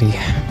Alrighty.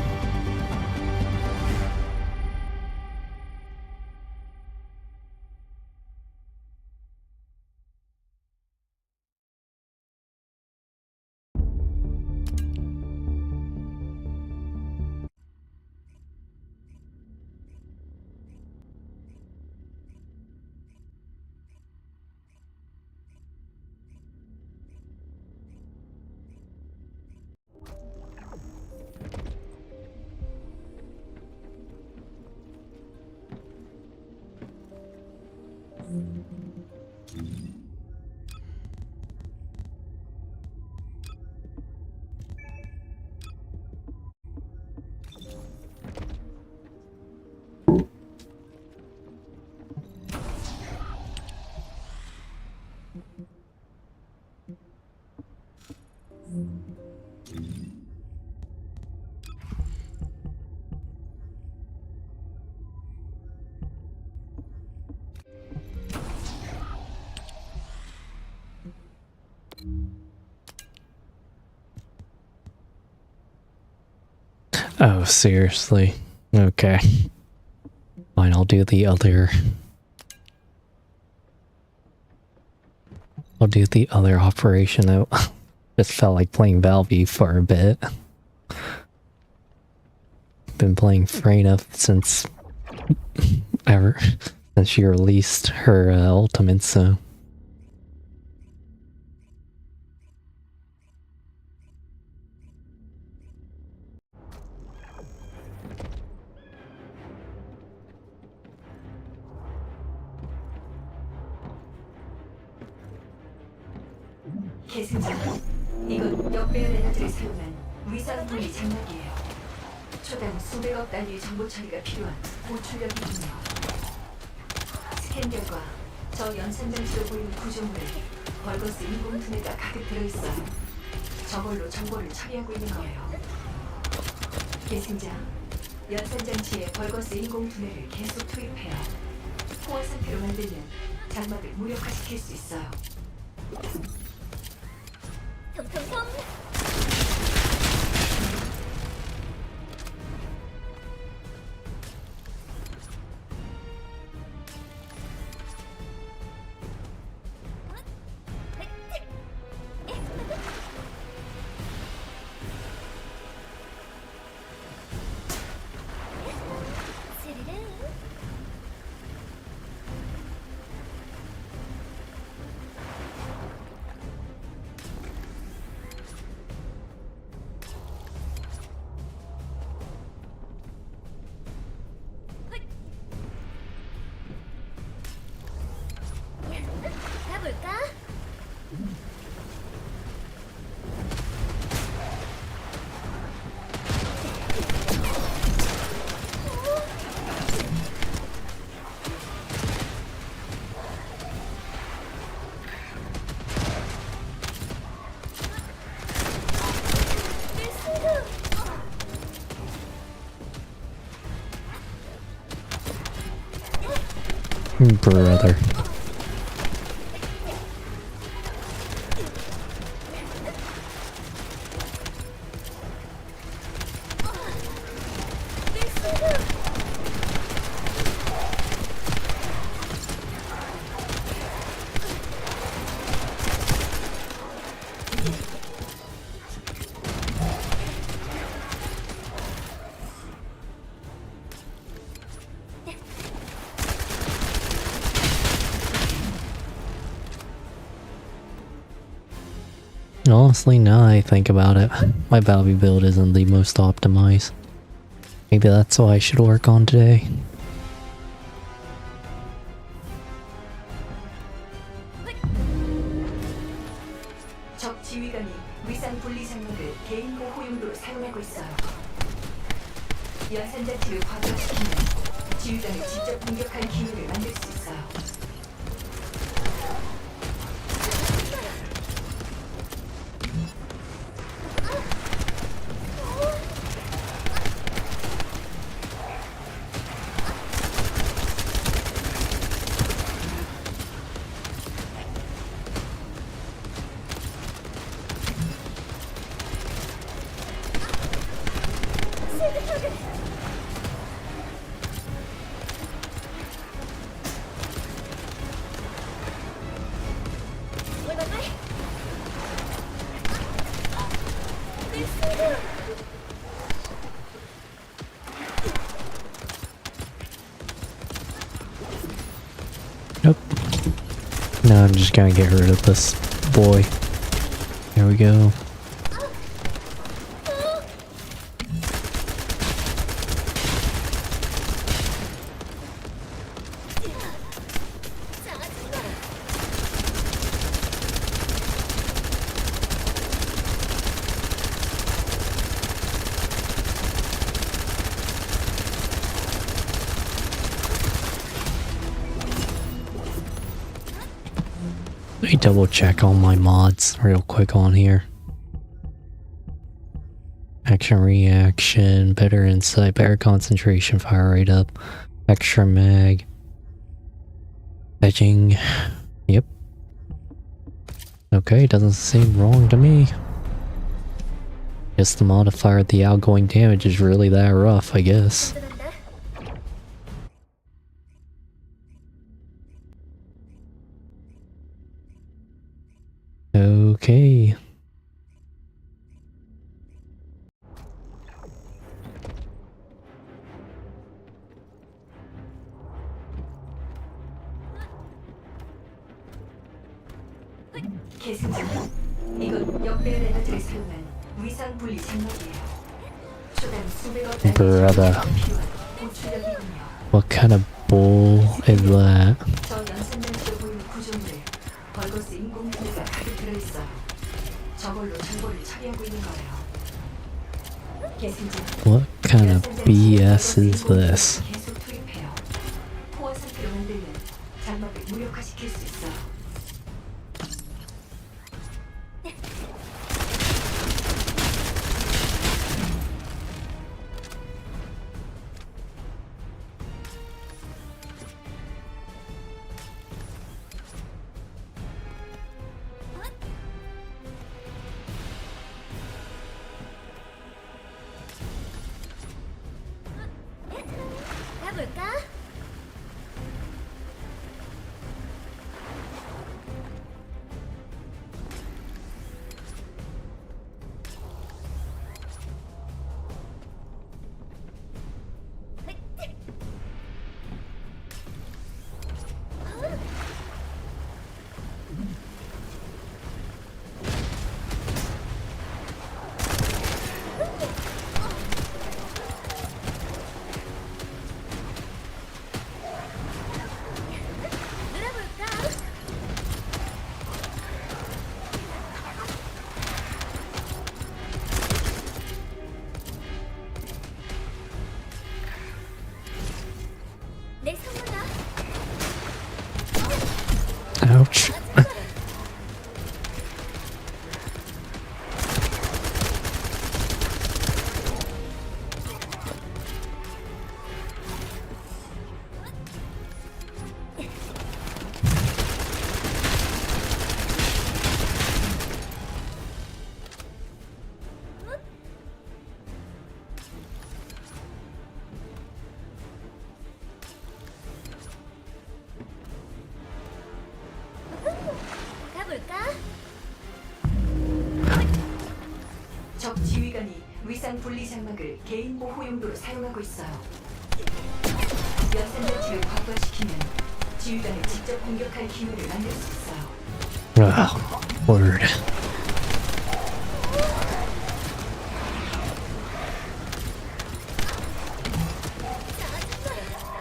Oh, seriously? Okay. Fine, I'll do the other... I'll do the other operation out. Just felt like playing Valve for a bit. Been playing Freyna since... ever. Since she released her ultimate, so... 계승자, 이건 역배열 에너지를 사용한 위상분리 장막이에요. 초당 수백억 단위의 정보 처리가 필요한 고출력이군요. 스캔 결과 저 연산장치로 보이는 구조물에 벌거스 인공두뇌가 가득 들어있어요. 저걸로 정보를 처리하고 있는 거예요. 계승자, 연산장치에 벌거스 인공두뇌를 계속 투입해요. 포화 상태로 만들면 장막을 무력화시킬 수 있어요. 통통통. 가볼까? Brother. Honestly, now I think about it, my Valve build isn't the most optimized. Maybe that's what I should work on today. 적 지휘관이 위상 분리 장막을 개인 보호용도로 사용하고 있어요. 연산장치를 과부하시키면 지휘관을 직접 공격할 기회를 만들 수 있어요. Nope. No, I'm just gonna get rid of this boy. There we go. Let me double check all my mods real quick on here. Action reaction, better insight, better concentration, fire rate up, extra mag, edging. Yep. Okay, doesn't seem wrong to me. Guess the modifier, the outgoing damage is really that rough, I guess. Okay. 계승전. 이건 역배열 에너지를 사용한 위상 분리 장막이에요. 초당 수백억 단위 Brother. 필요한 고출력이군요. What kind of bull is that? 저 연산장치로 보이는 구조물에 벌거스 인공지능가 가득 들어있어요. 저걸로 정보를 처리하고 있는 거예요. 계승전. What kind of BS is this? 계속 투입해요. 포화 상태로 만들면 장막을 무력화시킬 수 있어요. 가볼까? 놀아볼까? 내 선물아. Ouch. 가볼까? 적 지휘관이 위상 분리 장막을 개인 보호 용도로 사용하고 있어요. 연산장치를 과부하시키면 지휘관을 직접 공격할 기회를 만들 수 있어요. Word.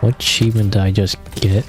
What achievement did I just get?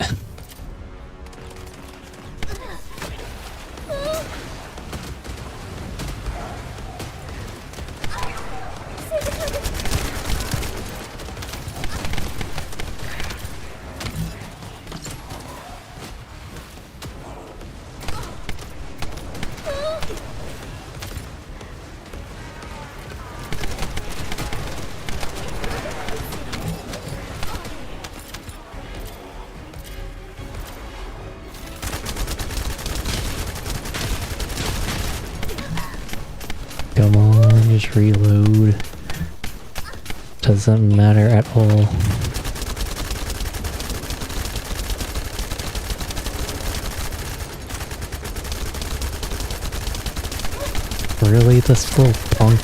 Come on, just reload. Doesn't matter at all. Really, this little punk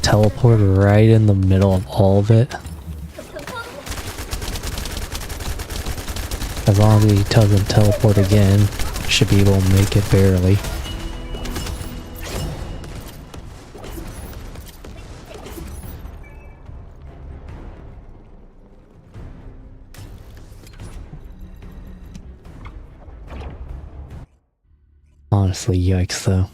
teleport right in the middle of all of it? As long as he doesn't teleport again, should be able to make it barely. Honestly, yikes though.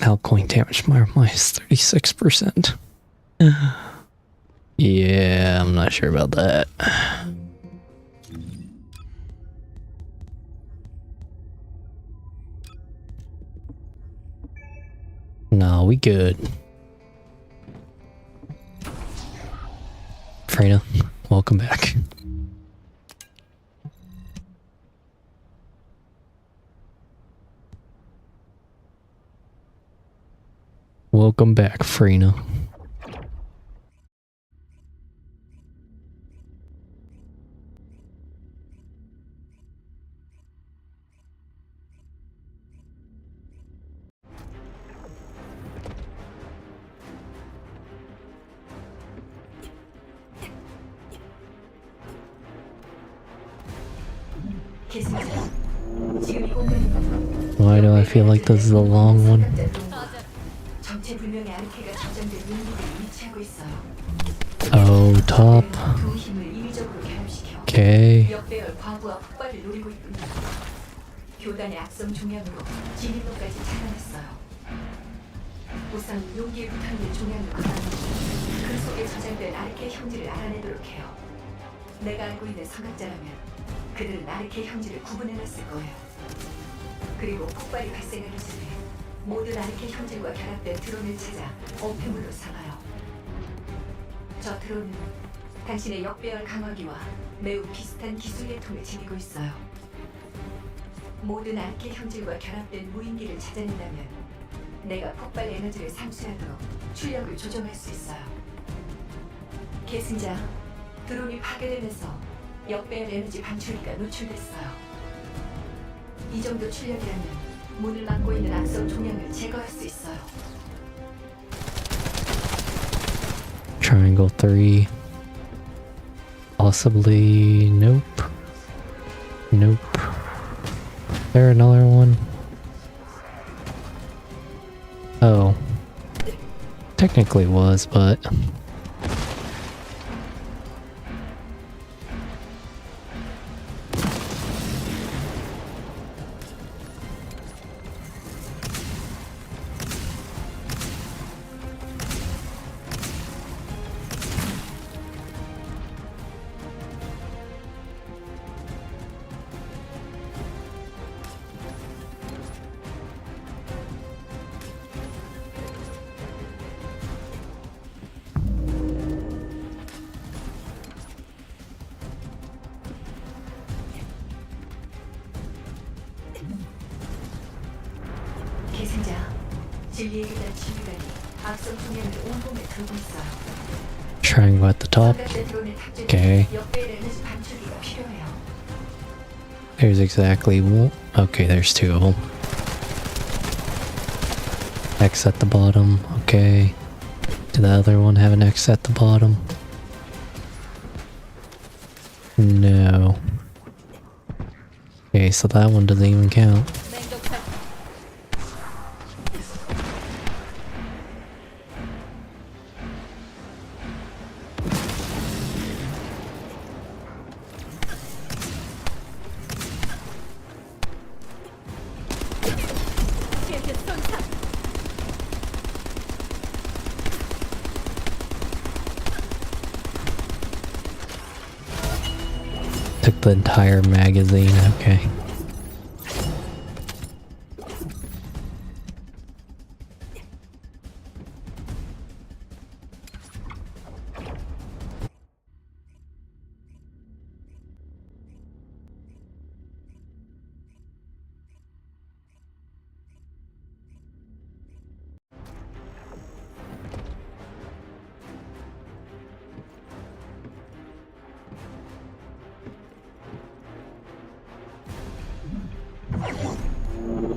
Alcoin damage minus 36%. Yeah, I'm not sure about that. No, we good. Freyna, welcome back. Welcome back, Freyna. Why do I feel like this is a long one? Oh, top. Okay. 교단의 악성 종양으로 진입로까지 차단했어요. 우선 용기에 붙어있는 종양을 걸어내고 그 속에 저장된 아르케 형질을 알아내도록 해요. 내가 알고 있는 선각자라면 그들은 아르케 형질을 구분해놨을 거예요. 그리고 폭발이 발생하기 전에 모든 아르케 형질과 결합된 드론을 찾아 어폐물로 삼아요. 저 드론은 당신의 역배열 강화기와 매우 비슷한 기술 계통을 지니고 있어요. 모든 아르케 형질과 결합된 무인기를 찾아낸다면 내가 폭발 에너지를 상쇄하도록 출력을 조정할 수 있어요. 계승자, 드론이 파괴되면서 역배열 에너지 방출기가 노출됐어요. 이 정도 출력이라면 문을 막고 있는 악성 종양을 제거할 수 있어요. Triangle 3. Possibly. Nope. Nope. There another one? Oh. Technically was, but... 계승자, 진리에 대한 지휘관이 악성 종양을 온몸에 들고 있어요. Triangle at the top. 선각자 드론의 탑재는 Okay. 역배열 에너지 방출기가 필요해요. There's exactly one. Okay, there's two of them. X at the bottom. Okay. Did the other one have an X at the bottom? No. Okay, so that one doesn't even count. Took the entire magazine, okay.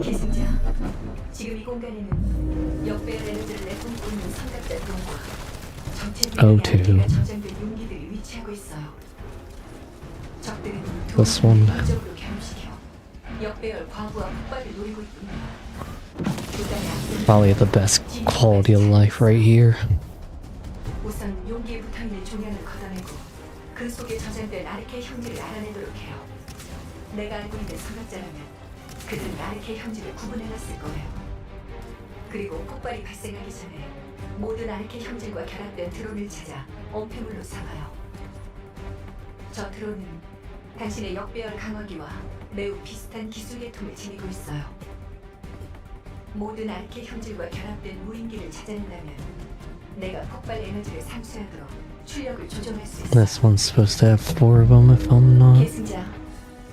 계승자, 지금 이 공간에는 역배열 에너지를 내뿜고 있는 삼각자 드론과 Oh, 정체불명의 two. 안개가 저장된 용기들이 위치하고 있어요. 적들은 This one. 적으로 결합시켜 역배열 과부하 폭발을 노리고 있군요. 부단의 악습을 Probably the best quality of life right here. 우선 용기에 붙어있는 종양을 걷어내고 그 속에 저장된 아르케 형질을 알아내도록 해요. 내가 알고 있는 삼각자라면 그들은 아르케 형질을 구분해놨을 거예요. 그리고 폭발이 발생하기 전에 모든 아르케 형질과 결합된 드론을 찾아 엄폐물로 삼아요. 저 드론은 당신의 역배열 강화기와 매우 비슷한 기술 계통을 지니고 있어요. 모든 아르케 형질과 결합된 무인기를 찾아낸다면 내가 폭발 에너지를 상쇄하도록 출력을 조정할 수 있어요. This one's supposed to have 4 of them if I'm not 계승자,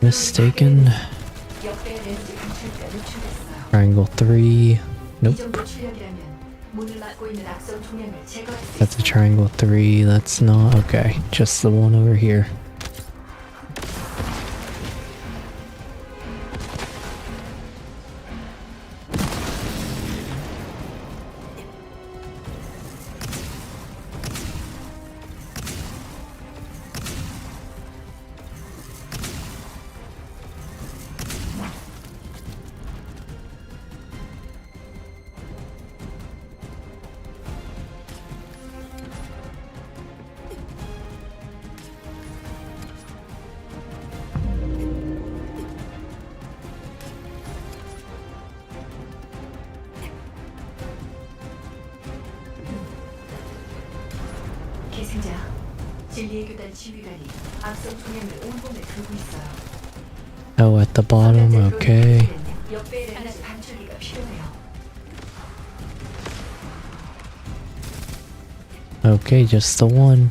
mistaken. 역배열 에너지 강철기가 노출됐어요. Triangle 3. 이 Nope. 정도 출력이라면 문을 막고 있는 악성 종양을 제거할 수 That's a 있어요. triangle 3. That's not. Okay. Just the one over here. 계승자, 진리의 교단 지휘관이 악성 종양을 온몸에 들고 있어요. Oh, at the bottom. Okay. 역배열 에너지 방출기가 필요해요. Okay, just the one.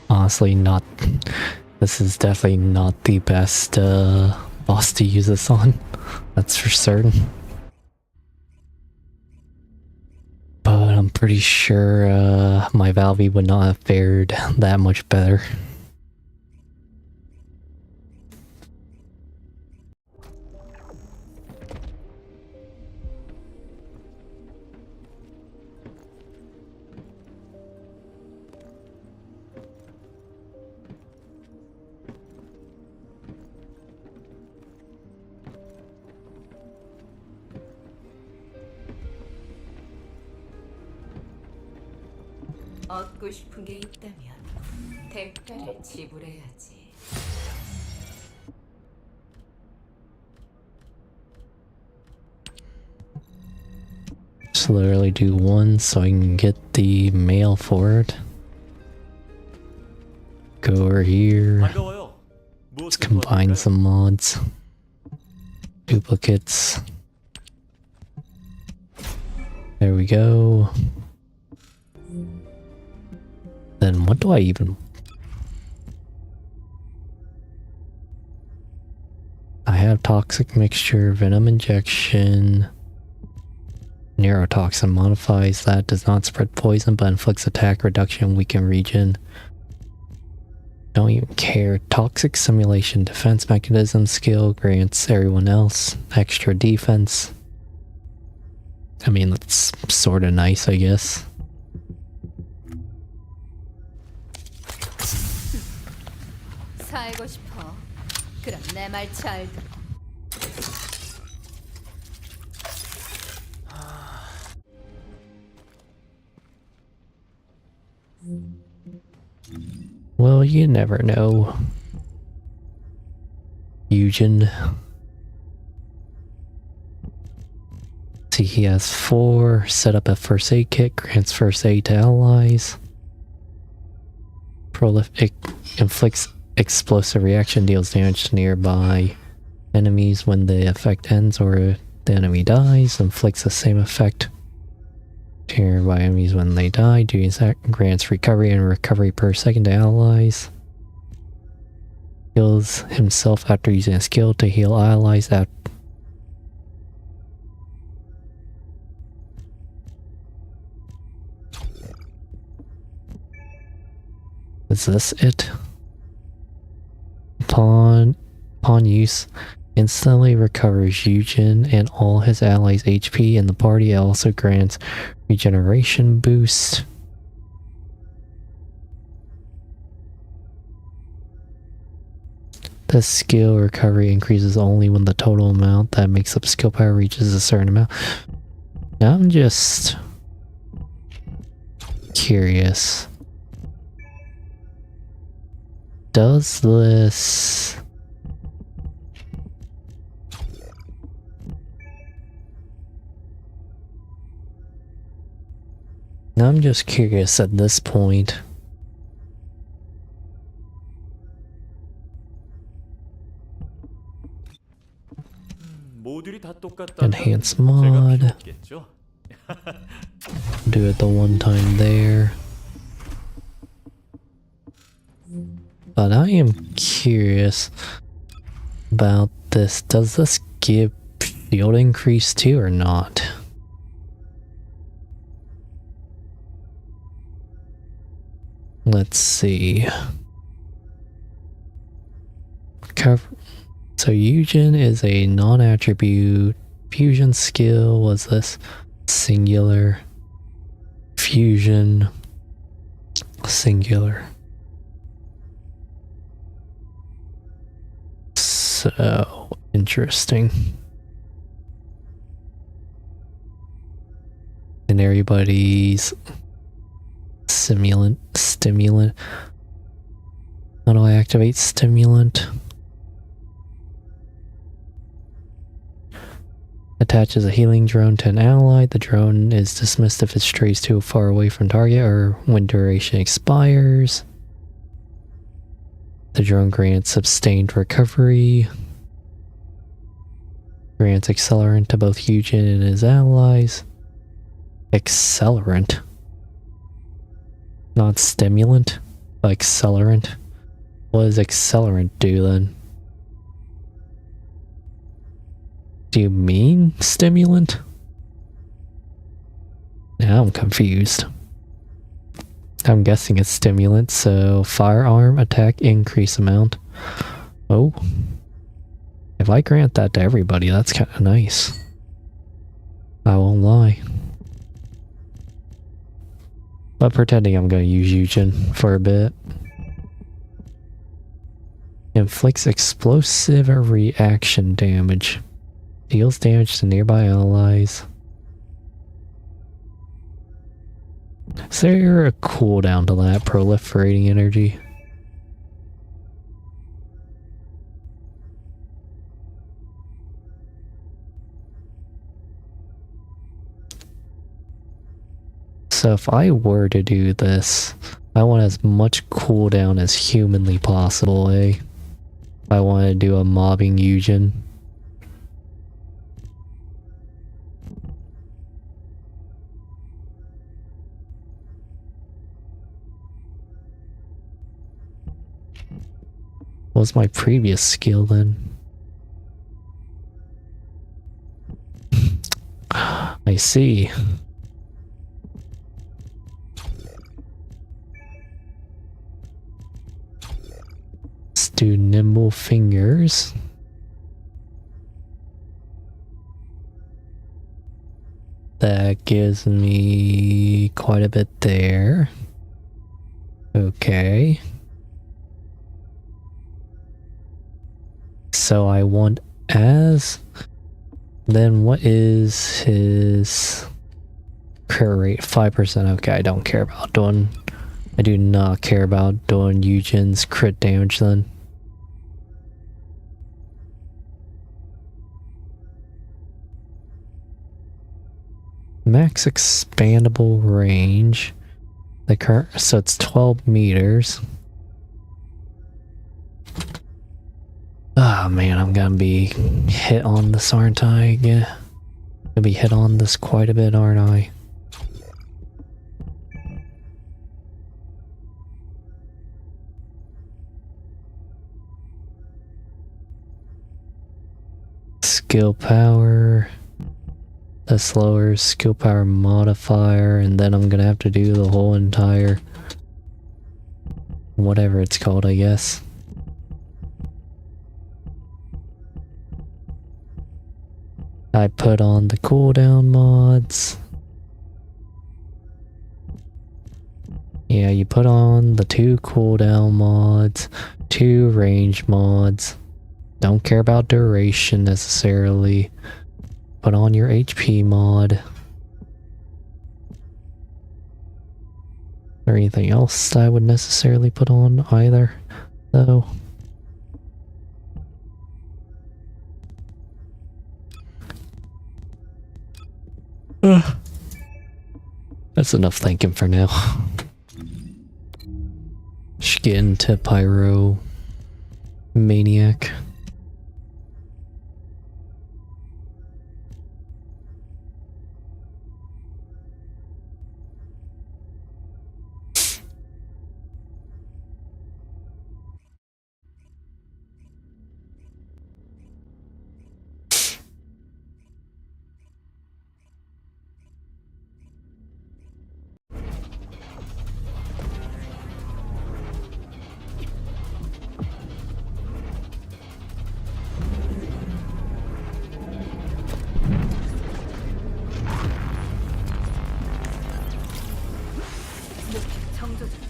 Honestly, not. This is definitely not the best boss to use this on. That's for certain. But I'm pretty sure my Valve would not have fared that much better. 얻고 싶은 게 있다면 대가를 지불해야지. Just literally do one so I can get the mail for it. Go over here. 반가워요. Let's 무엇을 combine 도와드릴까요? some mods. Duplicates. There we go. Then what do I even... I have toxic mixture, venom injection, neurotoxin modifies that, does not spread poison but inflicts attack reduction, weaken region. Don't even care. Toxic simulation defense mechanism skill grants everyone else extra defense. I mean, that's sort of nice, I guess. 살고 싶어. 그럼 내 말 잘 들어. Well, you never know. Fusion. See, he has 4. Set up a first aid kit, grants first aid to allies. Prolific inflicts explosive reaction deals damage to nearby enemies when the effect ends or the enemy dies. Inflicts the same effect to nearby enemies when they die. Doing that grants recovery and recovery per second to allies. Heals himself after using a skill to heal allies at Is this it? Upon use, instantly recovers Eugen and all his allies' HP in the party. It also grants regeneration boost. The skill recovery increases only when the total amount that makes up skill power reaches a certain amount. Now I'm just curious. Does this... Now I'm just curious at this point. Enhance mod. Do it the one time there. But I am curious about this. Does this give field increase too or not? Let's see. So Eugen is a non-attribute. Fusion skill was this singular. Fusion singular. So interesting. And everybody's stimulant. How do I activate stimulant? Attaches a healing drone to an ally. The drone is dismissed if it strays too far away from target or when duration expires. The drone grants sustained recovery. Grants accelerant to both Eugen and his allies. Accelerant. Not stimulant, but accelerant. What does accelerant do then? Do you mean stimulant? Now I'm confused. I'm guessing it's stimulant, so firearm attack increase amount. Oh. If I grant that to everybody, that's kind of nice. I won't lie. But pretending I'm going to use Eugen for a bit. Inflicts explosive reaction damage. Deals damage to nearby allies. Is there a cooldown to that? Proliferating energy? So if I were to do this, I want as much cooldown as humanly possible, eh? I want to do a mobbing Eugen. What was my previous skill then? I see. Let's do nimble fingers. That gives me quite a bit there. Okay. So I want as... Then what is his crit rate? 5%. Okay, I don't care about doing... I do not care about doing Eugen's crit damage then. Max expandable range. The current... So it's 12 meters. Ah man, I'm gonna be hit on this, aren't I? Again? Gonna be hit on this quite a bit, aren't I? Skill power. This lowers skill power modifier, and then I'm gonna have to do the whole entire whatever it's called, I guess. I put on the cooldown mods. Yeah, you put on the 2 cooldown mods, 2 range mods. Don't care about duration necessarily. Put on your HP mod. Or anything else I would necessarily put on either, though. That's enough thinking for now. Should get into Pyro Maniac. 청조준.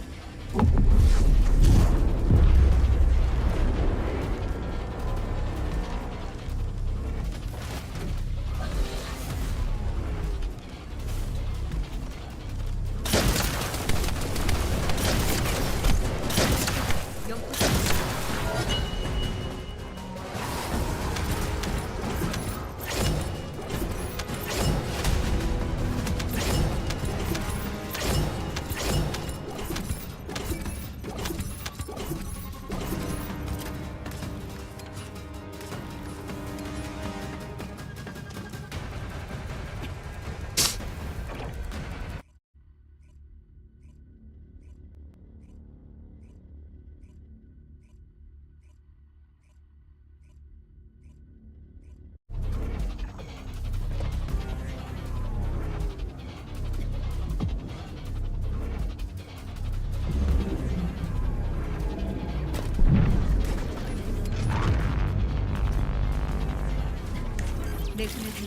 내 손에 들.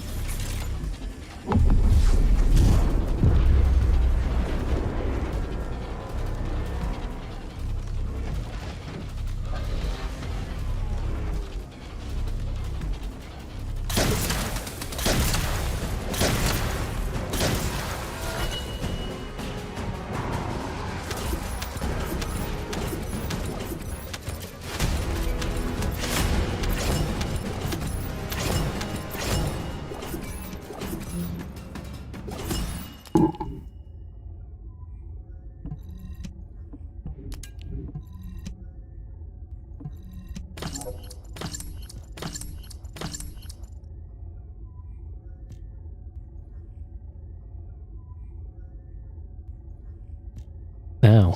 Oh.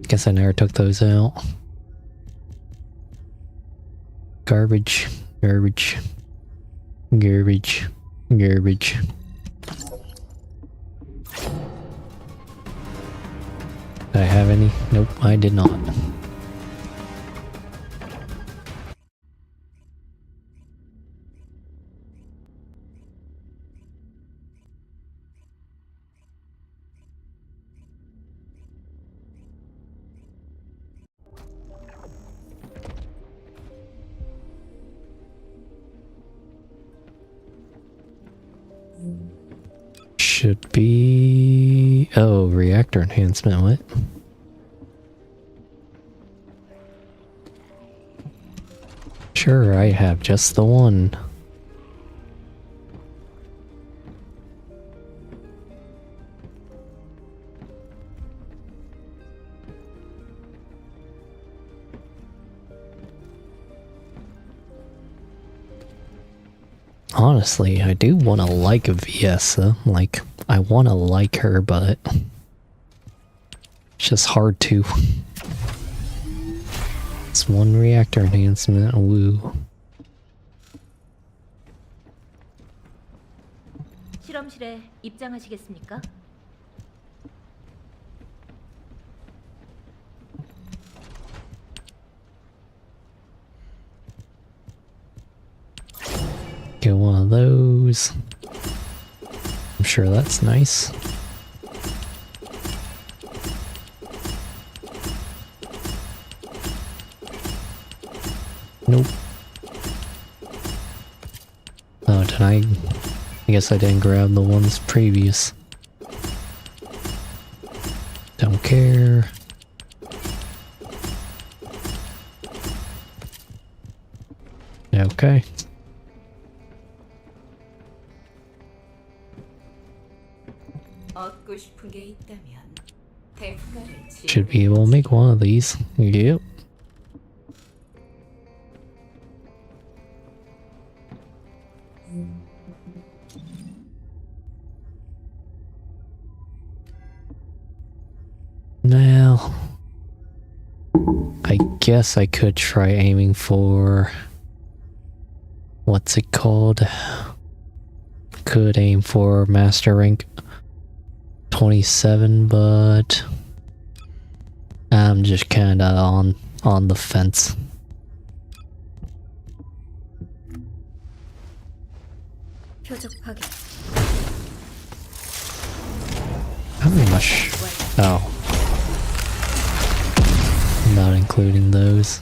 Guess I never took those out. Garbage. Garbage. Garbage. Garbage. Did I have any? Nope, I did not. Should be... Oh, reactor enhancement, what? Sure, I have just the one. Honestly, I do want to like Viessa. Like, I want to like her, but it's just hard to. It's one reactor enhancement, woo. 실험실에 입장하시겠습니까? Get one of those. I'm sure that's nice. Nope. Oh, did I guess I didn't grab the ones previous. Don't care. Okay. 얻고 싶은 게 있다면 대가를 Should be able to make one of these. Yep. Now, I guess I could try aiming for... What's it called? Could aim for Master Rank 27, but I'm just kinda on the fence. 표적 파괴. How much? Oh. Not including those.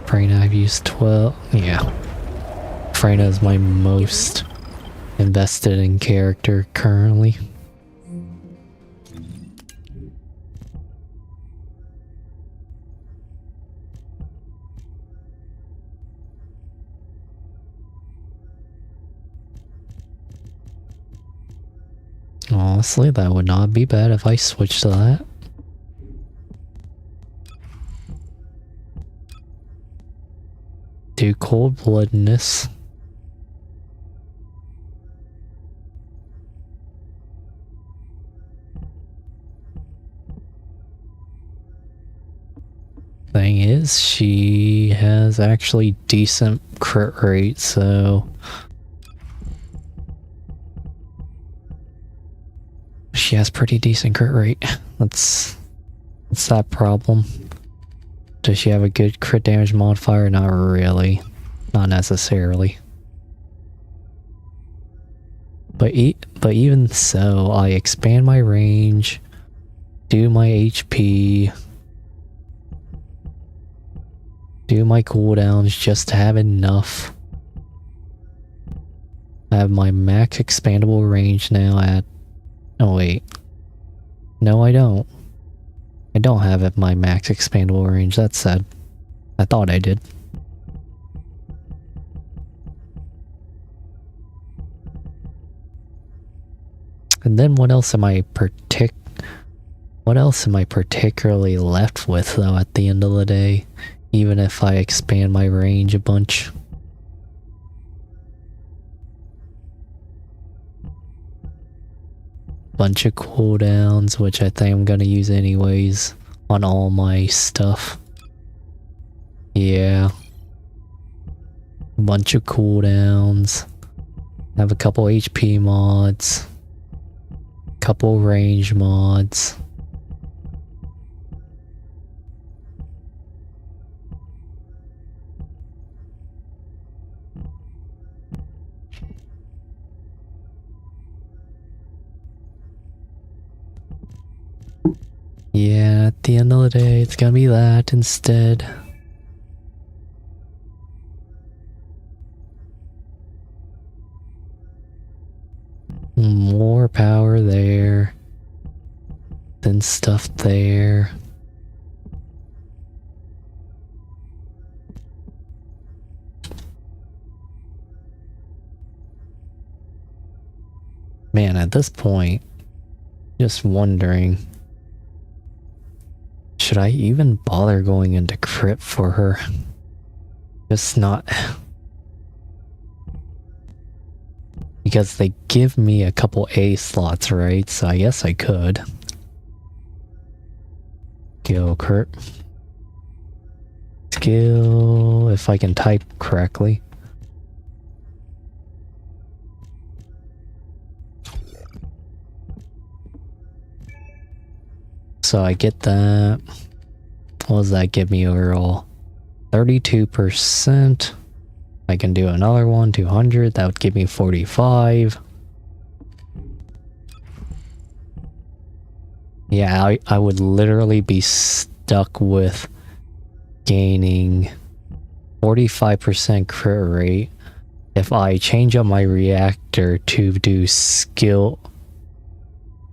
Freyna, I've used 12. Yeah. Freyna is my most invested in character currently. Honestly, that would not be bad if I switched to that. Do cold-bloodedness. Thing is, she has actually decent crit rate, so she has pretty decent crit rate. That's that problem. Does she have a good crit damage modifier? Not really. Not necessarily. But even so, I expand my range, do my HP, do my cooldowns just to have enough. I have my max expandable range now at... Oh wait. No, I don't. I don't have it my max expandable range, that's sad. I thought I did. And then what else am I particularly left with though at the end of the day? Even if I expand my range a bunch. Bunch of cooldowns, which I think I'm gonna use anyways on all my stuff. Yeah. Bunch of cooldowns. Have a couple HP mods. Couple range mods. Yeah, at the end of the day, it's gonna be that instead. More power there. Then stuff there. Man, at this point, just wondering, should I even bother going into crit for her? Just not Because they give me a couple A slots, right? So I guess I could. Skill crit. Skill, if I can type correctly. So I get that. What does that give me overall? 32%. I can do another one, 200. That would give me 45. Yeah, I would literally be stuck with gaining 45% crit rate if I change up my reactor to do skill,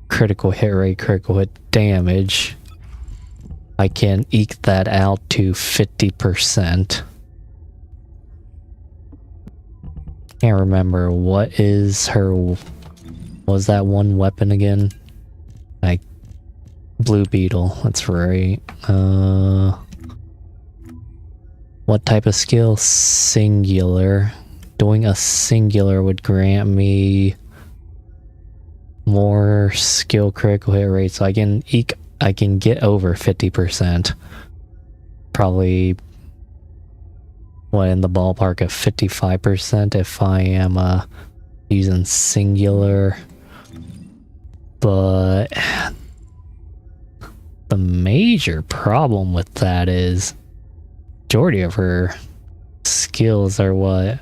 critical hit rate, critical hit damage. I can eke that out to 50%. Can't remember what is her. What was that one weapon again? Like Blue Beetle. That's right. What type of skill? Singular. Doing a singular would grant me more skill critical hit rate, so I can get over 50%. Probably what, in the ballpark of 55% if I am using singular. But the major problem with that is majority of her skills are what?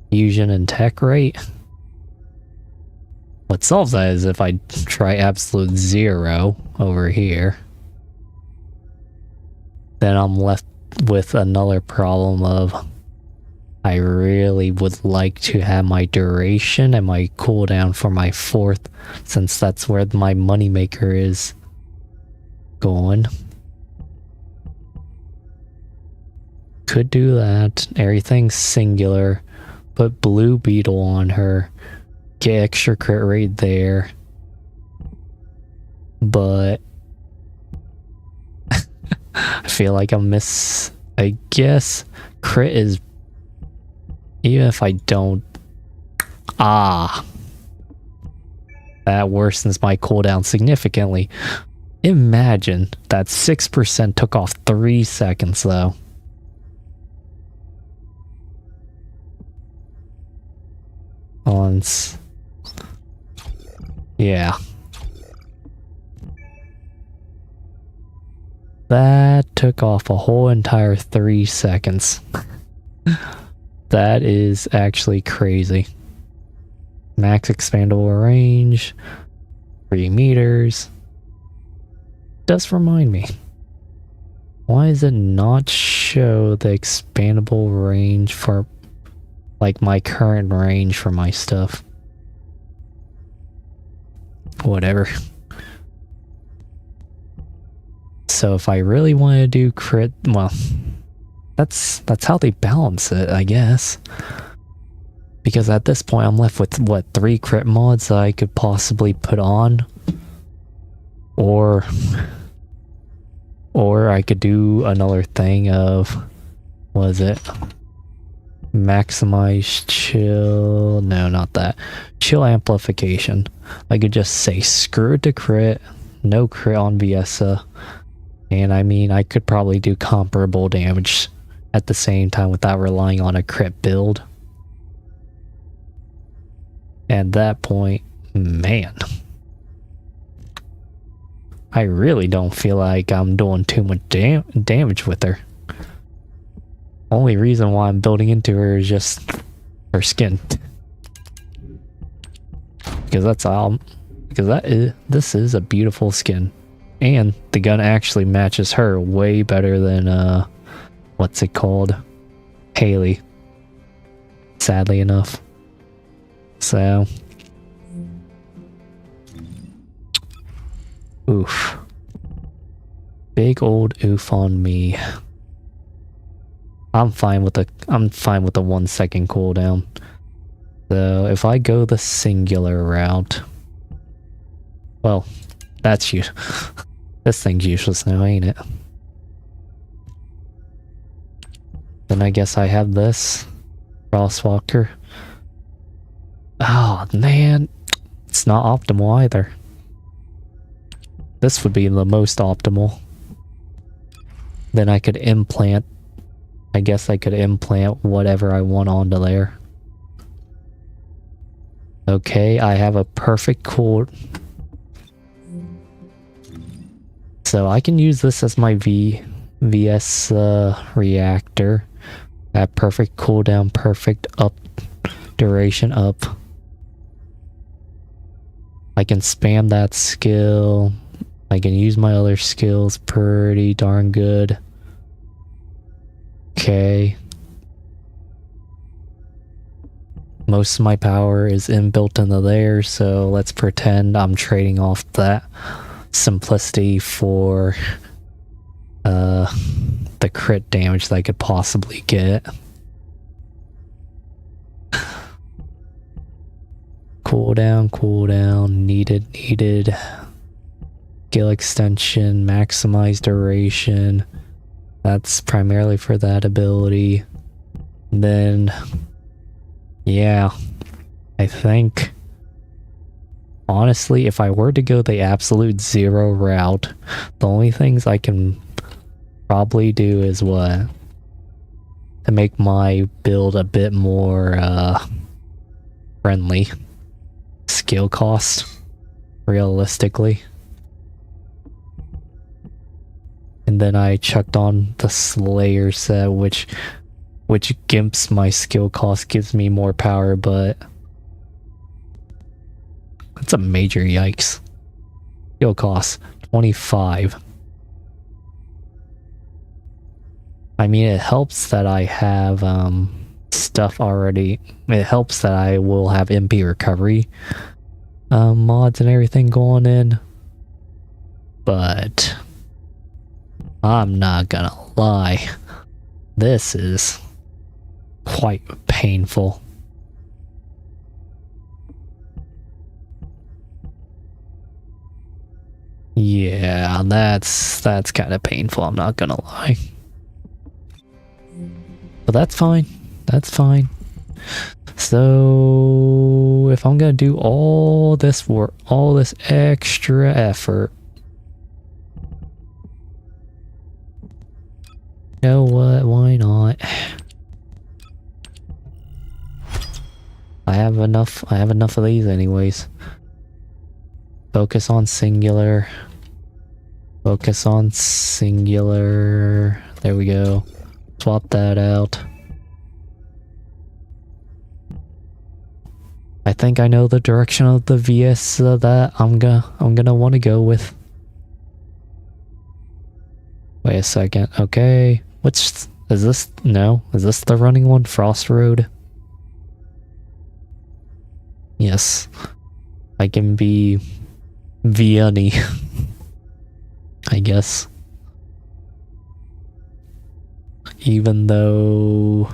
Fusion and tech rate? What solves that is if I try absolute zero over here, then I'm left with another problem of I really would like to have my duration and my cooldown for my fourth, since that's where my moneymaker is going. Could do that. Everything's singular. Put Blue Beetle on her. Get extra crit rate there. But I feel like I guess crit is, even if I don't, that worsens my cooldown significantly. Imagine that 6% took off 3 seconds though. Yeah. That took off a whole entire 3 seconds. That is actually crazy. Max expandable range, 3 meters. Does remind me. Why does it not show the expandable range for like my current range for my stuff? Whatever. So if I really want to do crit, well, that's how they balance it, I guess. Because at this point I'm left with what, 3 crit mods that I could possibly put on, or I could do another thing of, what is it? Maximize chill, no, not that. Chill amplification. I could just say screw it to crit, no crit on Viessa, and I mean I could probably do comparable damage at the same time without relying on a crit build. At that point, man, I really don't feel like I'm doing too much damage with her. Only reason why I'm building into her is just her skin. Because that's all. Because this is a beautiful skin, and the gun actually matches her way better than what's it called, Haley. Sadly enough. So, oof. Big old oof on me. I'm fine with the 1 second cooldown. So if I go the singular route, well, that's you. This thing's useless now, ain't it? Then I guess I have this Crosswalker. Oh man, it's not optimal either. This would be the most optimal. Then I could implant, I guess I could implant whatever I want onto there. Okay, I have a perfect cool. So I can use this as my VS reactor. That perfect cooldown, perfect up duration up. I can spam that skill. I can use my other skills pretty darn good. Okay. Most of my power is inbuilt into there, so let's pretend I'm trading off that simplicity for the crit damage that I could possibly get. Cooldown, needed. Skill extension, maximize duration. That's primarily for that ability. Then, yeah, I think, honestly, if I were to go the absolute zero route, the only things I can probably do is what? To make my build a bit more friendly. Skill cost, realistically. And then I chucked on the Slayer set, which gimps my skill cost, gives me more power, but that's a major yikes. Skill cost 25. I mean, it helps that I have stuff already. It helps that I will have MP recovery mods and everything going in, but I'm not gonna lie, this is quite painful. Yeah, that's kind of painful, I'm not gonna lie. But that's fine. That's fine. So if I'm gonna do all this work, all this extra effort, you know what? Why not? I have enough of these anyways. Focus on singular. Focus on singular. There we go. Swap that out. I think I know the direction of the VS that I'm gonna want to go with. Wait a second. Okay. Is this? No. Is this the running one? Frost Road? Yes. I can be Vianney. I guess. Even though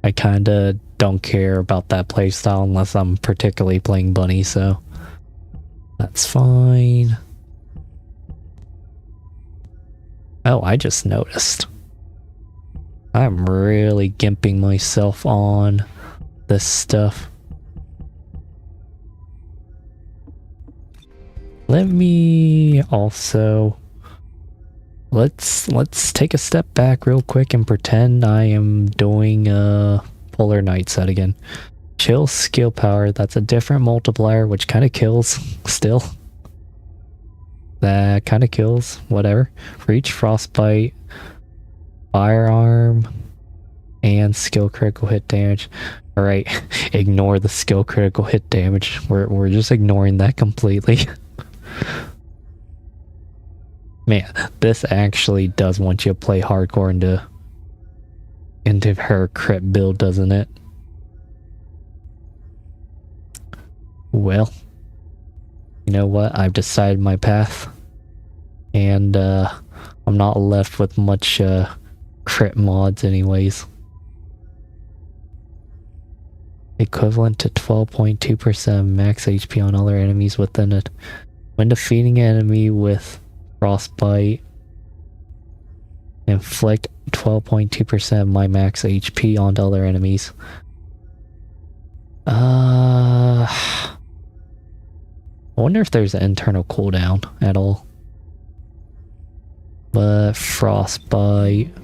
I kinda don't care about that playstyle unless I'm particularly playing Bunny, so that's fine. Oh, I just noticed. I'm really gimping myself on this stuff. Let me also... Let's take a step back real quick and pretend I am doing a Polar Night set again. Chill skill power, that's a different multiplier, which kind of kills still. That kind of kills, whatever. Reach, frostbite, firearm, and skill critical hit damage. Alright, ignore the skill critical hit damage. We're just ignoring that completely. Man, this actually does want you to play hardcore into her crit build, doesn't it? Well, you know what? I've decided my path, and I'm not left with much crit mods anyways. Equivalent to 12.2% max HP on other enemies within it. When defeating an enemy with frostbite, inflict 12.2% of my max HP onto other enemies. I wonder if there's an internal cooldown at all. But frostbite.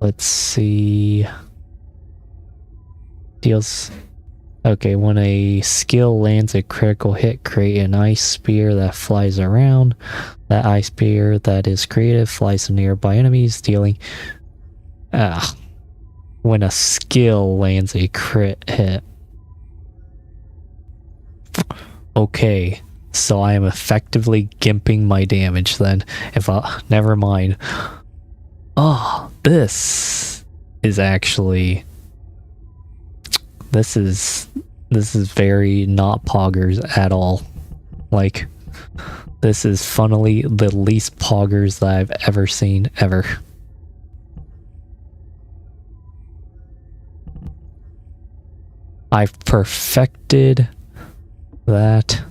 Let's see. Deals. Okay, when a skill lands a critical hit, create an ice spear that flies around. That ice spear that is created flies to nearby enemies, dealing. When a skill lands a crit hit. Okay, so I am effectively gimping my damage then. Never mind. Oh, this is actually. This is very not poggers at all. Like, this is funnily the least poggers that I've ever seen, ever. I've perfected that.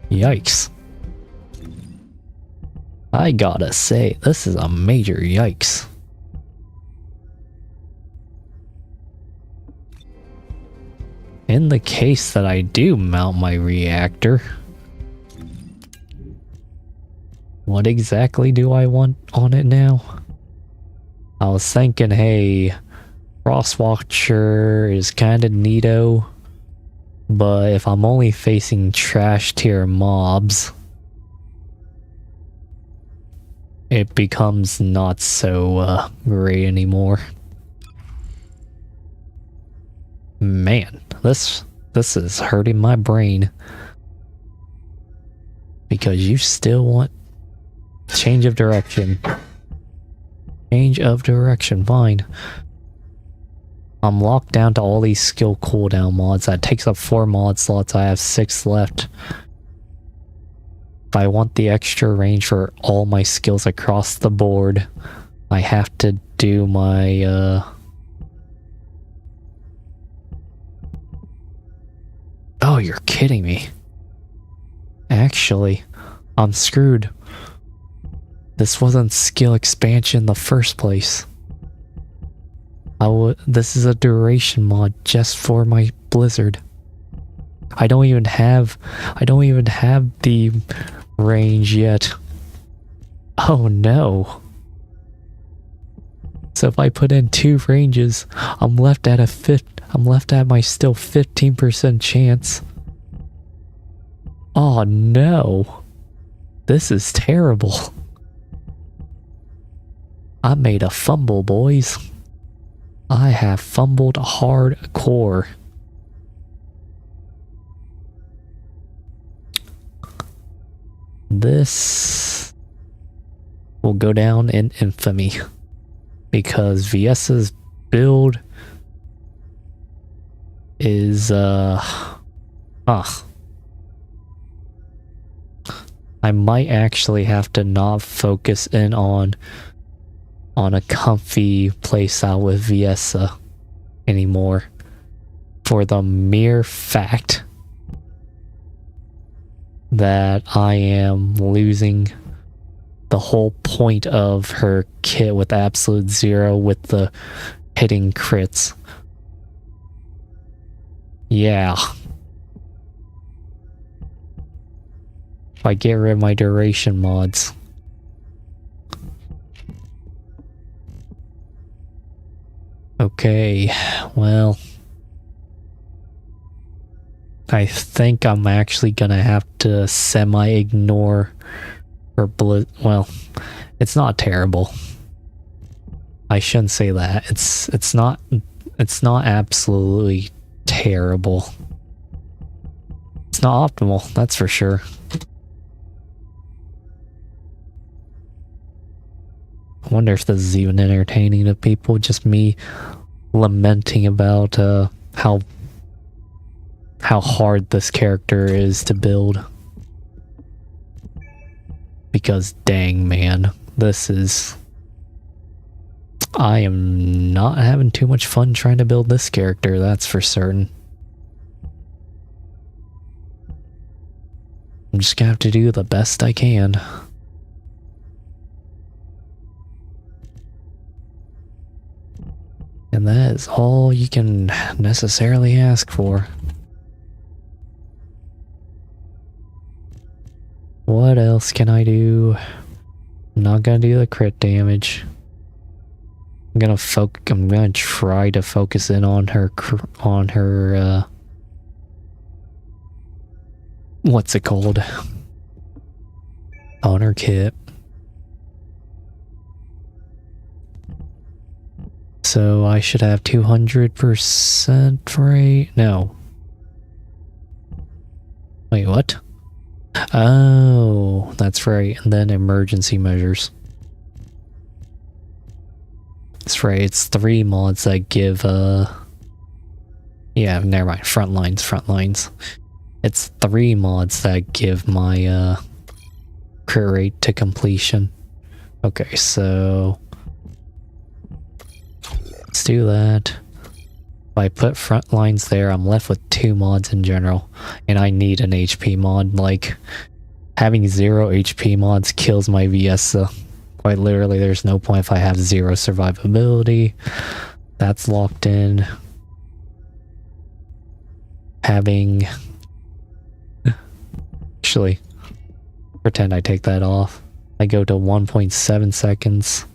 Yikes. I gotta say, this is a major yikes. In the case that I do mount my reactor, what exactly do I want on it now? I was thinking, hey, Frostwatcher is kinda neato, but if I'm only facing trash tier mobs, it becomes not so great anymore. Man, this is hurting my brain. Because you still want change of direction. Change of direction, fine. I'm locked down to all these skill cooldown mods. That takes up 4 mod slots. I have 6 left. If I want the extra range for all my skills across the board, I have to do my Oh, you're kidding me. Actually, I'm screwed. This wasn't skill expansion in the first place. This is a duration mod just for my blizzard. I don't even have the range yet. Oh no. So if I put in 2 ranges, I'm left at my still 15% chance. Oh no. This is terrible. I made a fumble, boys. I have fumbled hardcore. This will go down in infamy because VS's build is I might actually have to not focus in on a comfy playstyle with Viesa anymore, for the mere fact that I am losing the whole point of her kit with absolute 0 with the hitting crits. Yeah. If I get rid of my duration mods. Okay, well, I think I'm actually gonna have to semi-ignore her well, it's not terrible. I shouldn't say that. It's not absolutely terrible. It's not optimal, that's for sure. I wonder if this is even entertaining to people, just me lamenting about how hard this character is to build. Because dang man, I am not having too much fun trying to build this character, that's for certain. I'm just gonna have to do the best I can. And that is all you can necessarily ask for. What else can I do? I'm not gonna do the crit damage. I'm gonna try to focus in on her what's it called? On her kit. So I should have 200% rate. No. Wait, what? Oh, that's right. And then emergency measures. That's right. It's 3 mods that give, yeah, never mind. Front lines. It's 3 mods that give my, crit rate to completion. Okay, so let's do that. If I put front lines there, I'm left with 2 mods in general, and I need an HP mod. Like, having 0 HP mods kills my VS. Quite literally, there's no point if I have 0 survivability. That's locked in. Having... Actually, pretend I take that off. I go to 1.7 seconds.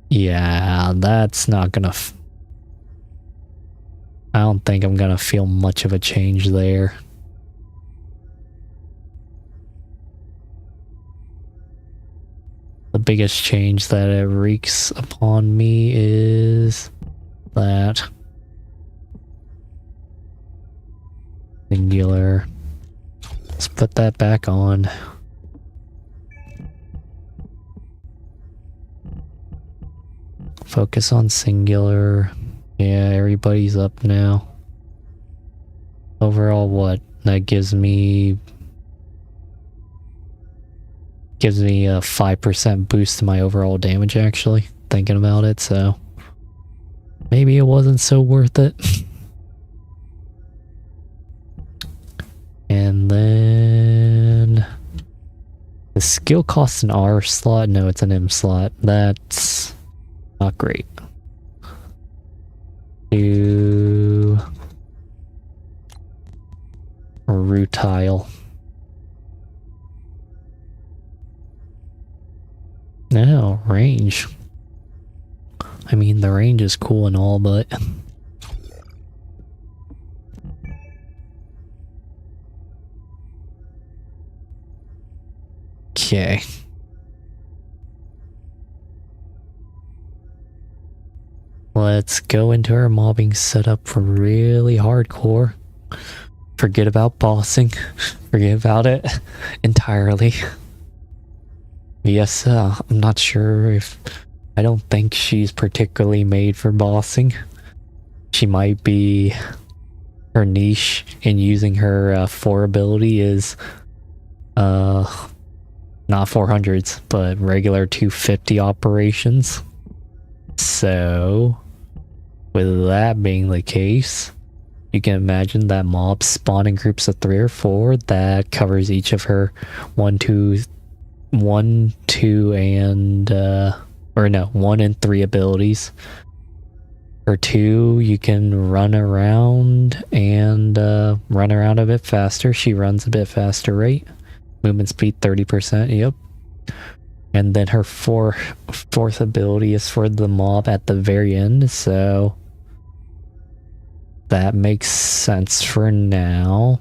Yeah, that's not gonna... I don't think I'm gonna feel much of a change there. The biggest change that it wreaks upon me is that singular. Let's put that back on. Focus on singular. Yeah, everybody's up now. Overall, what? That gives me a 5% boost to my overall damage, actually, thinking about it, so maybe it wasn't so worth it. And then the skill costs an R slot. No, it's an M slot. That's not great. Do rutile. No, range. I mean, the range is cool and all, but okay. Let's go into our mobbing setup for really hardcore. Forget about bossing. Forget about it entirely. Yes, I'm not sure if... I don't think she's particularly made for bossing. She might be... Her niche in using her 4 ability is... not 400s, but regular 250 operations. So, with that being the case, you can imagine that mob spawning groups of 3 or 4 that covers each of her 1, 2, and 1 and 3 abilities. For 2, you can run around and run around a bit faster. She runs a bit faster, right? Movement speed 30%, yep. And then her fourth ability is for the mob at the very end, so that makes sense for now.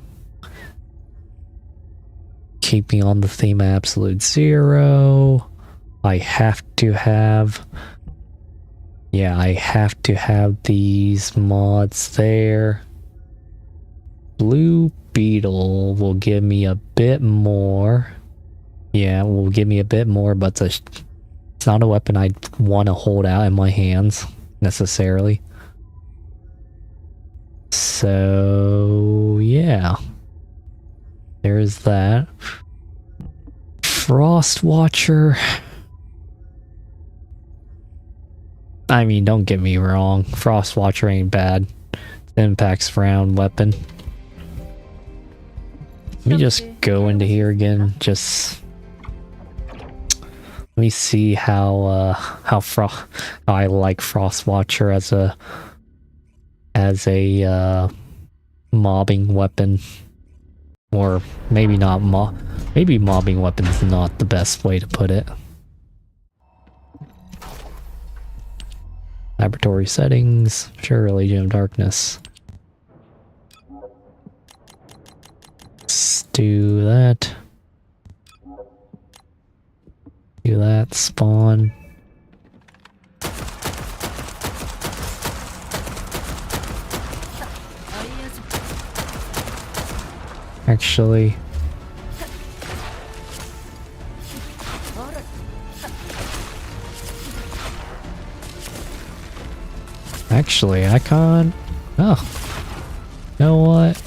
Keeping on the theme of absolute 0, I have to have these mods there. Blue Beetle will give me a bit more. Yeah, it will give me a bit more, but it's not a weapon I'd want to hold out in my hands, necessarily. So, yeah. There's that. Frost Watcher. I mean, don't get me wrong. Frost Watcher ain't bad. It's an impacts round weapon. Let me just go into here again. Let me see how I like Frostwatcher as a mobbing weapon, or maybe not maybe mobbing weapon's not the best way to put it. Laboratory settings, sure, Legion of Darkness. Let's do that. Do that, spawn. Actually, I can't. Oh, you know what?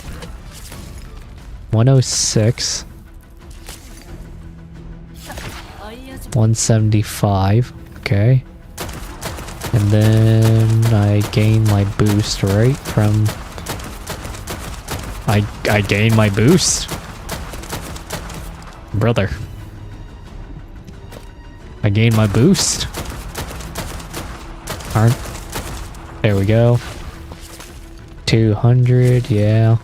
106. 175. Okay. And then I gain my boost, right? From... I gain my boost? Brother. I gain my boost? Aren't... There we go. 200, yeah.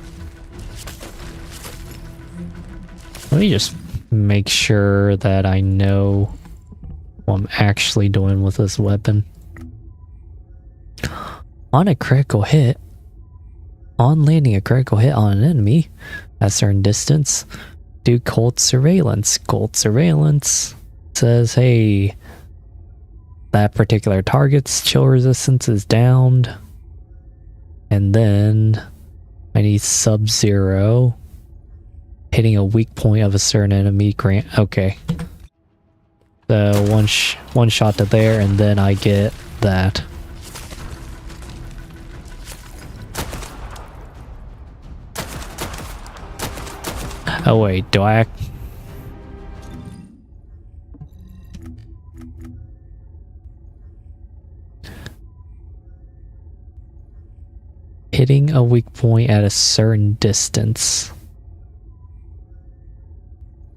Let me just make sure that I know what I'm actually doing with this weapon. On a critical hit, on landing a critical hit on an enemy at a certain distance, do cold surveillance. Cold surveillance says, hey, that particular target's chill resistance is downed, and then I need sub-zero. Hitting a weak point of a certain enemy grant. Okay. So one shot to there, and then I get that. Oh wait, do I? Hitting a weak point at a certain distance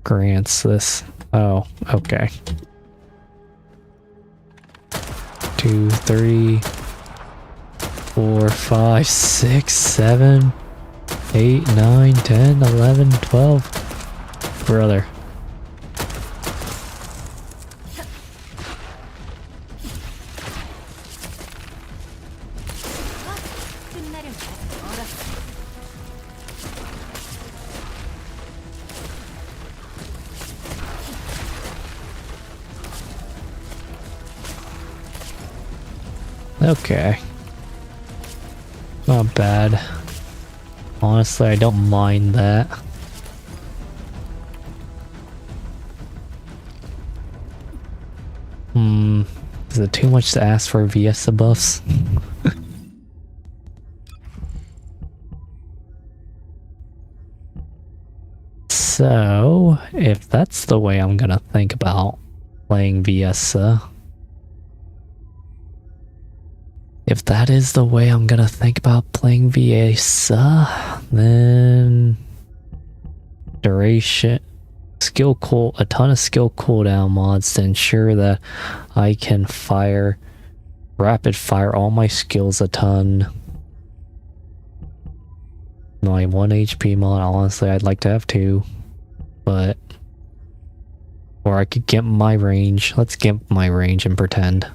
grants this. Oh, okay. 2, 3, 4, 5, 6, 7, 8, 9, 10, 11, 12. Brother. Okay. Not bad. Honestly, I don't mind that. Is it too much to ask for VS buffs? So, if that's the way I'm gonna think about playing Viesa, if that is the way I'm gonna think about playing Viesa, then duration, a ton of skill cooldown mods to ensure that I can rapid fire all my skills a ton. My 1 HP mod, honestly, I'd like to have 2, but... Or I could get my range. Let's get my range and pretend.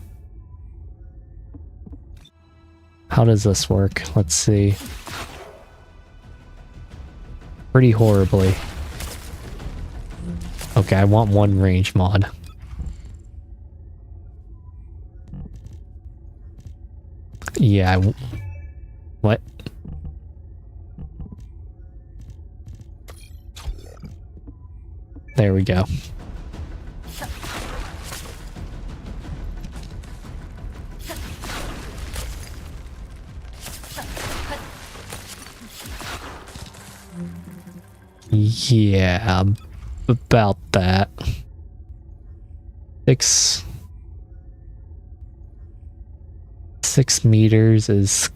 How does this work? Let's see. Pretty horribly. Okay, I want 1 range mod. Yeah, what? There we go. Yeah, about that. 6 meters is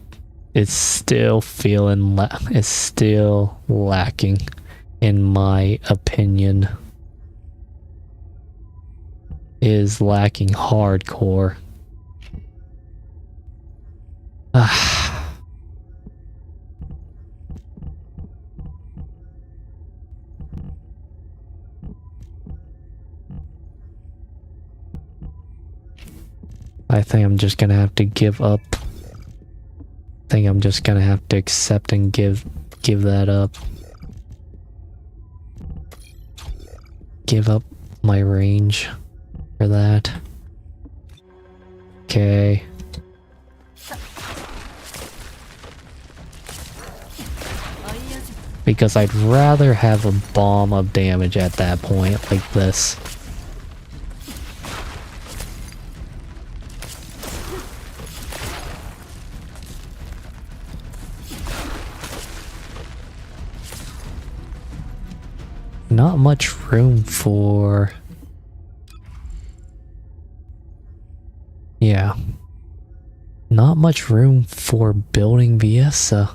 still is still lacking, in my opinion. is lacking hardcore. I think I'm just gonna have to give up. I think I'm just gonna have to accept and give that up. Give up my range for that. Okay. Because I'd rather have a bomb of damage at that point, like this. Not much room for... Yeah. Not much room for building Viessa.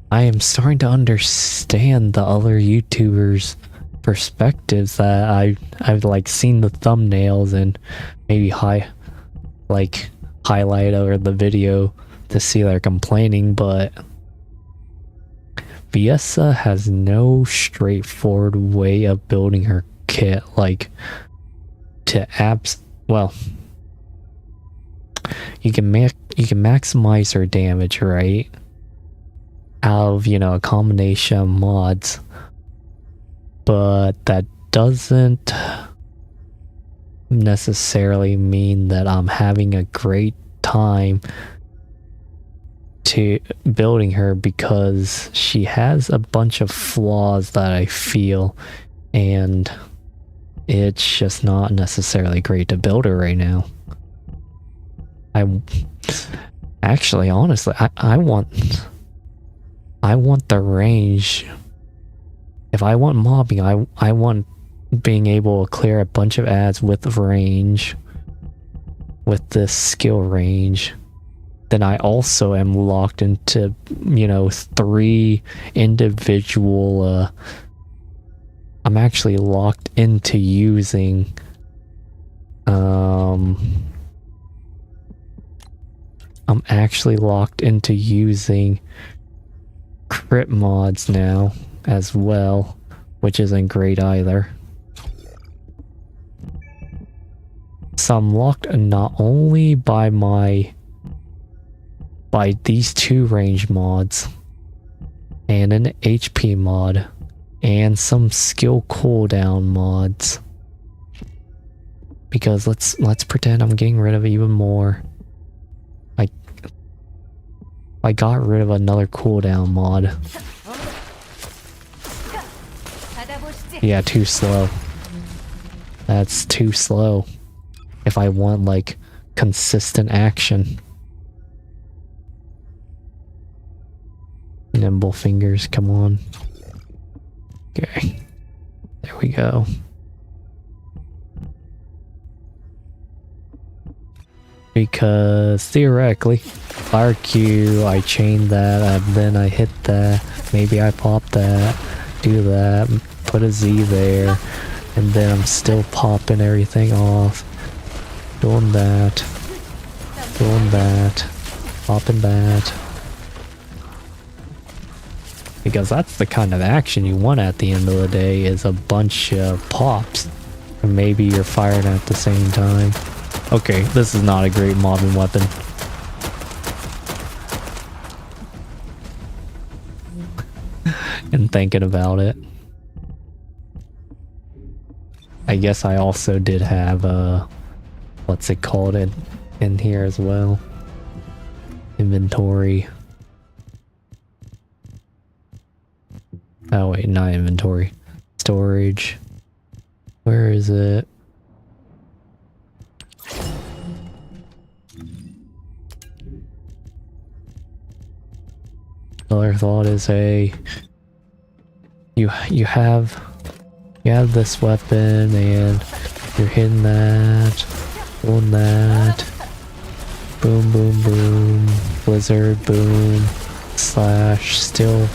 I am starting to understand the other YouTubers' perspectives that I've like seen the thumbnails and maybe highlight over the video to see they're complaining, but Viessa has no straightforward way of building her kit, like to well, you can maximize her damage, right? Out of, you know, a combination of mods, but that doesn't necessarily mean that I'm having a great time to building her, because she has a bunch of flaws that I feel, and it's just not necessarily great to build her right now. Actually, honestly, I want the range. If I want mobbing, I want being able to clear a bunch of ads with range, with this skill range. Then I also am locked into, you know, 3 individual, I'm actually locked into using, crit mods now as well, which isn't great either. So I'm locked not only by these 2 range mods and an HP mod and some skill cooldown mods, because let's pretend I'm getting rid of even more. I got rid of another cooldown mod. Yeah, too slow. That's too slow if I want like consistent action. Nimble fingers, come on. Okay, there we go. Because theoretically, fire Q, I chain that, and then I hit that, maybe I pop that, do that, put a Z there, and then I'm still popping everything off, doing that, popping that. Because that's the kind of action you want at the end of the day, is a bunch of pops, and maybe you're firing at the same time. Okay, this is not a great mobbing weapon. And thinking about it, I guess I also did have what's it called in here as well. Inventory. Oh wait, not inventory. Storage. Where is it? Another thought is, hey, you have this weapon and you're hitting that, doing that, boom boom boom, blizzard boom, slash, still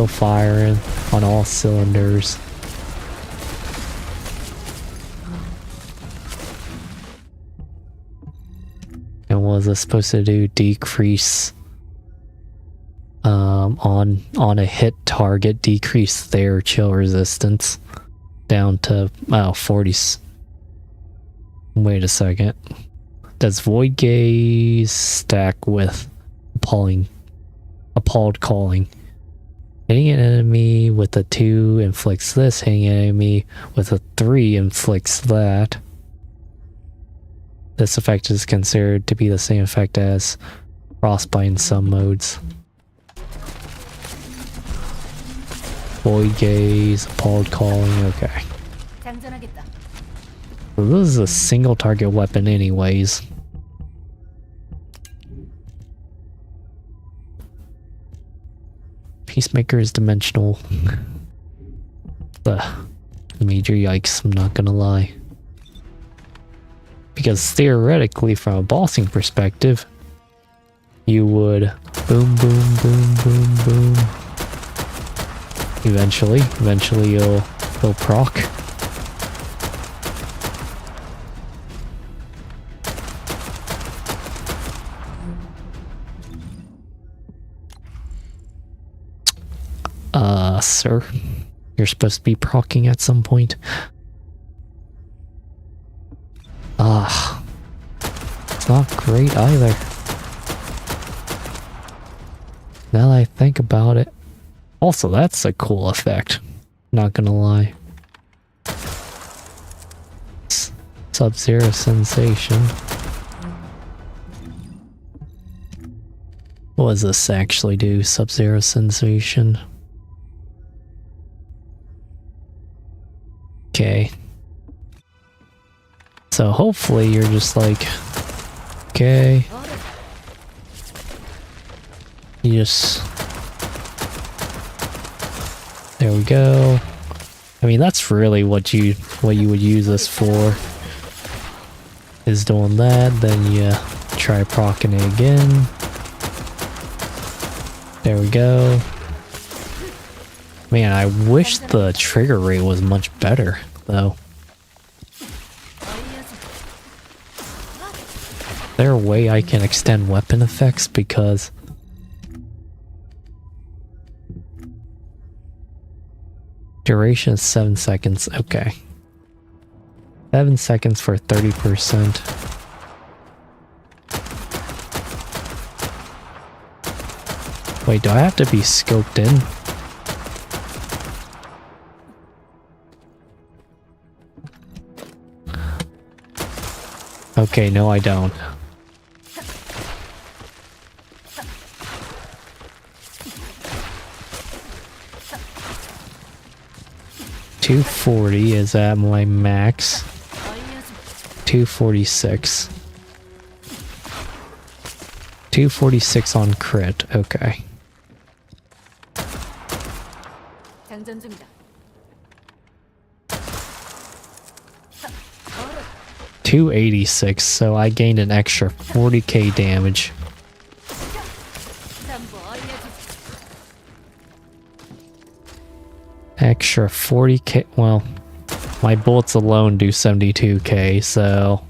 firing on all cylinders. was it supposed to do? Decrease on a hit target, decrease their chill resistance down to 40. Wait a second. Does Void Gaze stack with Appalled Calling? Hitting an enemy with a 2 inflicts this, hitting an enemy with a 3 inflicts that. This effect is considered to be the same effect as Frostbite in some modes. Void Gaze, Appalled Calling, okay. 장전하겠다. Well, this is a single target weapon anyways. Peacemaker is dimensional. The major yikes, I'm not gonna lie. Because theoretically, from a bossing perspective, you would boom, boom, boom, boom, boom. Eventually you'll proc. Sir, you're supposed to be procking at some point. It's not great either. Now that I think about it. Also, that's a cool effect. Not gonna lie. Sub-Zero Sensation. What does this actually do? Sub-Zero Sensation. Okay. So hopefully you're just like, okay. You just, there we go. I mean, that's really what you would use this for. Is doing that, then you try proccing it again. There we go. Man, I wish the trigger rate was much better, though. Is there a way I can extend weapon effects? Because duration is 7 seconds. Okay. 7 seconds for 30%. Wait, do I have to be scoped in? Okay, no I don't. $240 is at my max. 246. 246 on crit, okay. 장전 중이다. 286, so I gained an extra 40k damage. Extra 40k, well, my bullets alone do 72k, so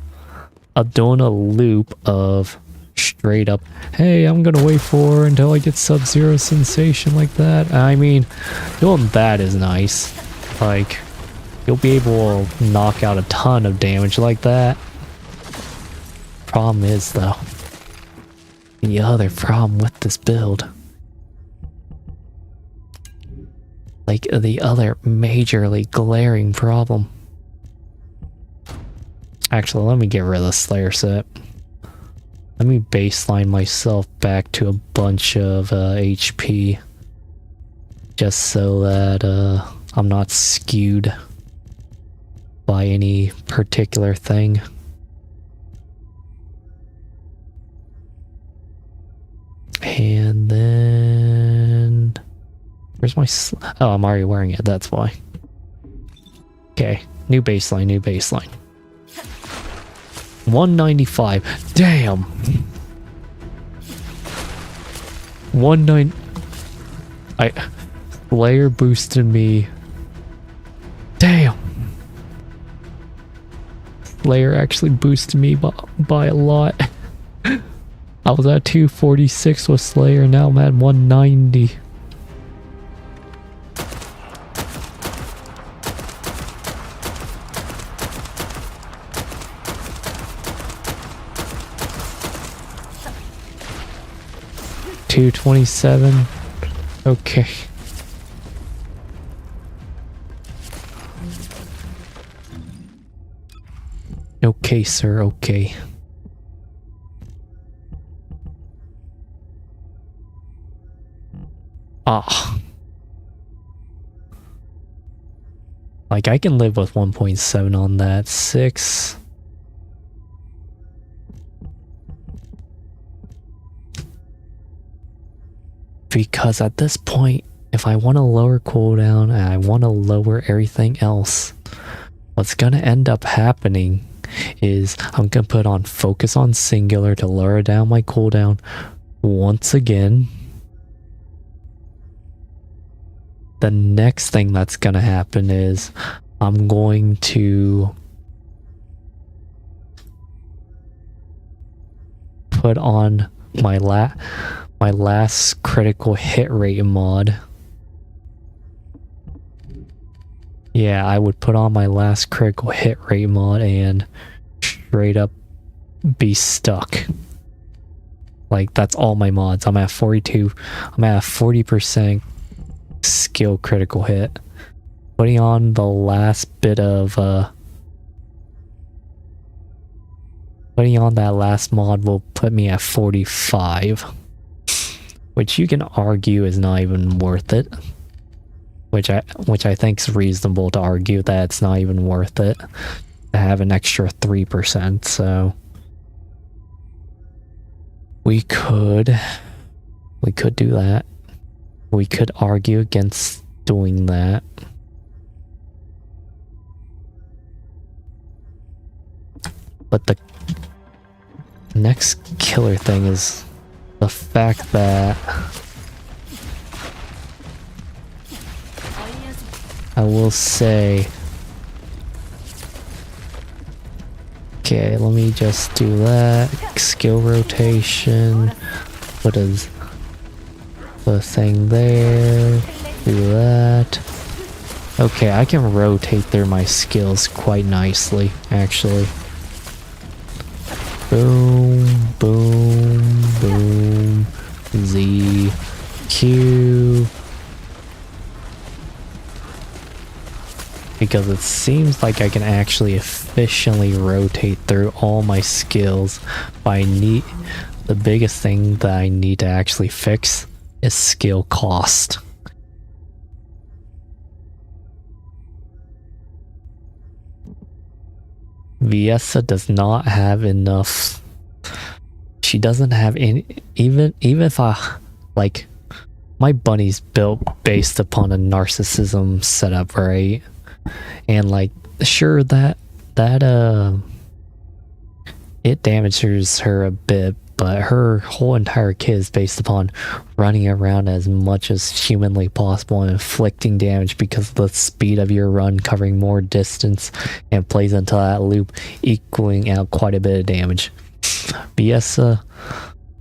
I'm doing a loop of straight up, hey, I'm gonna wait for until I get Sub-Zero Sensation like that. I mean, doing that is nice. Like, you'll be able to knock out a ton of damage like that. Problem is, though, the other problem with this build, like the other majorly glaring problem. Actually, let me get rid of the Slayer set. Let me baseline myself back to a bunch of HP, just so that I'm not skewed by any particular thing. And then where's my oh, I'm already wearing it, that's why. Okay, new baseline, new baseline. 195. Damn. 19. Slayer boosted me. Damn. Slayer actually boosted me by a lot. I was at 246 with Slayer, now I'm at 190. $227. Okay. Okay, sir, okay. Ah. Like, I can live with 1.7 on that. 6. Because at this point, if I want to lower cooldown and I want to lower everything else, what's gonna end up happening is I'm gonna put on focus on singular to lower down my cooldown once again. The next thing that's gonna happen is I'm going to put on my last critical hit rate mod. Yeah, I would put on my last critical hit rate mod and straight up be stuck. Like, that's all my mods. I'm at 42. I'm at 40% skill critical hit. Putting on the last bit of putting on that last mod will put me at 45. Which you can argue is not even worth it. Which I think is reasonable to argue that it's not even worth it to have an extra 3%, so we could do that. We could argue against doing that. But the next killer thing is the fact that I will say, okay, let me just do that. Skill rotation. Put a thing there. Do that. Okay, I can rotate through my skills quite nicely, actually. Boom, boom, boom. Z, Q. Because it seems like I can actually efficiently rotate through all my skills, but the biggest thing that I need to actually fix is skill cost. Viessa does not have enough. She doesn't have any, even if like, my bunny's built based upon a narcissism setup, right? And like, sure, that it damages her a bit, but her whole entire kit is based upon running around as much as humanly possible and inflicting damage because of the speed of your run, covering more distance, and plays into that loop, equaling out quite a bit of damage. Viessa,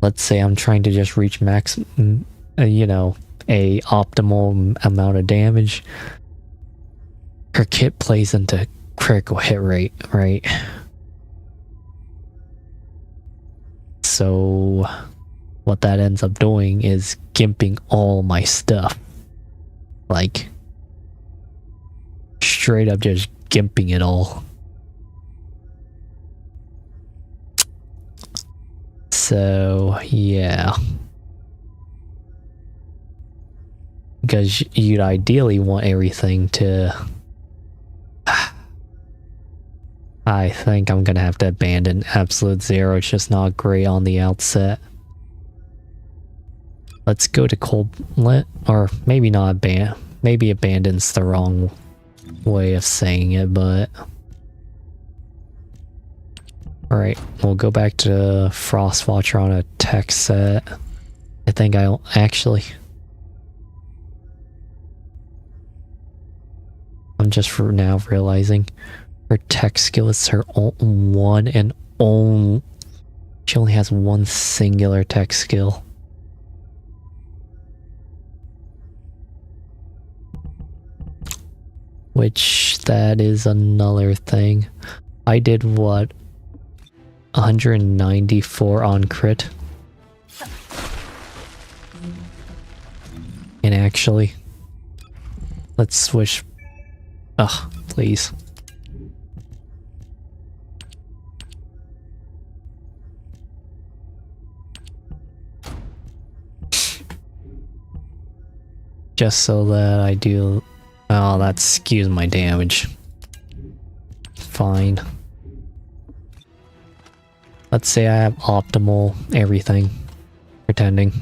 let's say I'm trying to just reach max, you know, a optimal amount of damage. Her kit plays into critical hit rate, right? So what that ends up doing is gimping all my stuff. Like, straight up just gimping it all. So, yeah. Because you'd ideally want everything to... I think I'm gonna have to abandon Absolute Zero. It's just not great on the outset. Let's go to Coldlit, or maybe not abandon. Maybe abandon's the wrong way of saying it, but... Alright, we'll go back to Frostwatcher on a tech set. I think I'll actually... I'm just for now realizing her tech skill is her one and only... She only has one singular tech skill. Which, that is another thing. I did what? 194 on crit. And actually, let's switch. Ugh, please. Just so that I do. Oh, that skews my damage. Fine. Let's say I have optimal everything. Pretending.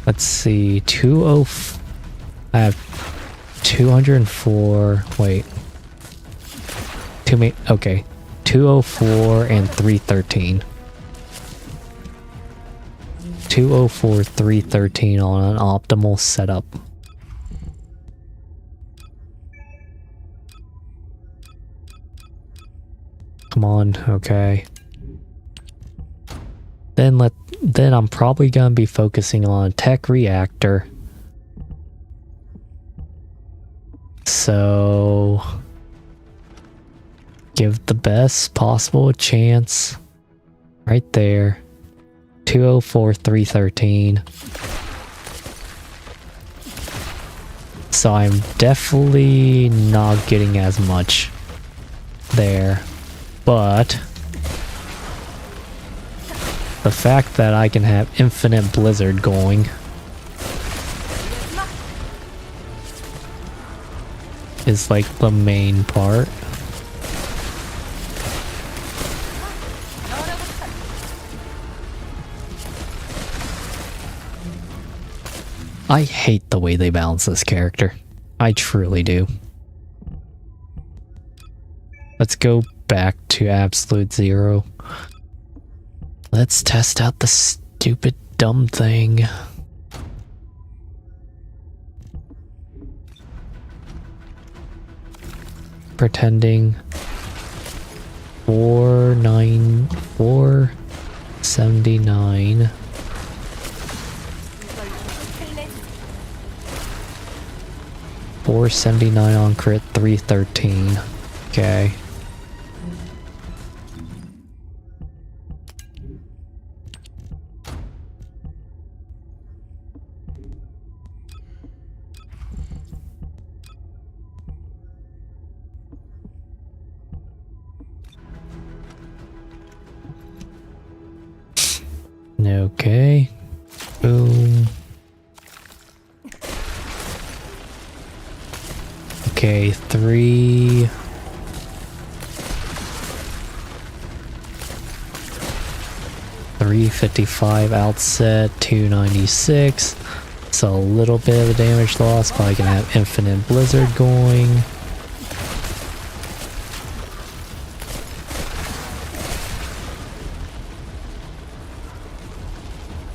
Let's see. I have 204. Wait. Okay. 204 and 313. 204, 313 on an optimal setup. Come on, okay. Then I'm probably gonna be focusing on a tech reactor. So give the best possible chance right there. 204, 313. So I'm definitely not getting as much there. But the fact that I can have infinite blizzard going is like the main part. I hate the way they balance this character. I truly do. Let's go back to absolute zero. Let's test out the stupid dumb thing. Pretending 479. $479 on crit, 313. Okay. Okay. Boom. Okay, 355 outset, 296. So a little bit of a damage loss, but I can have infinite blizzard going.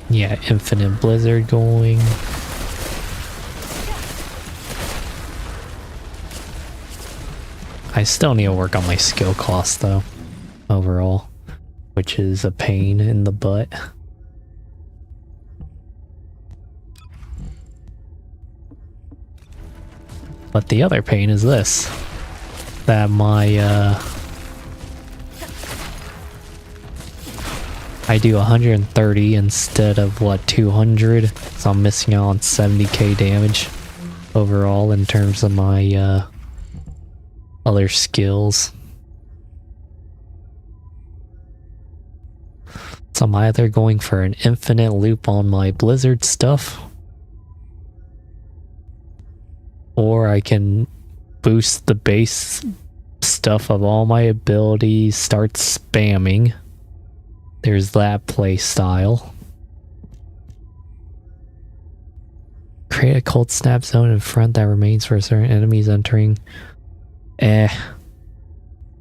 Yeah, infinite blizzard going. I still need to work on my skill cost though, overall, which is a pain in the butt. But the other pain is this, that my I do 130 instead of what, 200, so I'm missing out on 70k damage overall in terms of my other skills. So I'm either going for an infinite loop on my blizzard stuff, or I can boost the base stuff of all my abilities, start spamming. There's that play style. Create a cold snap zone in front that remains for certain enemies entering.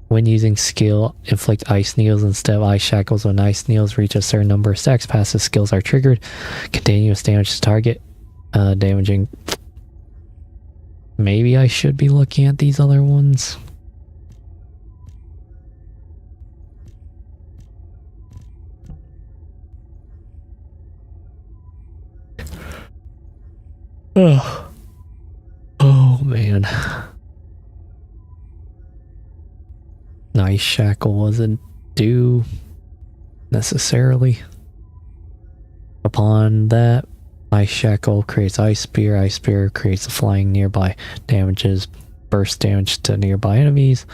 When using skill, inflict ice needles instead of ice shackles. When ice needles reach a certain number of stacks, passive skills are triggered. Continuous damage to target, damaging. Maybe I should be looking at these other ones. Oh, oh man. Nice shackle wasn't due necessarily. Upon that, ice shackle creates ice spear creates a flying nearby, damages burst damage to nearby enemies,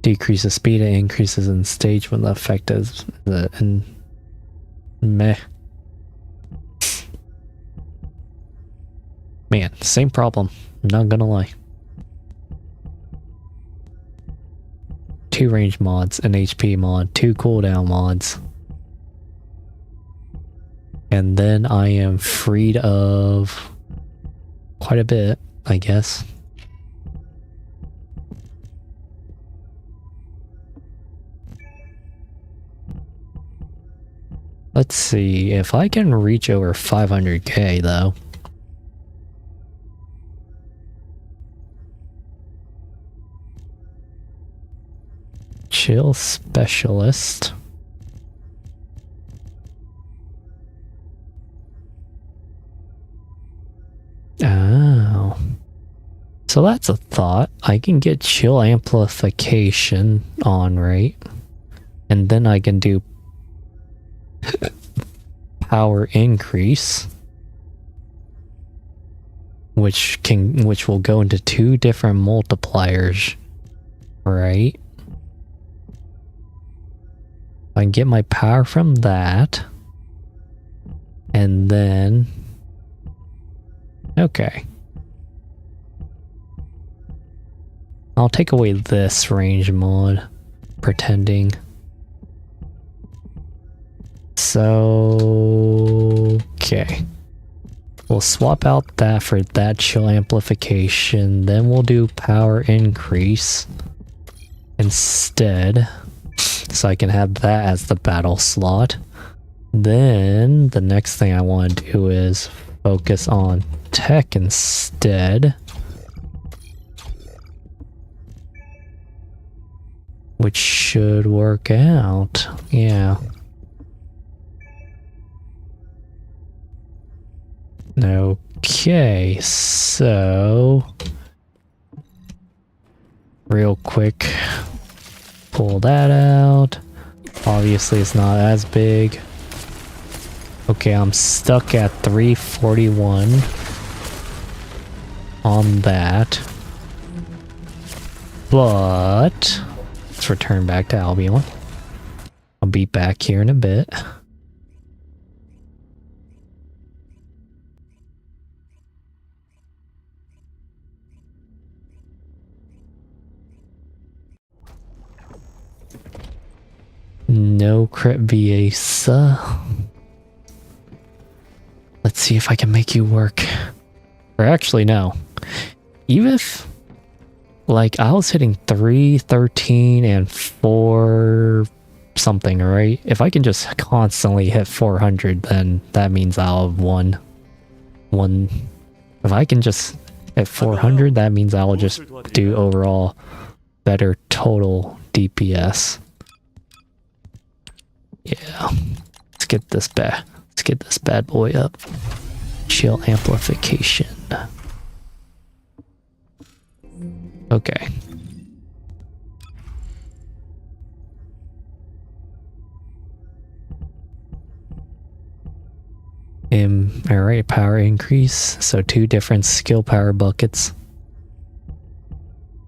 decreases speed and increases in stage when the effect is meh. Man, same problem, not gonna lie. 2 range mods, an HP mod, 2 cooldown mods. And then I am freed of quite a bit, I guess. Let's see, if I can reach over 500k though. Chill specialist. Oh. So that's a thought. I can get chill amplification on, right? And then I can do power increase, which will go into 2 different multipliers, right? I can get my power from that, and then okay, I'll take away this range mod, pretending. So okay, we'll swap out that for that chill amplification, then we'll do power increase instead. So I can have that as the battle slot. Then the next thing I want to do is focus on tech instead. Which should work out. Yeah. Okay, so real quick, pull that out. Obviously it's not as big. Okay, I'm stuck at 341 on that. But let's return back to Albion. I'll be back here in a bit. No crit Viesa. Let's see if I can make you work. Or actually, no. Even if, like, I was hitting 313 and 4 something, right? If I can just constantly hit 400, then that means I'll have one. If I can just hit 400, that means I will just do overall better total DPS. Yeah, let's get this bad boy up. Chill amplification. Okay. Alright, power increase. So 2 different skill power buckets.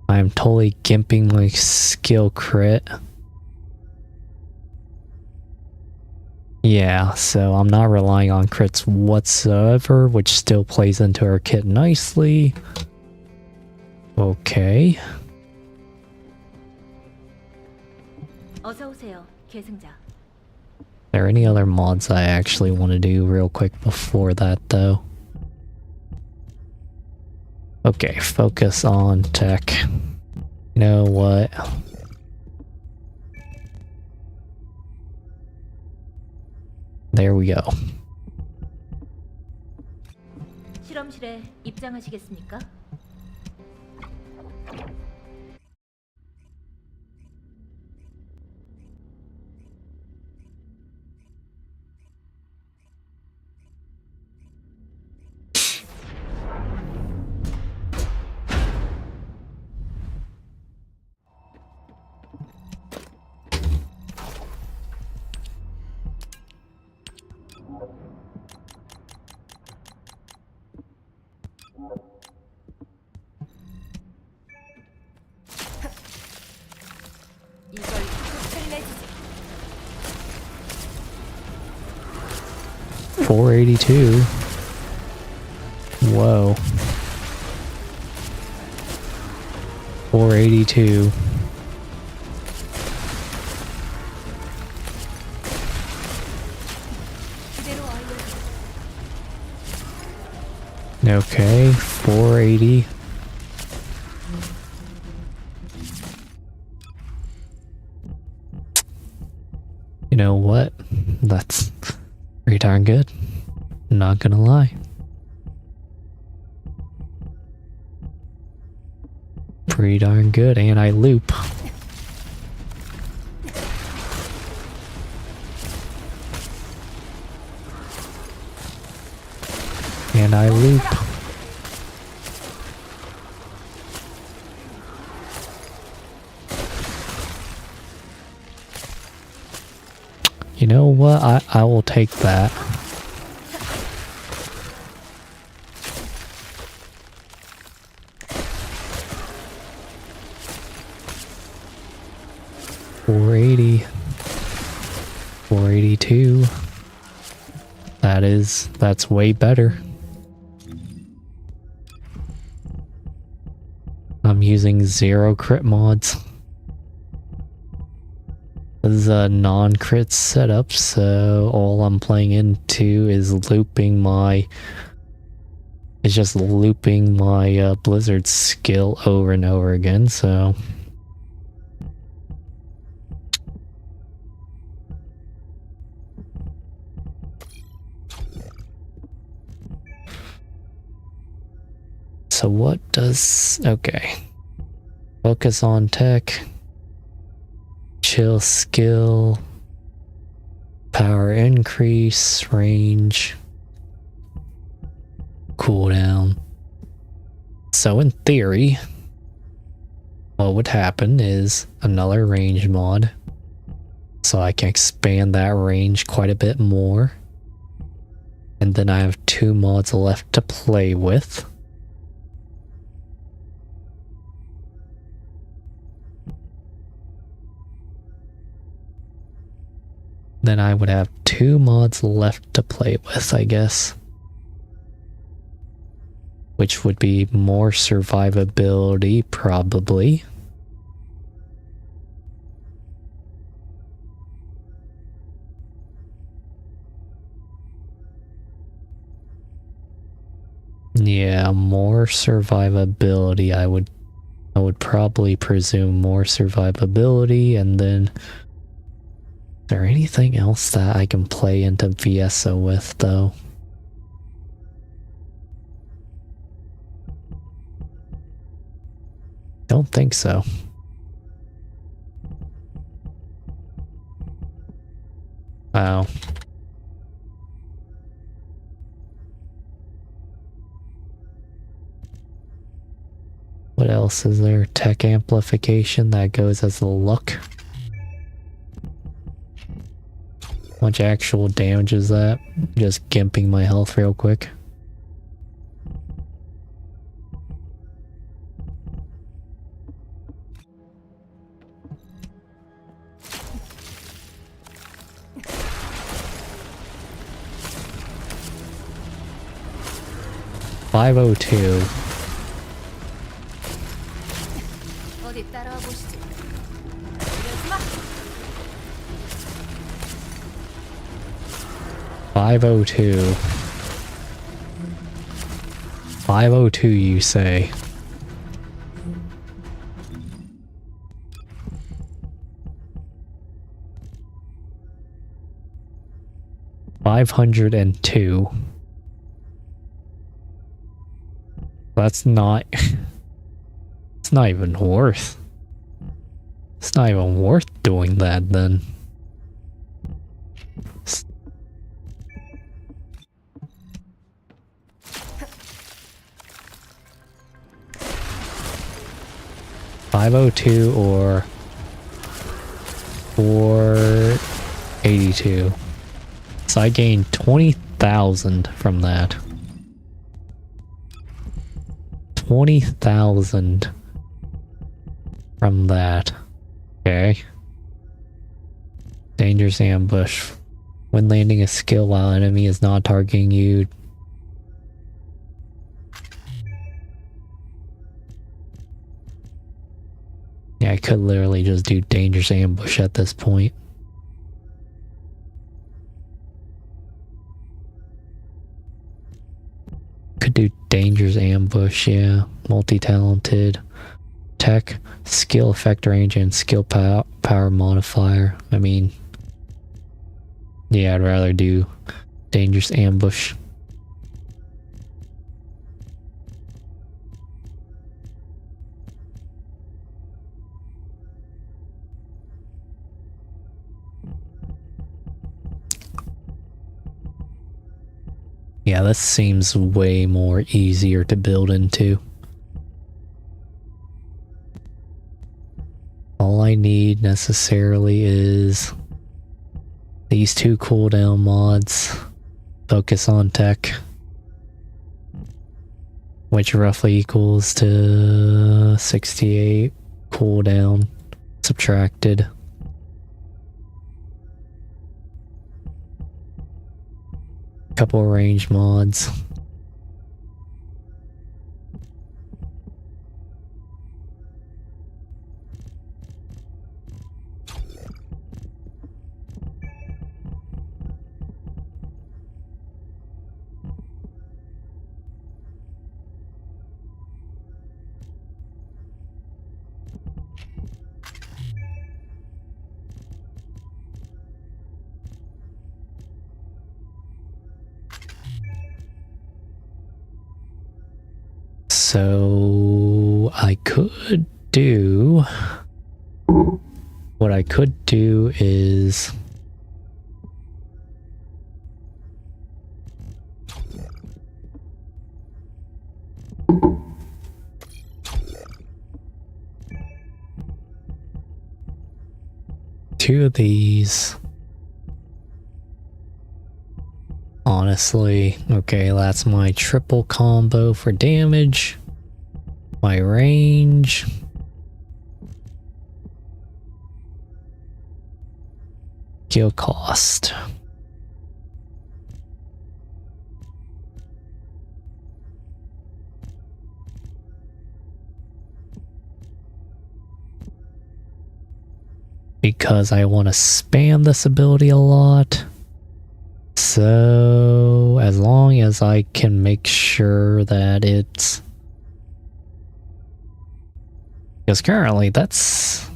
I'm totally gimping my skill crit. Yeah, so I'm not relying on crits whatsoever, which still plays into our kit nicely. Okay. 어서 오세요, 계승자. Are there any other mods I actually want to do real quick before that, though? Okay, focus on tech. You know what? There we go. 실험실에 입장하시겠습니까? 482. Whoa. 482. Okay, 480. You know what? That's pretty darn good. Not gonna lie. Pretty darn good, and I loop. And I loop. You know what? I will take that. $480. $482. That's way better. I'm using 0 crit mods. This is a non-crit setup, so all I'm playing into is just looping my Blizzard skill over and over again, so. So what does, okay. Focus on tech. Chill skill. Power increase, range. Cooldown. So in theory, what would happen is another range mod. So I can expand that range quite a bit more. And then I have 2 mods left to play with. Then I would have 2 mods left to play with, I guess. Which would be more survivability, probably. Yeah, more survivability. I would probably presume more survivability, and then is there anything else that I can play into VSO with, though? Don't think so. Wow. What else is there? Tech amplification that goes as a luck. How much actual damage is that? Just gimping my health real quick. $502. 어디 따라와 보시지. $502. $502, you say? $502. That's not. It's not even worth. It's not even worth doing that then. $502 or $482. So I gained 20,000 from that. 20,000 from that. Okay. Dangerous ambush. When landing a skill while enemy is not targeting you. Yeah, I could literally just do dangerous ambush at this point. Could do dangerous ambush, yeah. Multi-talented. Tech, skill effect range, and skill power modifier. I mean, yeah, I'd rather do dangerous ambush. Yeah, this seems way more easier to build into. All I need necessarily is these 2 cooldown mods. Focus on tech, which roughly equals to 68 cooldown subtracted. Couple range mods. So I could do, what I could do is two of these. Honestly, okay, that's my triple combo for damage, my range, skill cost. Because I want to spam this ability a lot. So, as long as I can make sure that it's... Because currently that's...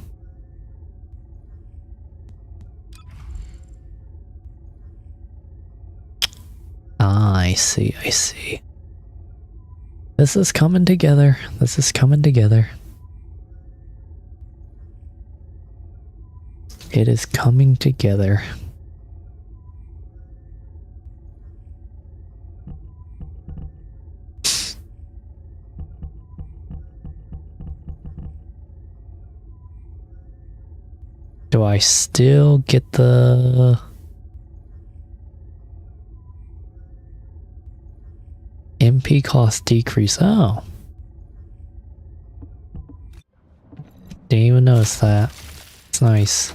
Ah, I see, I see. This is coming together. This is coming together. It is coming together. Do I still get the MP cost decrease? Oh. Didn't even notice that. It's nice.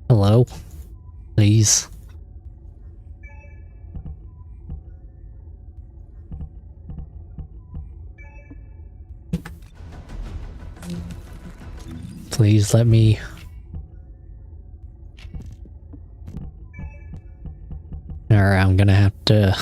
Hello? Please. Please let me... Alright, I'm gonna have to...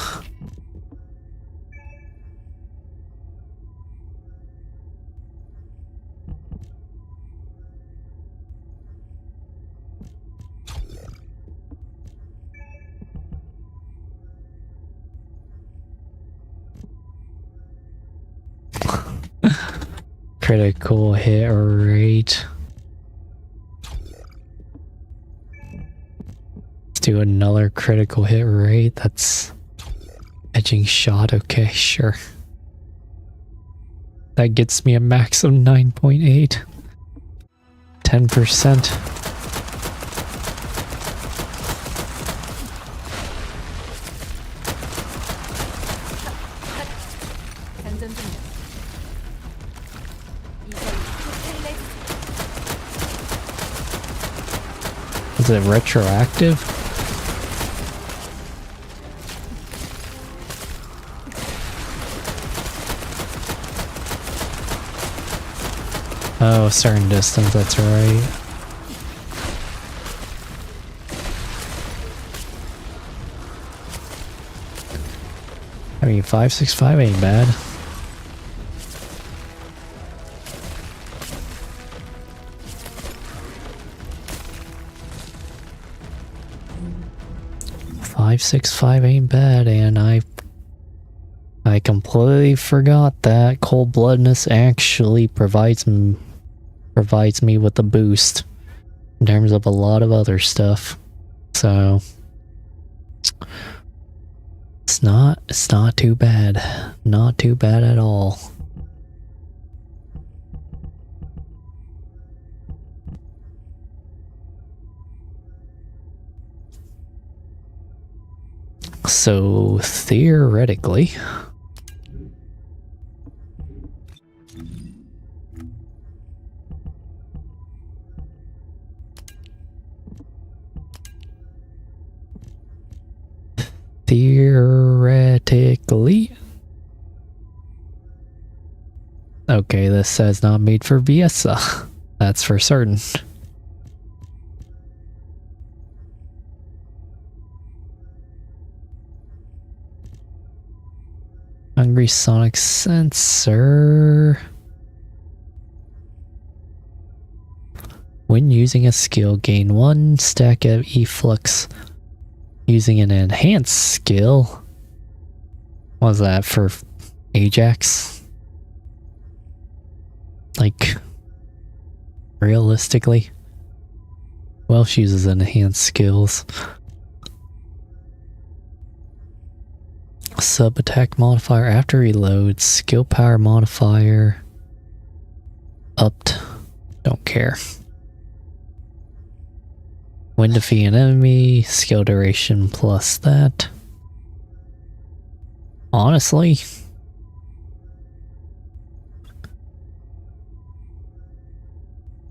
critical hit rate. Let's do another critical hit rate. That's edging shot. Okay, sure. That gets me a max of 9.8. 10%. 장전 중이야. 이걸 호텔레 Is it retroactive? Oh, certain distance, that's right. I mean, 565 ain't bad. .565 ain't bad, and I completely forgot that cold-bloodedness actually provides me with a boost in terms of a lot of other stuff. So it's not too bad. Not too bad at all. So theoretically, okay, this says not made for Viesa. That's for certain. Hungry Sonic Sensor. When using a skill, gain 1 stack of efflux. Using an enhanced skill. What was that for Ajax? Like, realistically? Who else uses enhanced skills? Sub attack modifier after reload, skill power modifier upped. Don't care. When defeat an enemy, skill duration plus that. Honestly,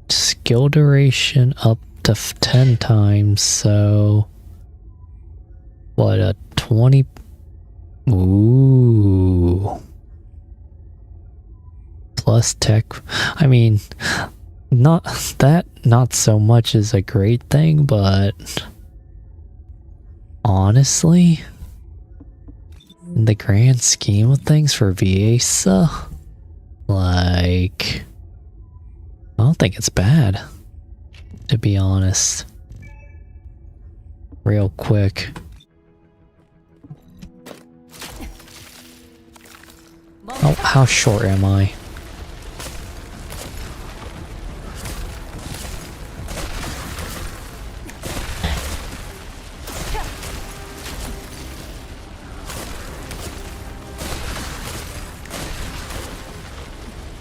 skill duration up to 10 times, so what, a 20. Ooh. Plus tech. I mean, not so much is a great thing, but honestly, in the grand scheme of things for Viesa, like, I don't think it's bad, to be honest. Real quick. Oh, how short am I?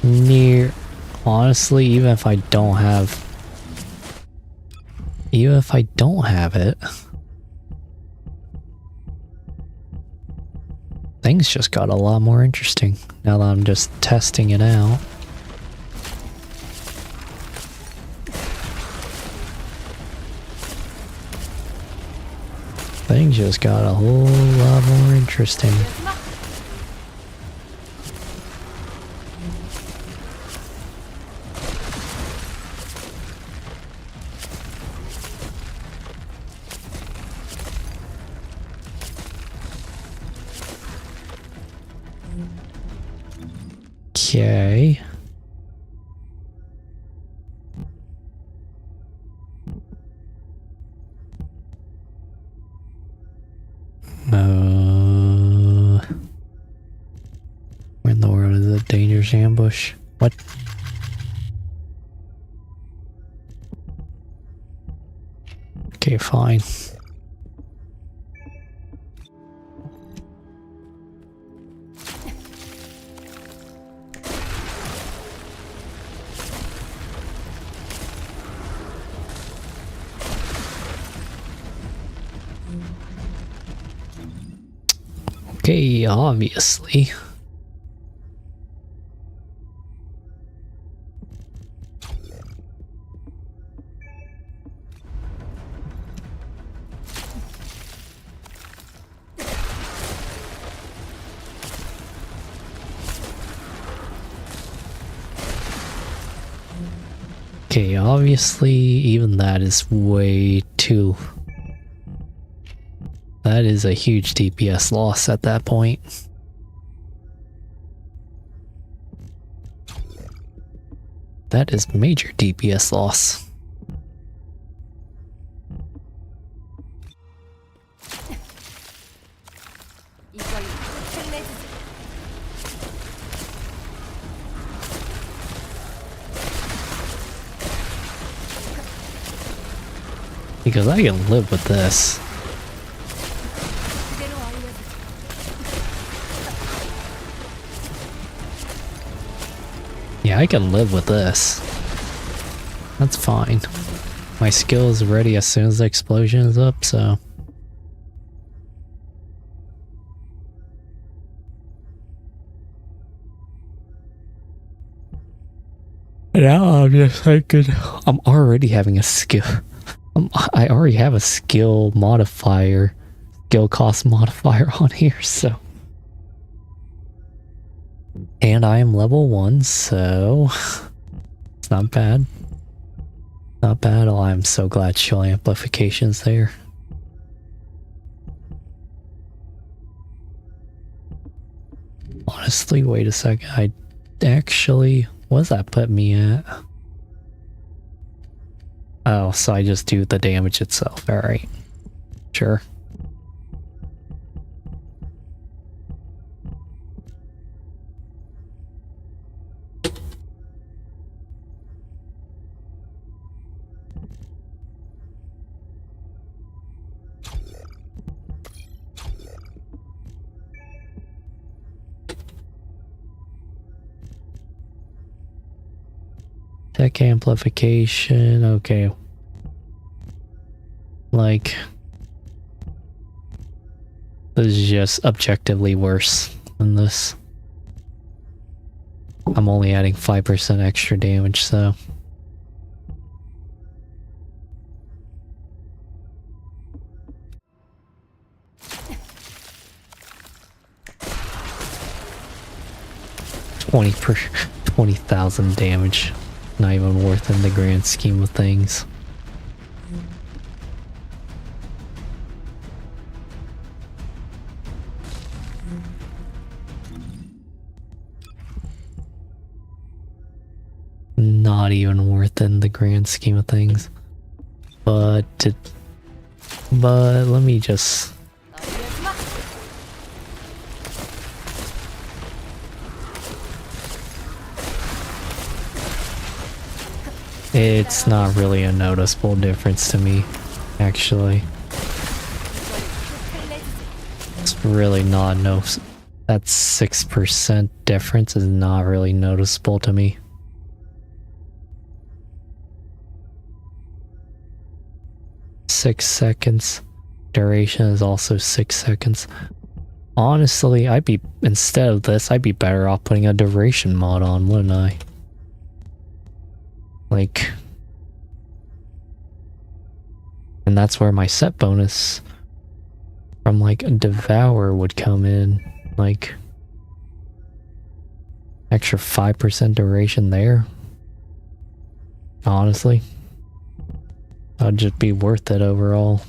Near, honestly, even if I don't have it, things just got a lot more interesting now that I'm just testing it out. Things just got a whole lot more interesting. Okay. Where in the world is a dangerous ambush? What? Okay, fine. Okay, obviously. Okay, obviously, even that is way too... That is a huge DPS loss at that point. That is major DPS loss. 이걸 끝내주지. Because I can live with this. 그대로 알려주지. Yeah, I can live with this. That's fine. My skill is ready as soon as the explosion is up, so... Now I'm just thinking, I'm already having a skill. I already have a skill modifier, skill cost modifier on here, so. And I am level 1, so it's not bad. Not bad. Oh, I'm so glad Chill Amplification's there. Honestly, wait a second. I actually... What does that put me at? Oh, so I just do the damage itself. Alright. Sure. Tech amplification, okay. Like, this is just objectively worse than this. I'm only adding 5% extra damage, so. $20,000 damage. Not even worth in the grand scheme of things. Not even worth in the grand scheme of things. But let me just... It's not really a noticeable difference to me, actually. It's really not that 6% difference is not really noticeable to me. Six seconds. Duration is also 6 seconds. Honestly, instead of this, I'd be better off putting a duration mod on, wouldn't I? Like, and that's where my set bonus from like Devour would come in, like extra 5% duration there. Honestly, that'd just be worth it overall.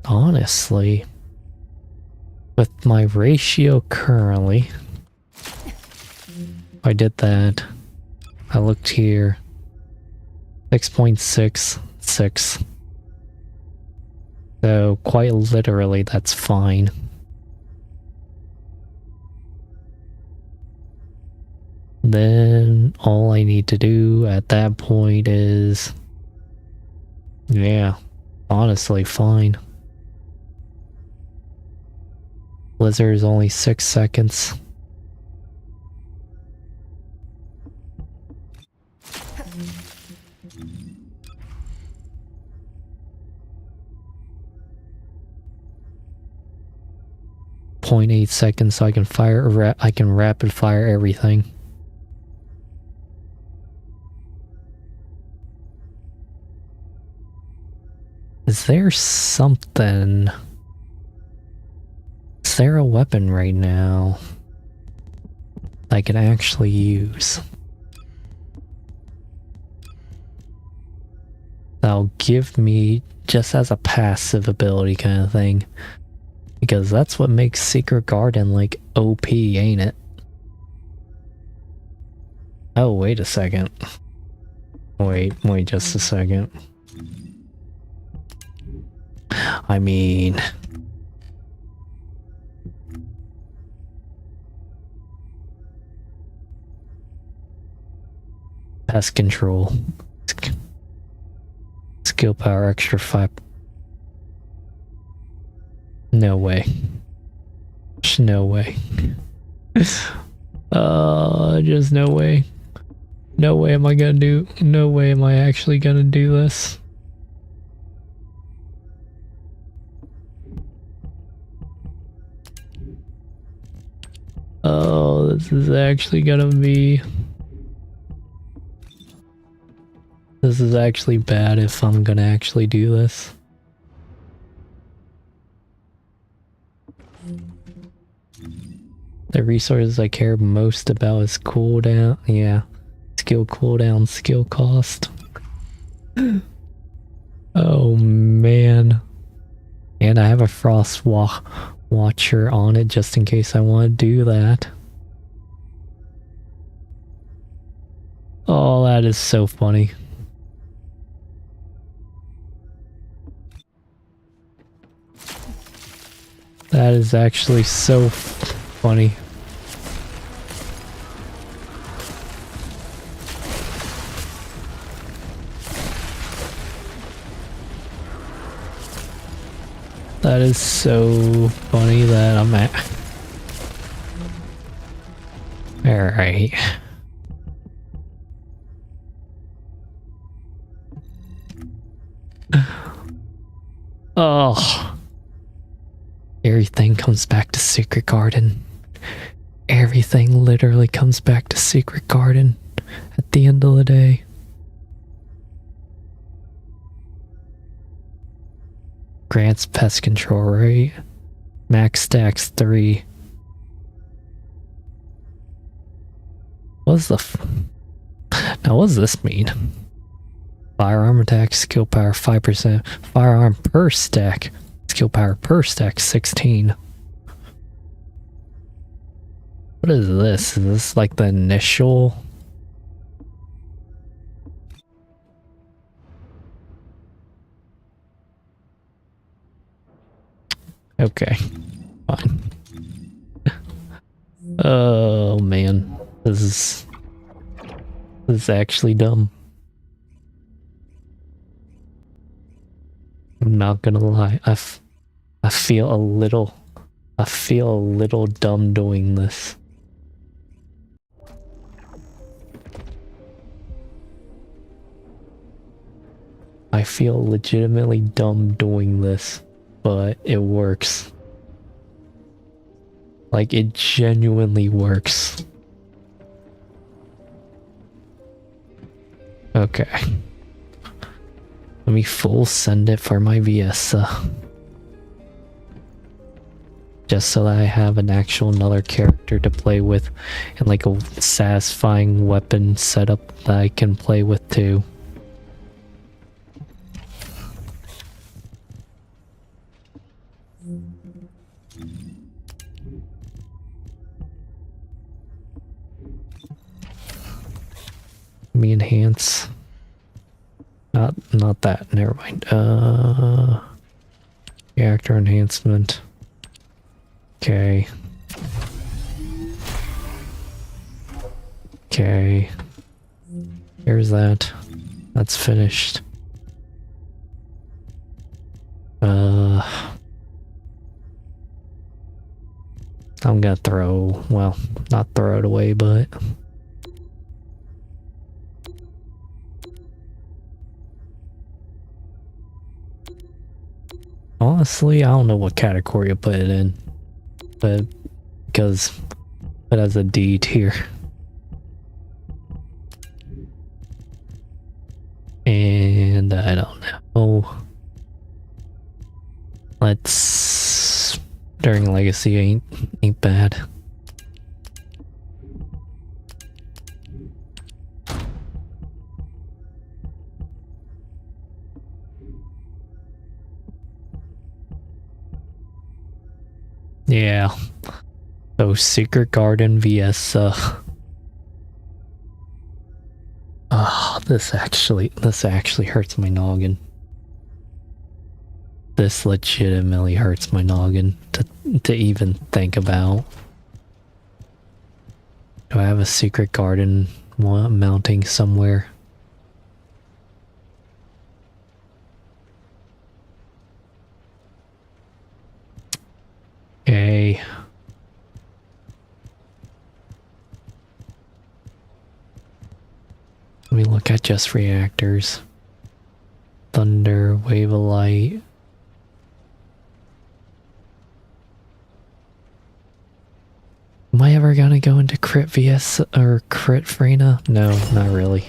Honestly, with my ratio currently, I did that. I looked here, 6.6, 6. So quite literally, that's fine. Then all I need to do at that point is, yeah, honestly fine. Blizzard is only 6 seconds. .8 seconds, so I can rapid fire everything. Is there something? Is there a weapon right now I can actually use? That'll give me just as a passive ability kind of thing. Because that's what makes Secret Garden like OP, ain't it? Oh, wait a second. Wait just a second. I mean... Pest control. Skill power extra 5. No way. Just no way. Just no way. No way am I gonna do... No way am I actually gonna do this. Oh, this is actually gonna be... This is actually bad if I'm gonna actually do this. The resources I care most about is cooldown. Yeah. Skill cooldown, skill cost. Oh man. And I have a frost watcher on it just in case I want to do that. Oh, that is so funny. That is actually so funny. That is so funny that I'm at. Alright. Oh. Everything comes back to Secret Garden. Everything literally comes back to Secret Garden at the end of the day. Grants pest control, right? Max stacks 3. What's the now what does this mean? Firearm attack, skill power 5%. Firearm per stack. Skill power per stack 16. What is this? Is this like the initial? Okay, fine. Oh man, this is actually dumb. I'm not gonna lie. I feel a little dumb doing this. I feel legitimately dumb doing this, but it works. Like, it genuinely works. Okay. Let me full send it for my Viesa. Just so that I have an actual another character to play with and like a satisfying weapon setup that I can play with too. Let me enhance. not that. Never mind. Reactor enhancement. Okay. Okay. Here's that. That's finished. I'm gonna throw, well, not throw it away, but honestly, I don't know what category to put it in, but because it has a D tier. And I don't know. Let's during Legacy ain't bad. Yeah. So Secret Garden vs this actually hurts my noggin. This legitimately hurts my noggin to even think about. Do I have a secret garden mounting somewhere? Okay. Let me look at just reactors. Thunder, wave of light. Am I ever gonna go into crit VS or crit Freyna? No, not really.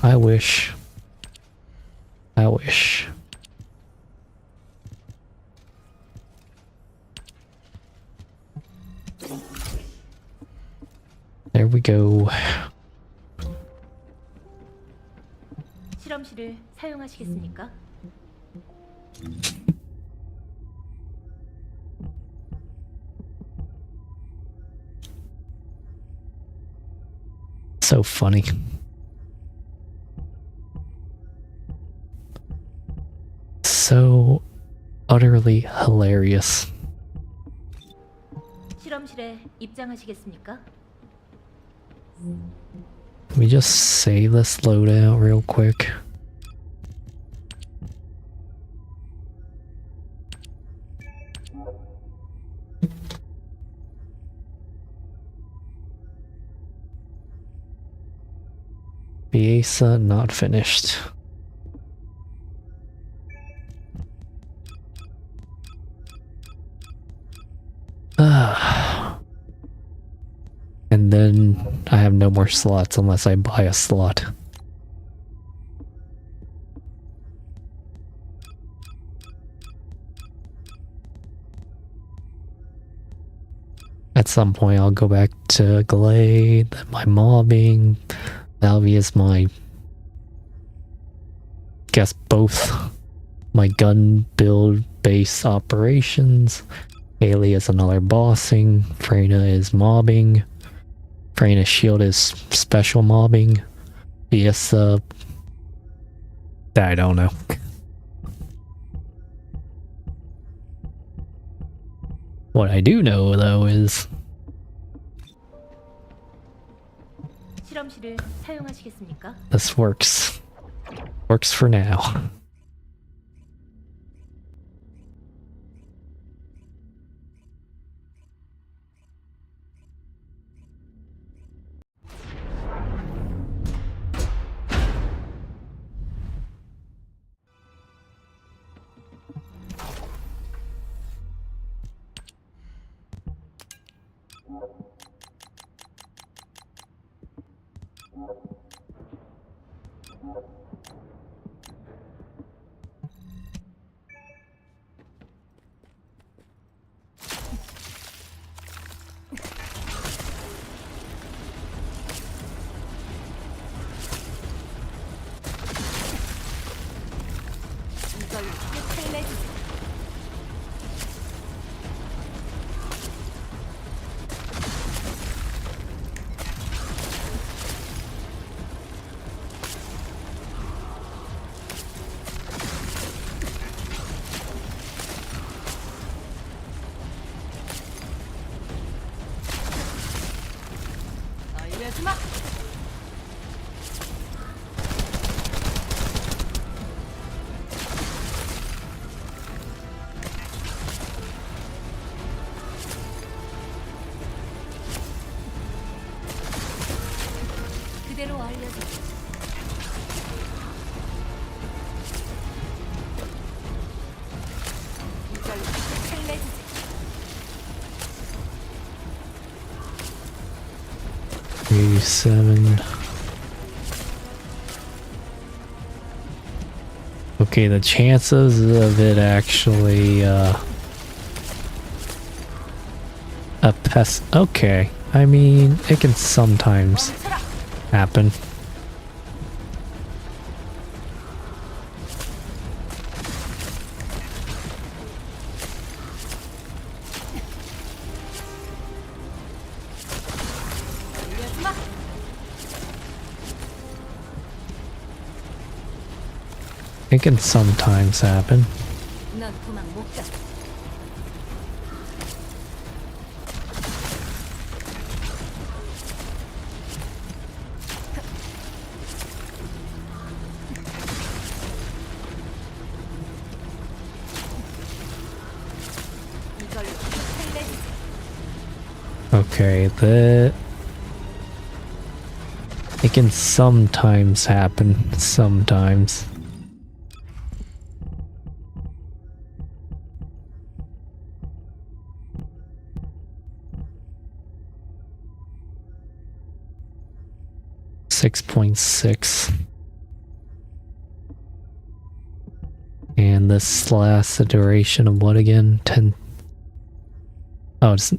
I wish. I wish. There we go. 실험실을 사용하시겠습니까? So funny. So utterly hilarious. 실험실에 입장하시겠습니까? Let me just save this loadout real quick. Biesa not finished. And then I have no more slots unless I buy a slot. At some point I'll go back to Glade, my mobbing. Valvy is my, guess both my gun build base operations. Daily is another bossing. Freyna is mobbing. Freyna's shield is special mobbing. Biesa, I don't know. What I do know though is 실험실을 사용하시겠습니까? this works. Works for now. 이걸로 끝을 내주세요. 놀려주마. 그대로 알려줘. 이걸로 끝을 내주지. Seven. Okay, the chances of it actually a pest. Okay, I mean it can sometimes happen. 놀려주마. It can sometimes happen. 넌 도망 못 가. 이걸로 끝을 내주지. Okay, that it can sometimes happen. Sometimes. .6. And this lasts a duration of what again? 10. Oh, it's,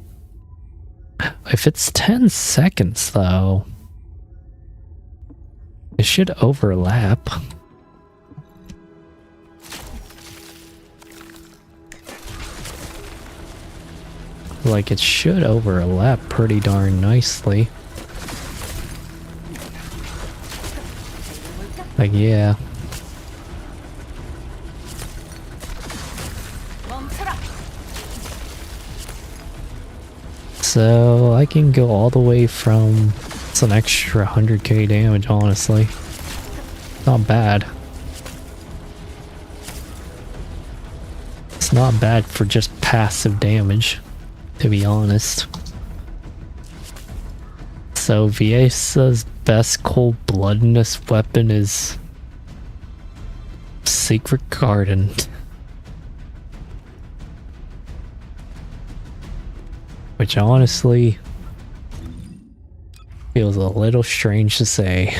if it's 10 seconds though, it should overlap. Like it should overlap pretty darn nicely. Like, yeah. 멈춰라. So I can go all the way from, it's an extra 100k damage, honestly. Not bad. It's not bad for just passive damage, to be honest. So Viesa's best cold-bloodedness weapon is Secret Garden. Which honestly feels a little strange to say.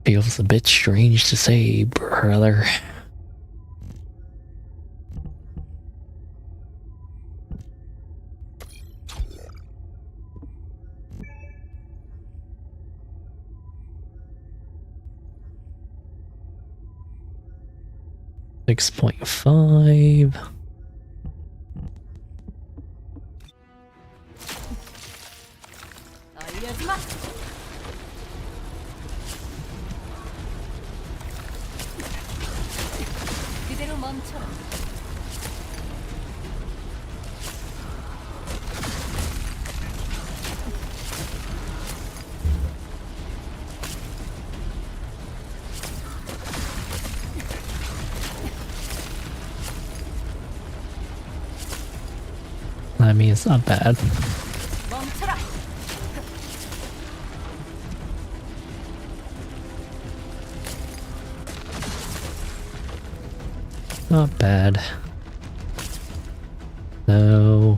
Feels a bit strange to say, brother. .5. 놀려주마. 그대로 멈춰라. I mean, it's not bad. 멈춰라. Not bad. No.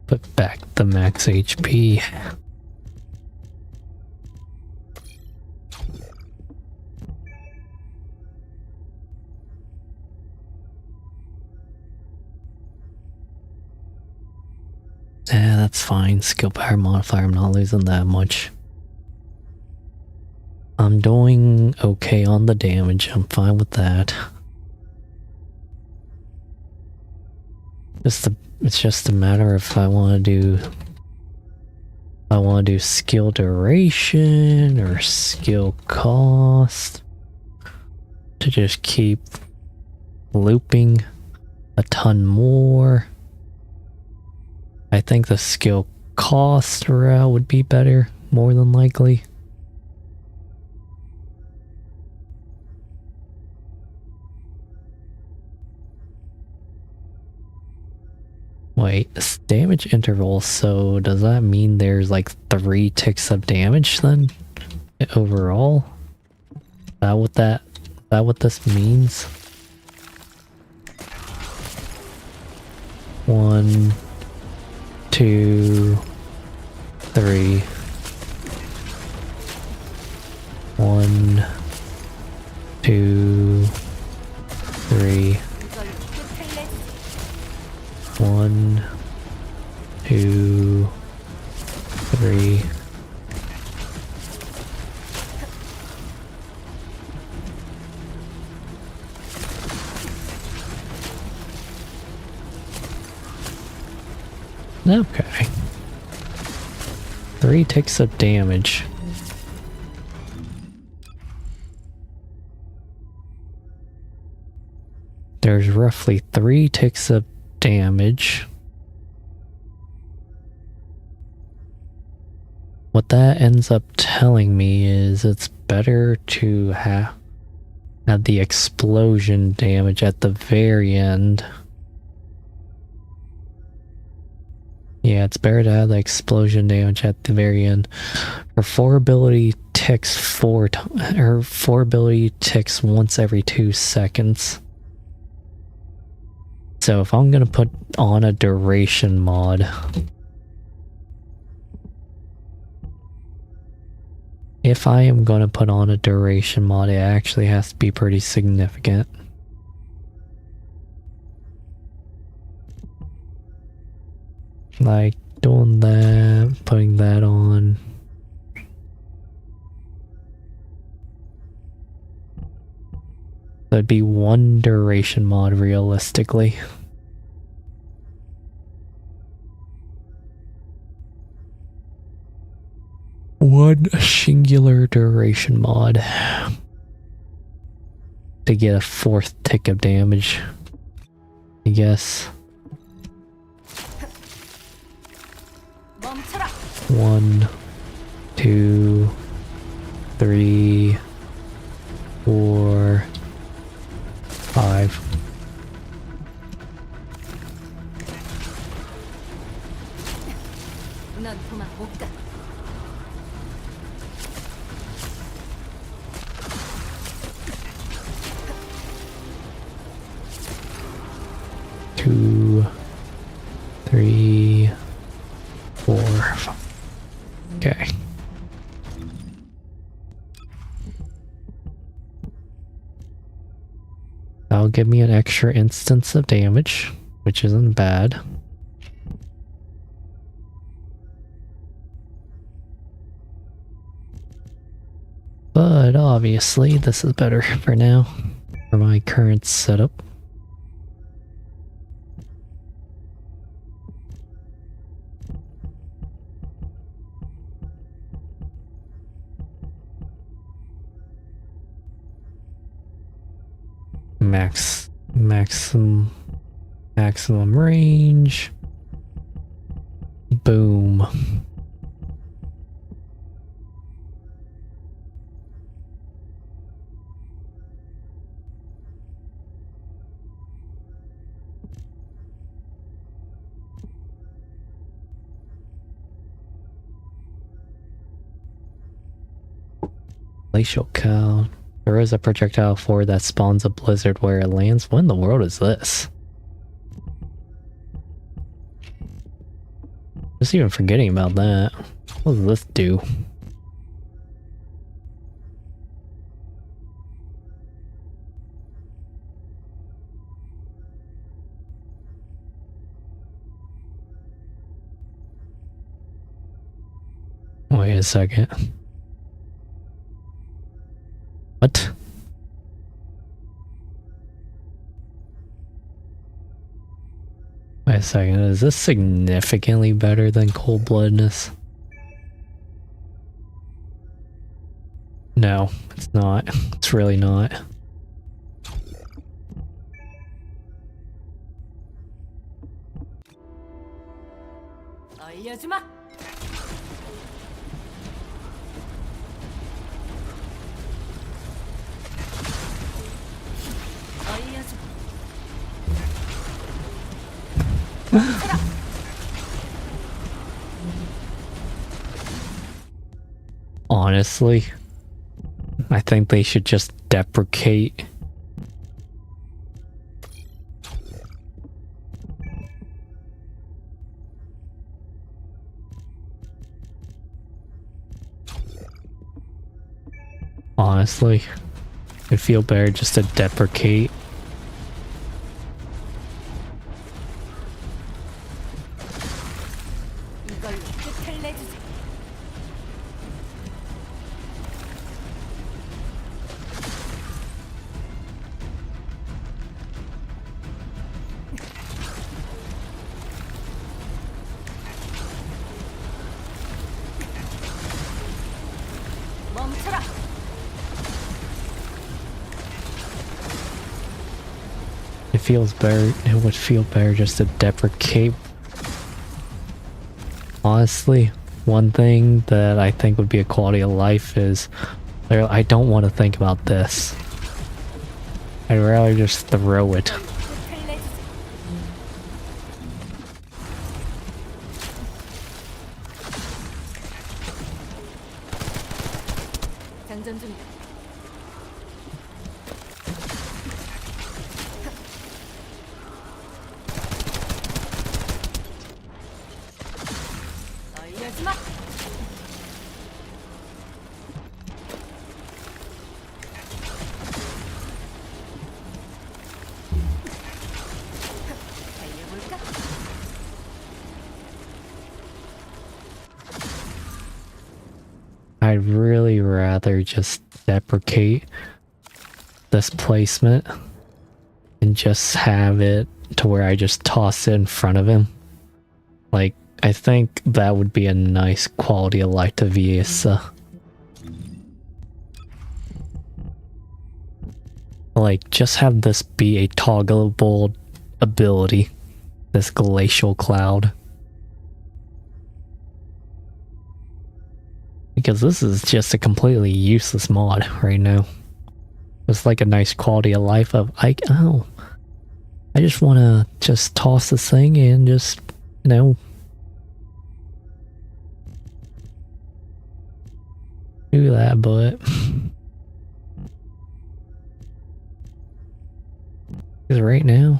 Put back the max HP. Yeah, that's fine. Skill power modifier, I'm not losing that much. I'm doing okay on the damage. I'm fine with that. It's just a matter if I want to do skill duration or skill cost to just keep looping a ton more. I think the skill cost route would be better, more than likely. Wait, this damage interval, so does that mean there's like 3 ticks of damage then? Overall? Is that what this means? 1, 2, 3. 1, 2, 3. 1, 2, 3. Okay. 3 ticks of damage. There's roughly 3 ticks of damage. What that ends up telling me is it's better to have the explosion damage at the very end. Yeah, it's better to have the explosion damage at the very end. Her 4 ability ticks 4 times. Her 4 ability ticks once every 2 seconds. So if I'm gonna put on a duration mod, if I am gonna put on a duration mod, it actually has to be pretty significant. Like doing that, putting that on. That'd be 1 duration mod realistically. One singular duration mod to get a 4th tick of damage, I guess. 1, 2, 3, 4, 5. 넌 도망 못 가. 2, 3, 4, 5. Okay. That'll give me an extra instance of damage, which isn't bad. But obviously, this is better for now, for my current setup. Maximum range. Boom. Glacial cow. There is a projectile forward that spawns a blizzard where it lands. What in the world is this? Just even forgetting about that. What does this do? Wait a second. What? Wait a a second, is this significantly better than cold-bloodedness? No, it's not. It's really not. 알려주마. 알려주마. Honestly, I think they should just deprecate. Honestly, it'd feel better just to deprecate. 이걸로 끝을 내주지. 멈춰라. It feels better. It would feel better just to deprecate. Honestly, one thing that I think would be a quality of life is I don't want to think about this. I'd rather just throw it. 끝을 내주지. 장전 중이다. 알려주마. 달려볼까? I'd really rather just deprecate this placement and just have it to where I just toss it in front of him. Like, I think that would be a nice quality of life to Viesa. Like, just have this be a toggleable ability. This glacial cloud. Because this is just a completely useless mod right now. It's like a nice quality of life of, I just want to just toss this thing and just, you know, do that, but because right now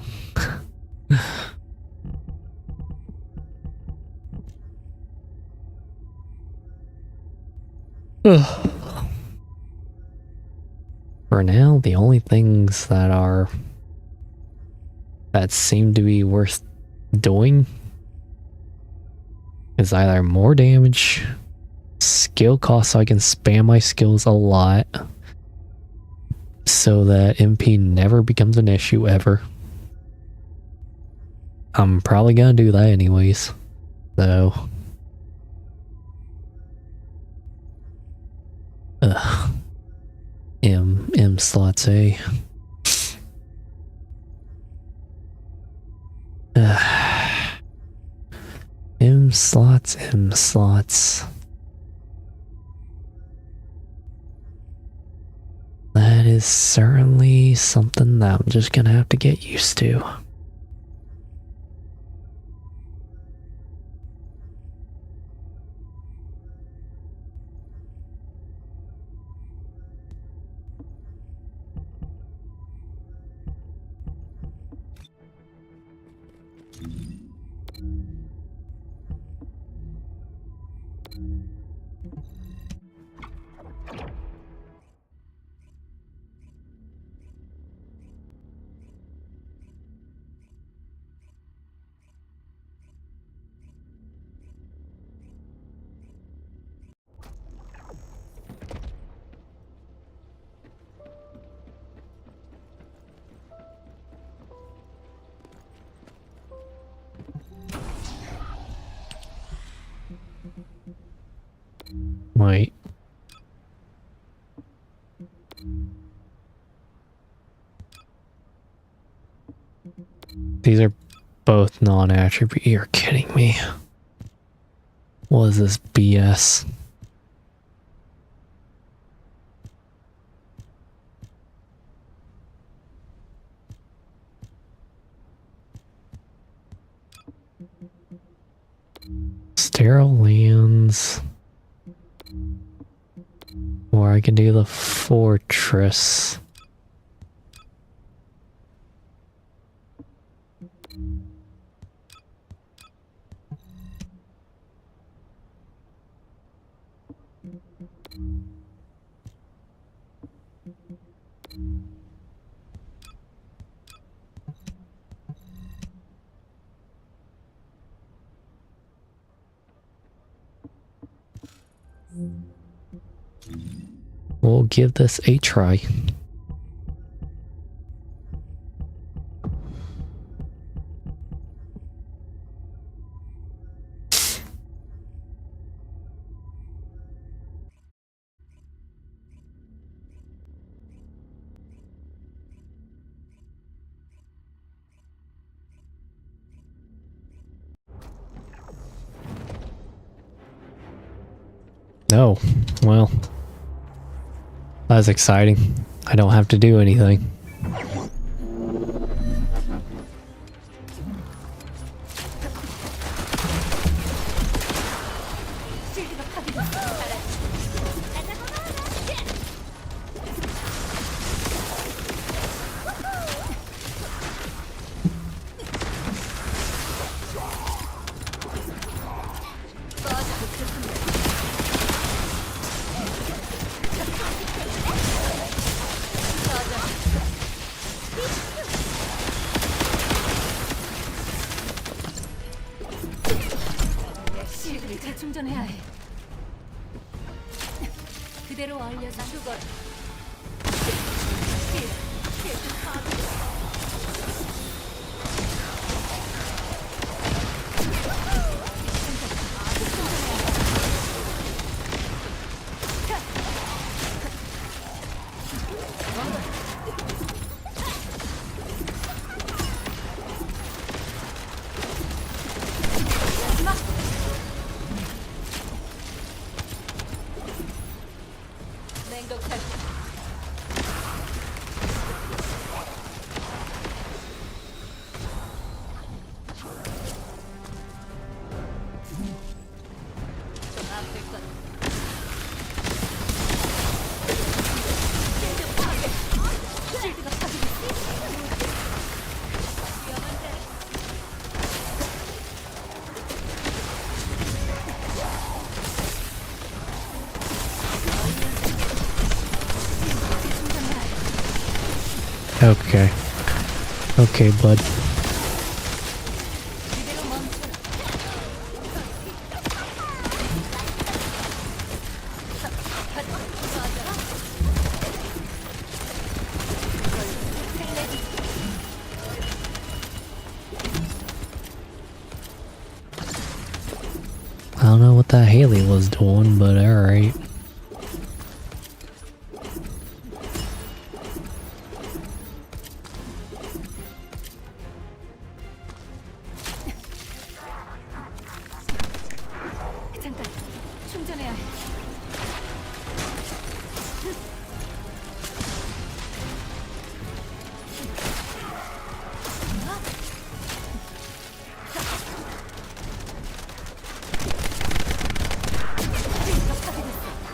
for now, the only things that seem to be worth doing is either more damage, skill cost so I can spam my skills a lot so that MP never becomes an issue ever. I'm probably gonna do that anyways, so M slots A. M slots. That is certainly something that I'm just gonna have to get used to. These are both non-attribute. You're kidding me. What is this BS? Sterile lands. Or I can do the fortress. We'll give this a try. No, well, that's exciting. I don't have to do anything. 실드를 재충전해야 해. 그대로 알려줘. 그걸. 맹독살. 좀 아플 것. 실드가 파괴됐어. 위험한데. Okay. Okay, bud. 이대로 멈춰라. I don't know what that Haley was doing, but alright. 잠깐 충전해야 해. 실드가 파괴됐어.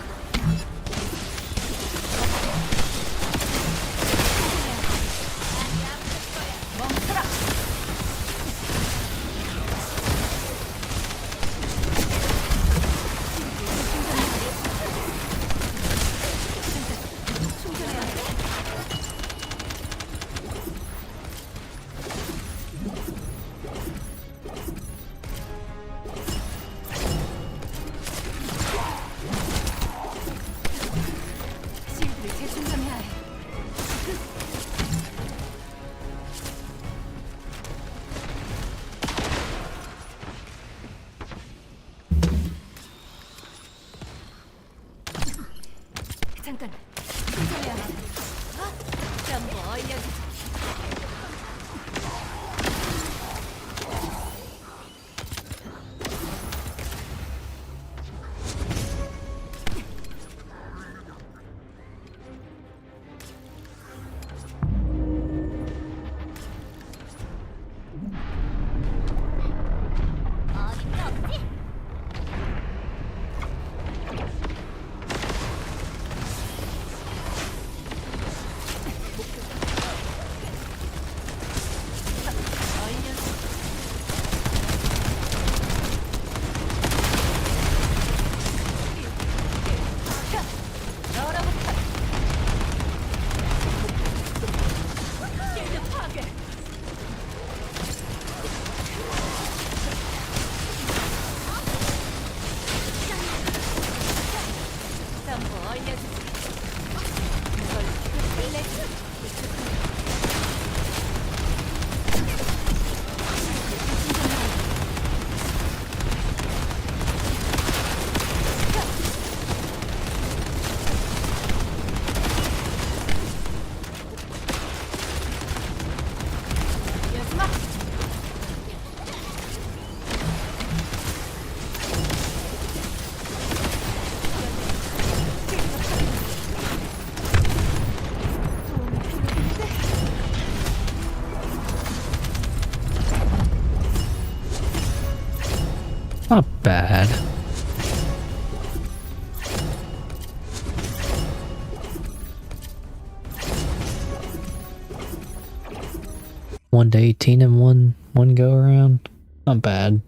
Not bad. One to 18 in one go around. Not bad.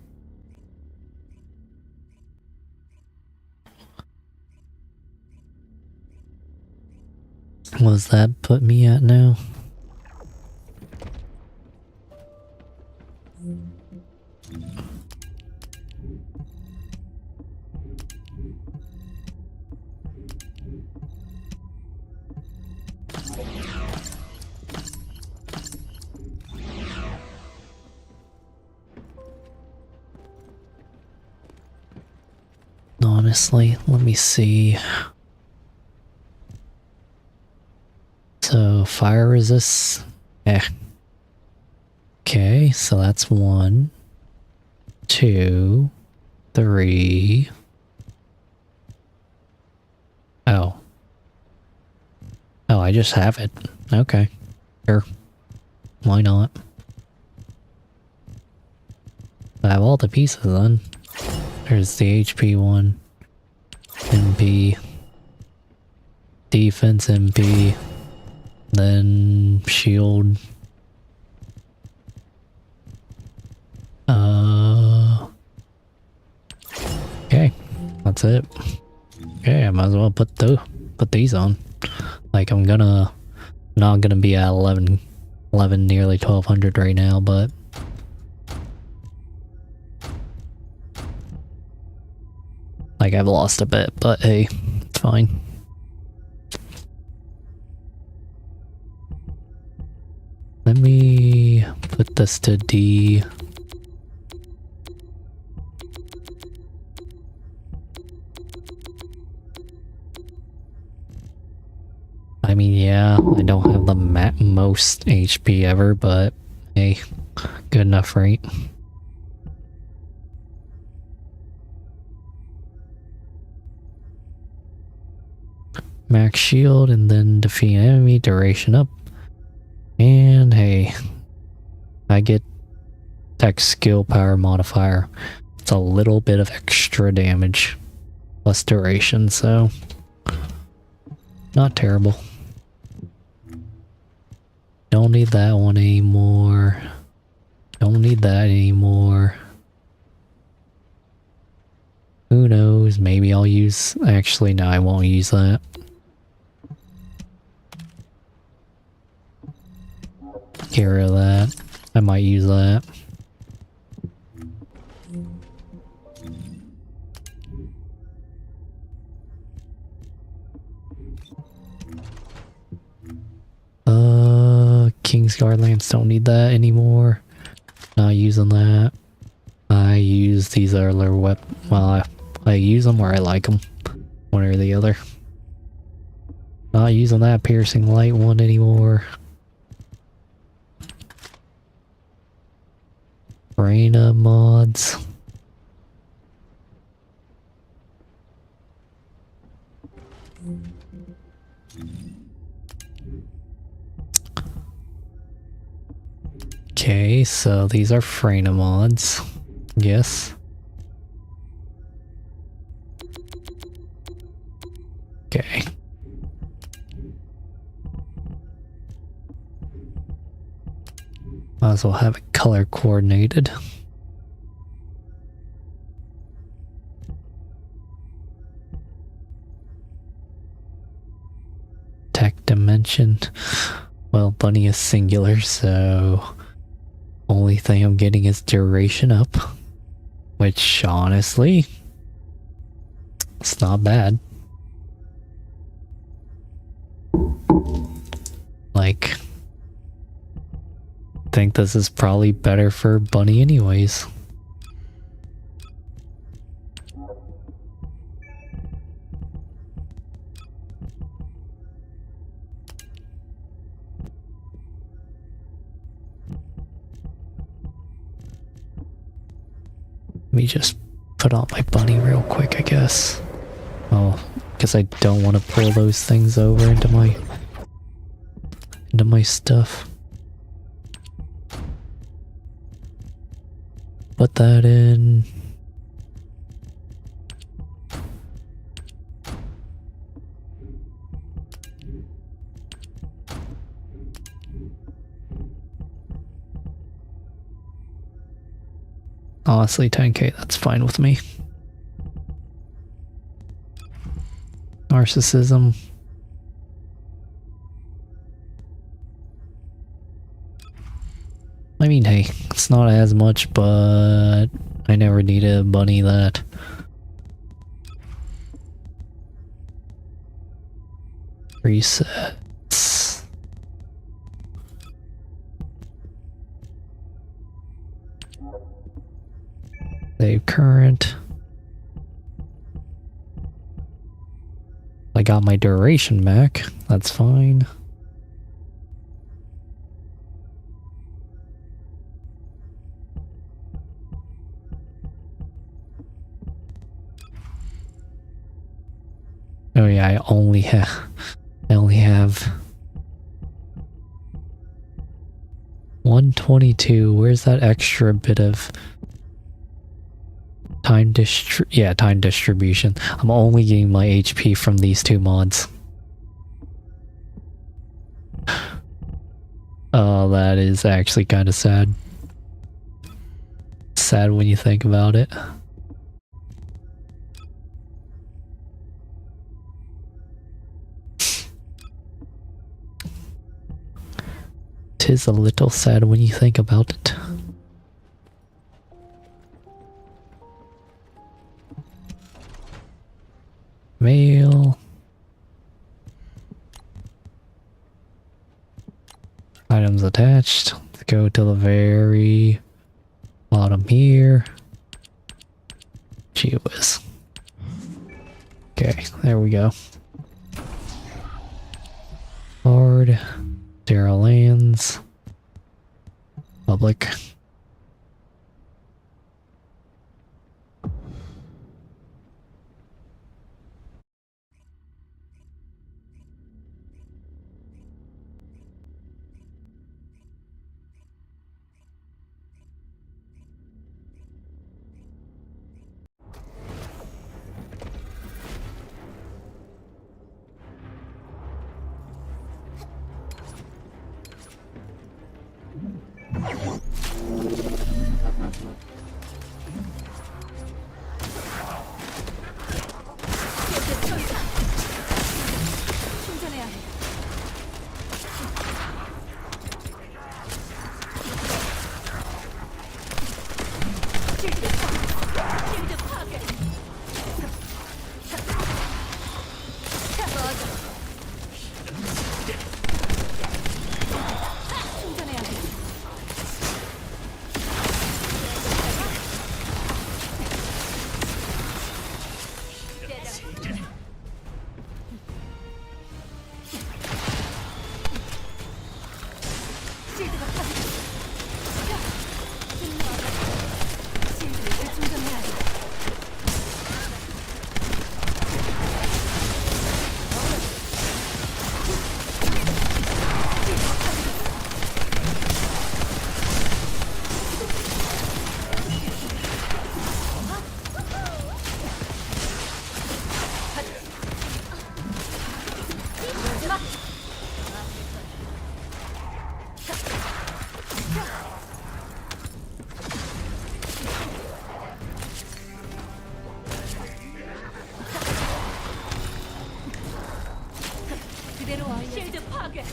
What does that put me at now? Honestly, let me see. So, fire resist. Okay, so that's 1, 2, 3. Oh. Oh, I just have it. Okay. Sure. Why not? I have all the pieces then. There's the HP one. MP. Defense MP. Then shield. Okay. That's it. Okay, I might as well put these on. Like I'm not gonna be at 11 nearly 1200 right now, but like I've lost a bit, but hey, it's fine. Let me put this to D. I mean, yeah, I don't have the most HP ever, but hey, good enough, right? Max shield and then defeat enemy, duration up. And hey, I get tech skill power modifier. It's a little bit of extra damage plus duration, so not terrible. Don't need that one anymore. Don't need that anymore. Who knows? Maybe I'll use... Actually, no, I won't use that. Get rid of that. I might use that. Kingsguard lamps, don't need that anymore. Not using that. I use these other well, I use them or I like them. One or the other. Not using that piercing light one anymore. Reina mods. Okay, so these are Freyna mods. Yes. Okay. Might as well have it color coordinated. Tech dimension. Well, bunny is singular, so only thing I'm getting is duration up, which honestly, it's not bad. Like, I think this is probably better for bunny anyways. Let me just put on my bunny real quick, I guess. Oh, because I don't want to pull those things over into my stuff. Put that in. Honestly, 10k, that's fine with me. Narcissism. I mean, hey, it's not as much, but I never needed a bunny that. Resets. Save current. I got my duration back. That's fine. Oh yeah, I only have 122. Where's that extra bit of time distribution? I'm only getting my HP from these two mods. Oh, that is actually kind of sad. Sad when you think about it. Tis a little sad when you think about it. Mail. Items attached. Let's go to the very bottom here. Gee whiz. Okay, there we go. Hard. Daryl lands. Public. 충전해야 해. 충전해야 해. 실드가 파괴됐어. 실드를 충전해야 해. 그대로 와. 실드 파괴.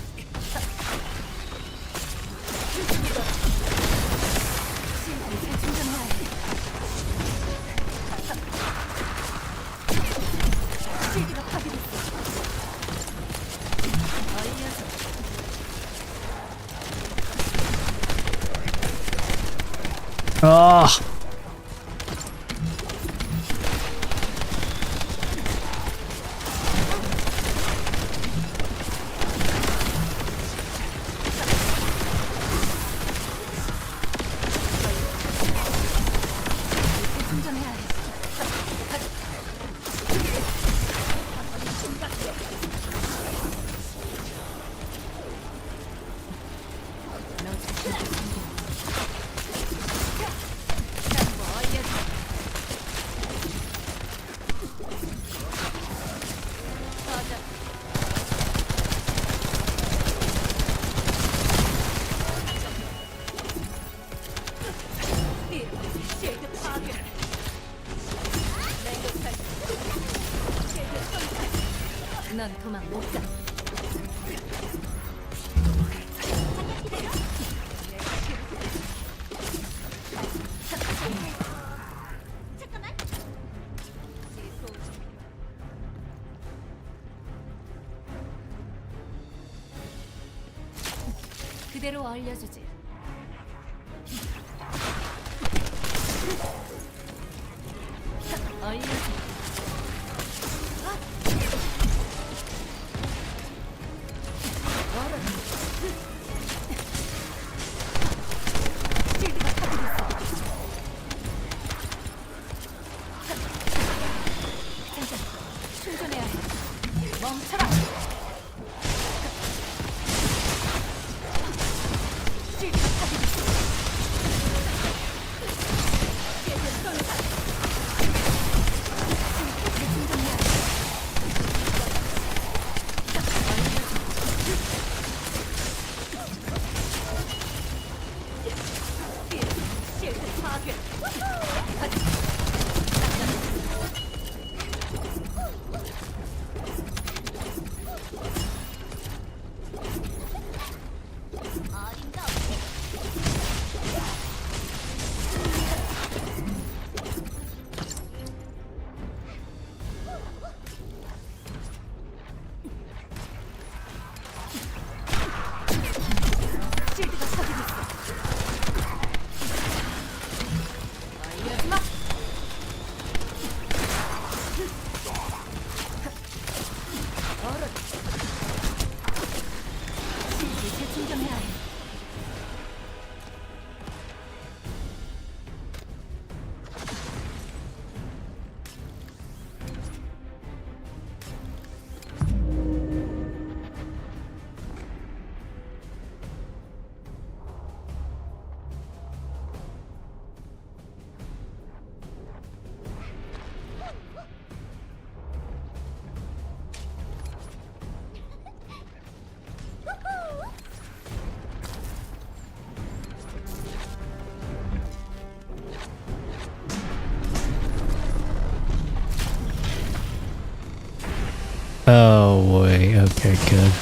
실드를 충전해야 해. 실드가 파괴됐어. 얼려서. 아. 충전해야 해. 넌 도망 못 가. 그대로 알려주지. 알려주지. 충전해야 해. 멈춰라. Oh boy, okay, good.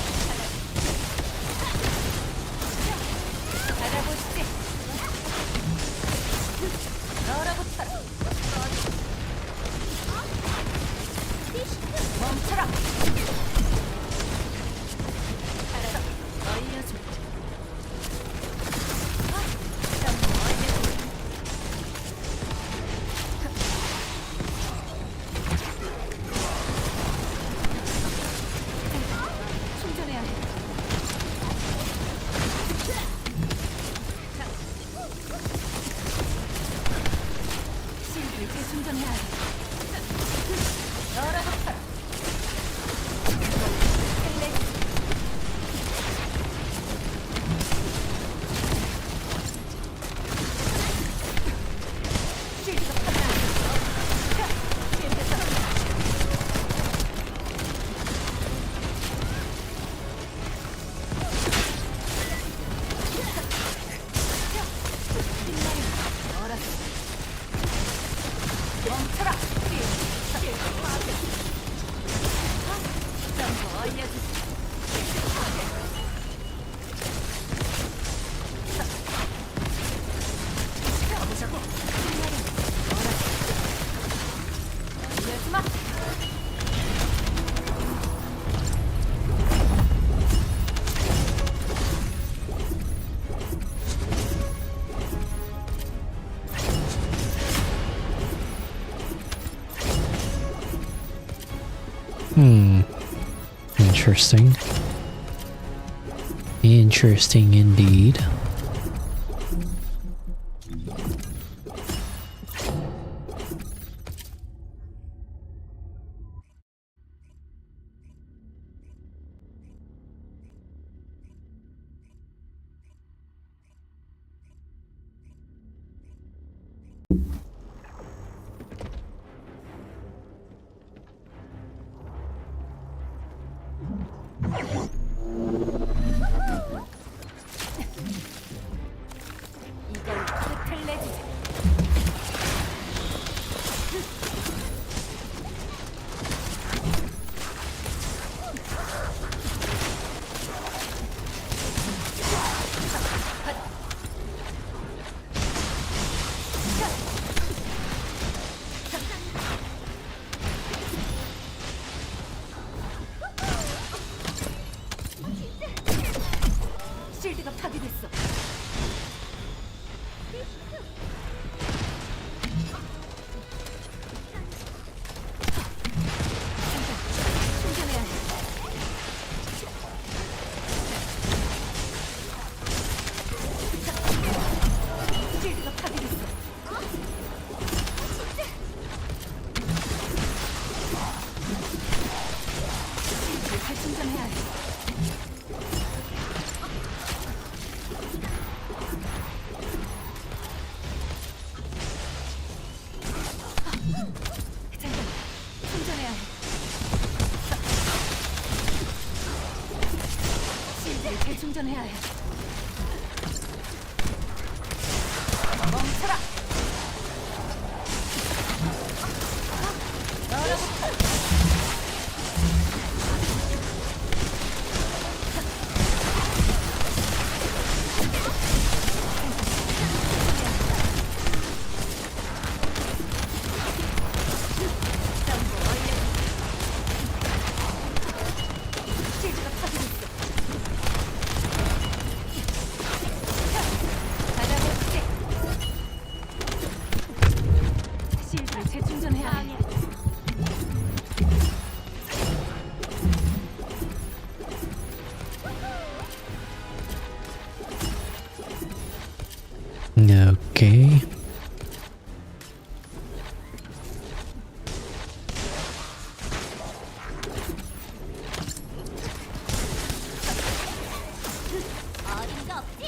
Interesting. Interesting indeed. 해. 멈춰라. 실드를 재충전해야 해. Okay. 어림도 없지.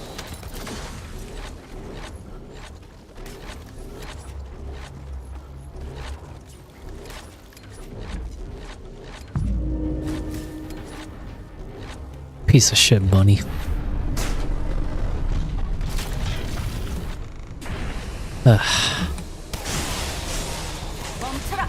실드를 재충전해야 해. Piece of shit, bunny. Ugh. 멈춰라.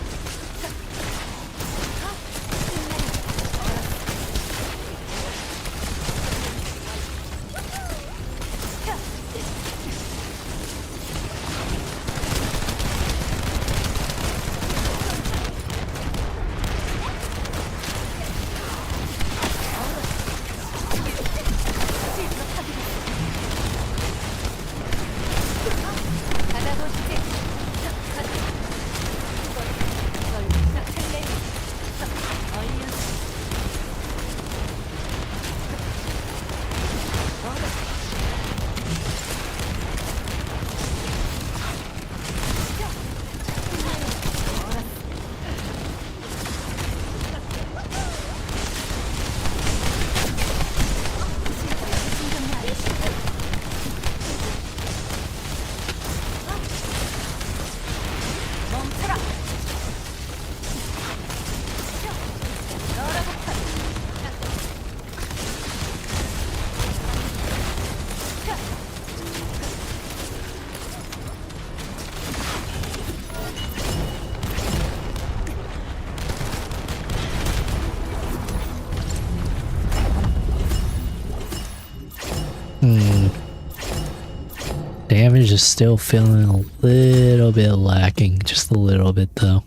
Damage is still feeling a little bit lacking, just a little bit though.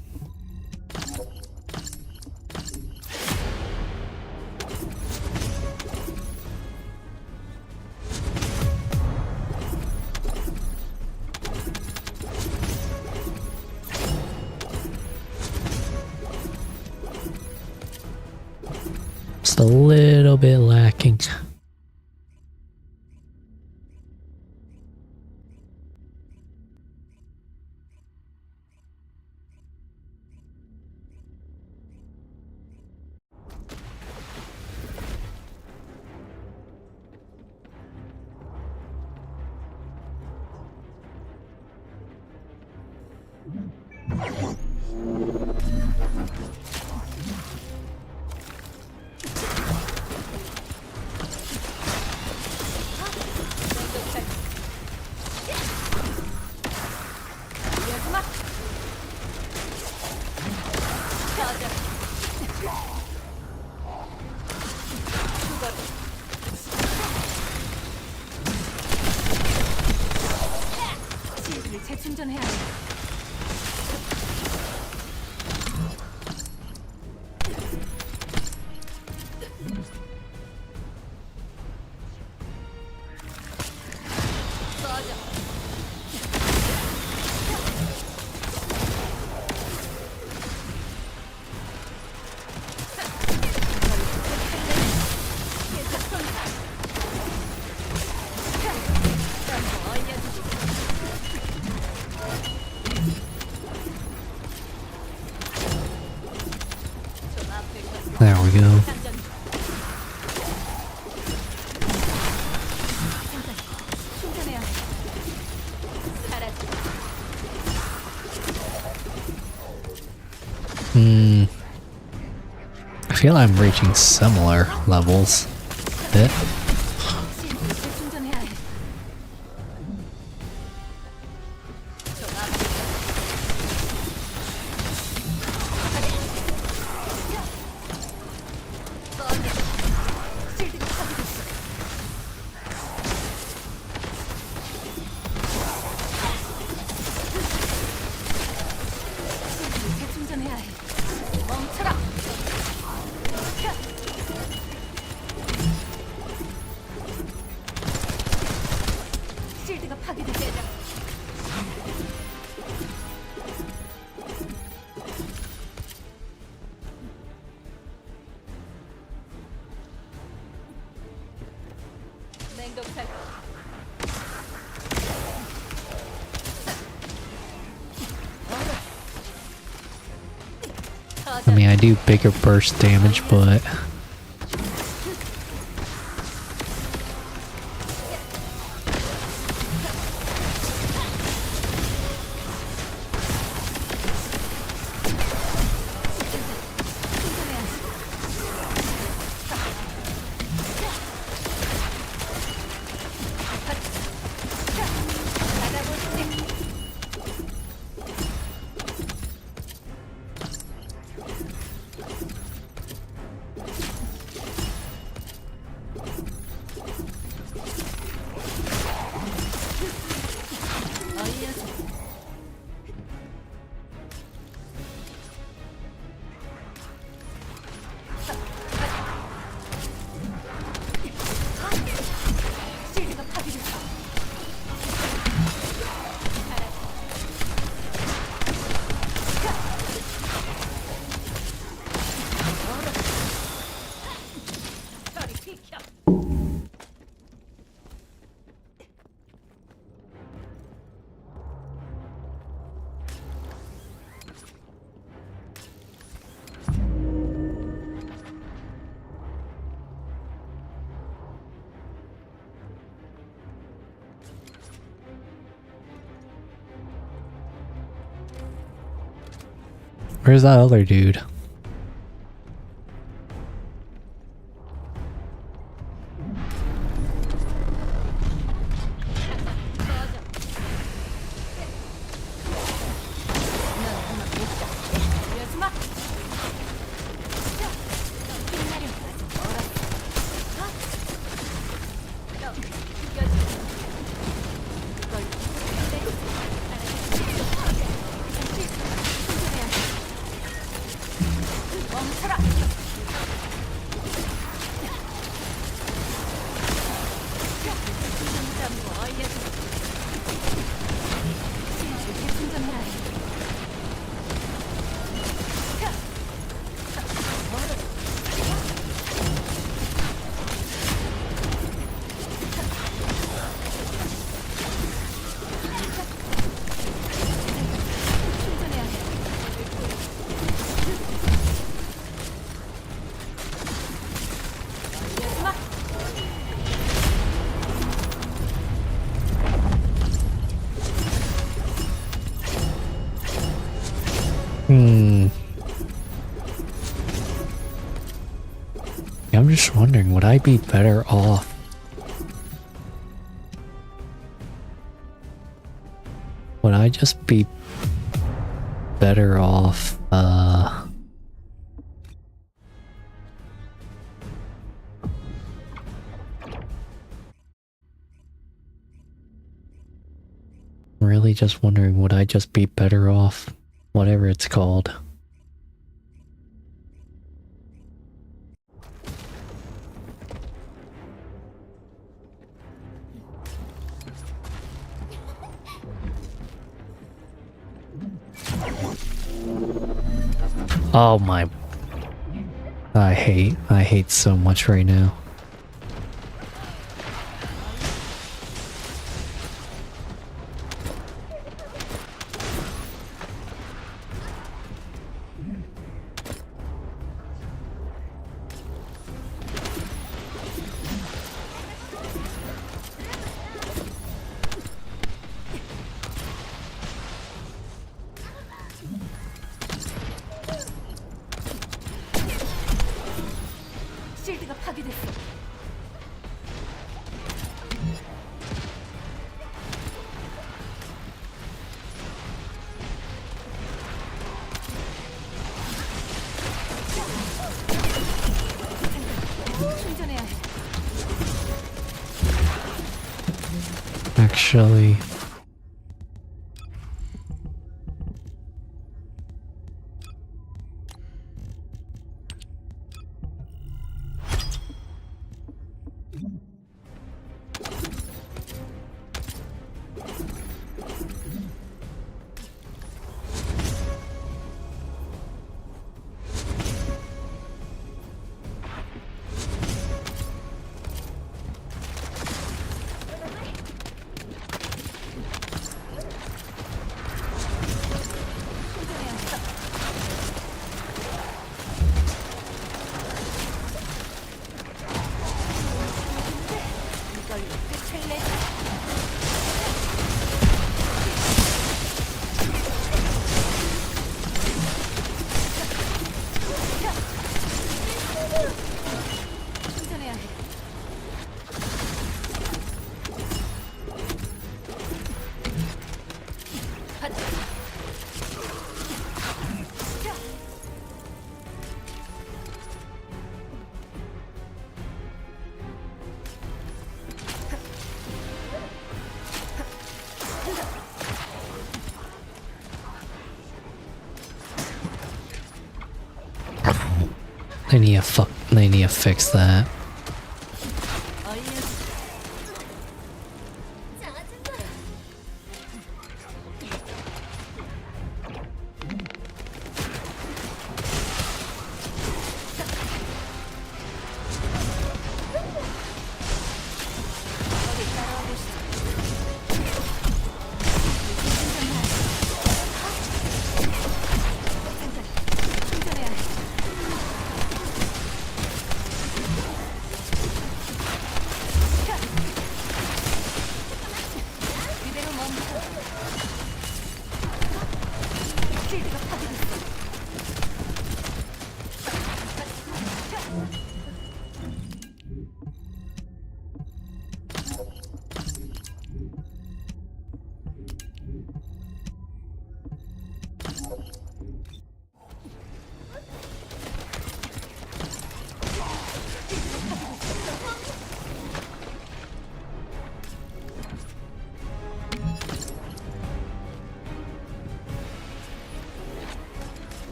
Just a little bit lacking. 재충전해야 해. 꺼져. There we go. 충전해야 해. 사라져. I feel I'm reaching similar levels. Bit. 재충전해야 해. 저 앞에 실드가 파괴됐어. 실드 재충전해야 해. 멈춰라. 실드가 파괴됐어. 맹독살. I mean, I do bigger burst damage, but 실드가 파괴됐어. 저리 비켜. where's that other dude? I'm just wondering, would I be better off? Would I just be better off, really just wondering, would I just be better off, whatever it's called? Oh my... I hate so much right now. 실드가 파괴됐어. 충전해야 해. Actually... 이걸 끝을 내. 충전해야 해. They need to fix that.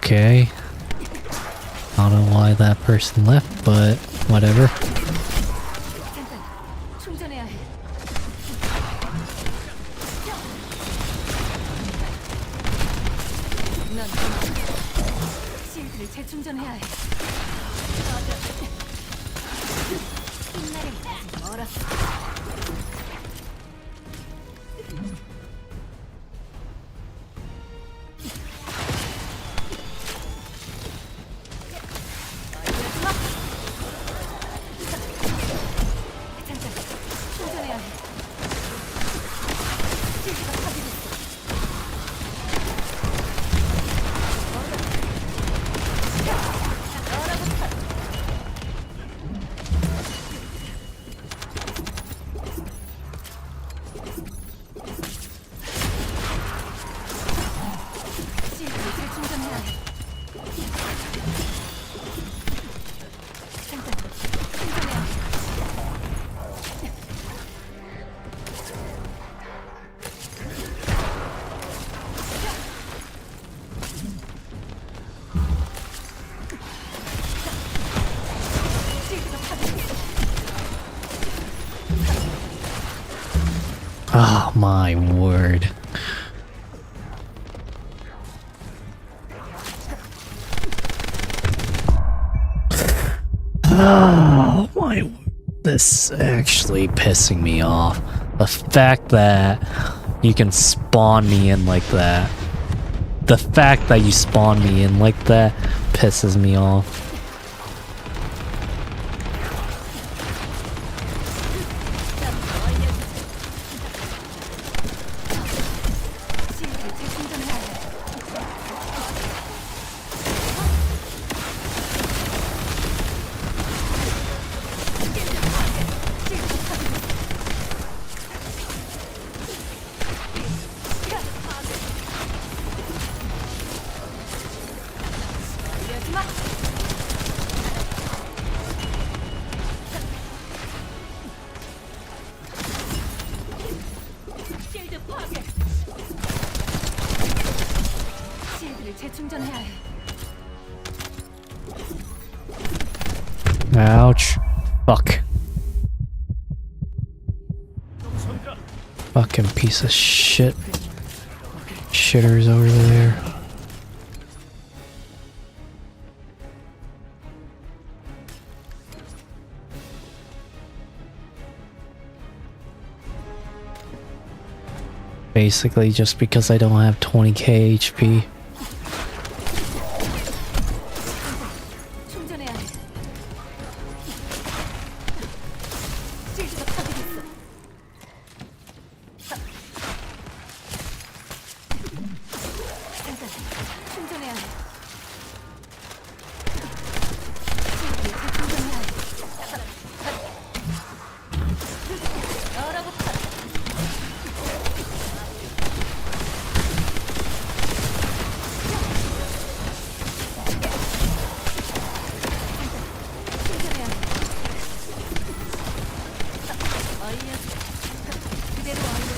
Okay. I don't know why that person left, but whatever. 잠깐 충전해야 해. 넌 실드를 재충전해야 해. 끝날은 아직 멀었어. 잠깐 충전해야 해. 실드가 파괴됐어. 실드를 재충전해야 해. 잠깐 충전해야 해. 실드가 파괴됐어. Oh my word. Oh my word. This is actually pissing me off. The fact that you can spawn me in like that. The fact that you spawn me in like that pisses me off. 실드를 재충전해야 해. 이러지 마. 실드 파괴. 실드를 재충전해야 해. Ouch. Fuck. Fucking piece of shit. Shitters over there. Basically, just because I don't have 20k HP. 충전해야 해. 실드가 파괴됐어. 잠깐 충전해야 해. 실드를 재충전해야 해. 얼어붙어. 충전해야 해. 얼려. 그대로 얼려.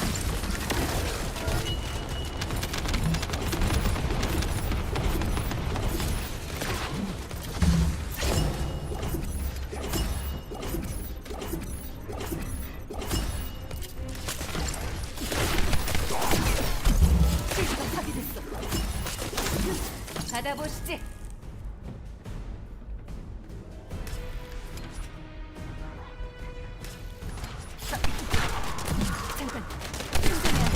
실드가 파괴됐어. 받아보시지. 잠깐 충전해야 해.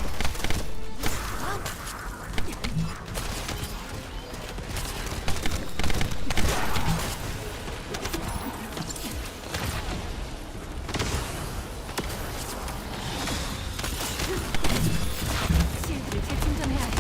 실드를 재충전해야 해.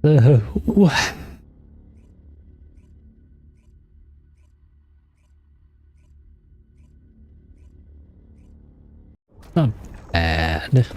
What? Not bad.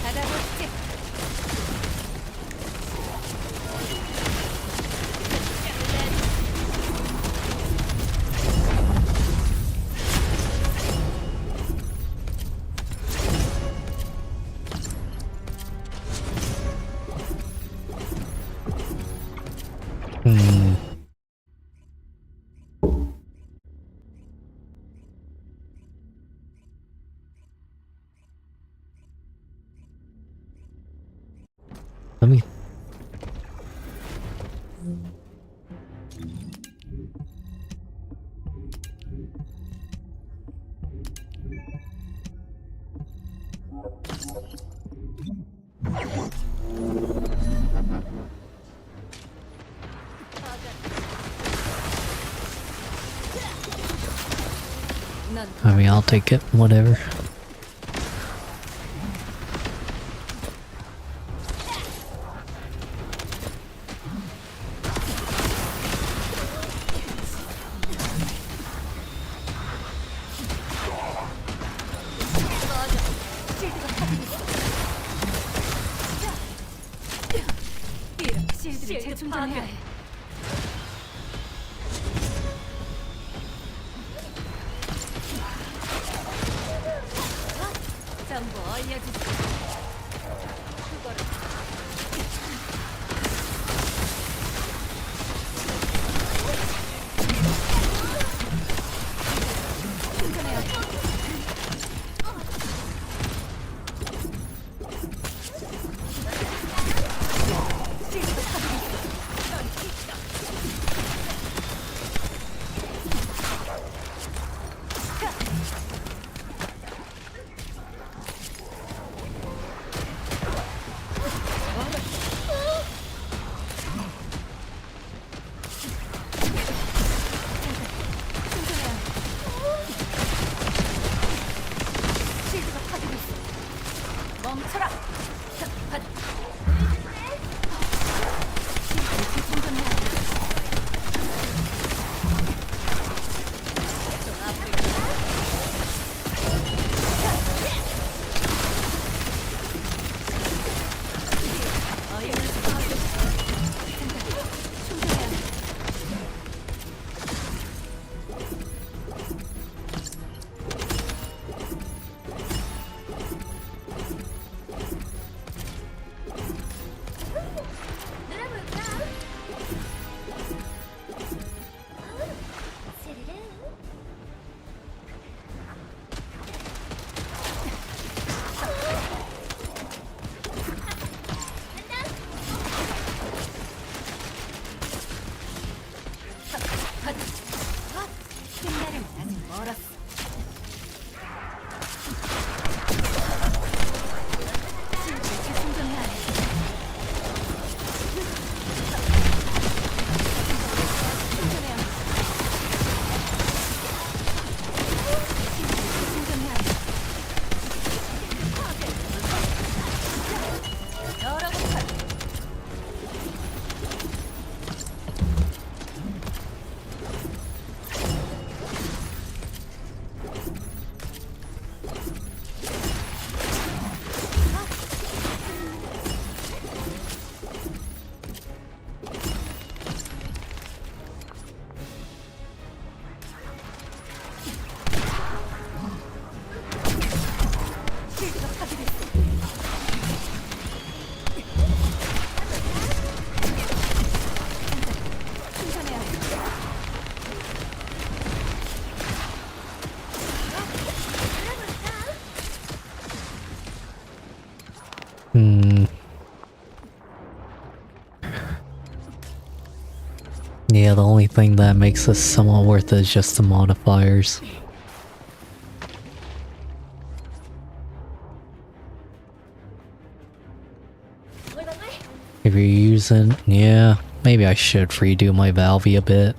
받아볼게. Hmm. Let me. 넌 I mean, I'll take it. Whatever. 실드를 재충전해야 해. 전부 얼려주세요. 그거를 충전해야 해. 실드가 파지고 있어. 멈춰라. 자, 받. 실드를 재충전해야 해. 좀 아프게. 끝날은 아직 멀었어. 실드 재충전해야 해. 충전해야 해. 실드 재충전해야 해. 여러 번 실드가 파괴됐어. 충전해야 해. Hmm. Yeah, the only thing that makes this somewhat worth it is just the modifiers. If you're using, yeah, maybe I should redo my Valve a bit.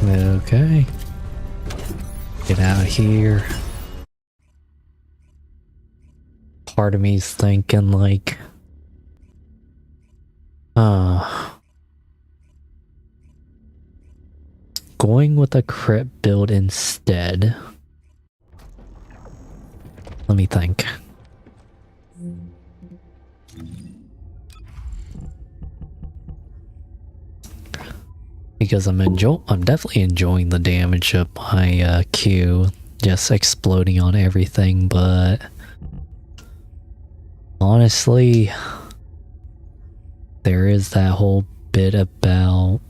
Okay. Get out of here. Part of me's thinking like, going with a crit build instead. Let me think. Because I'm definitely enjoying the damage of my Q, just exploding on everything, but honestly, there is that whole bit about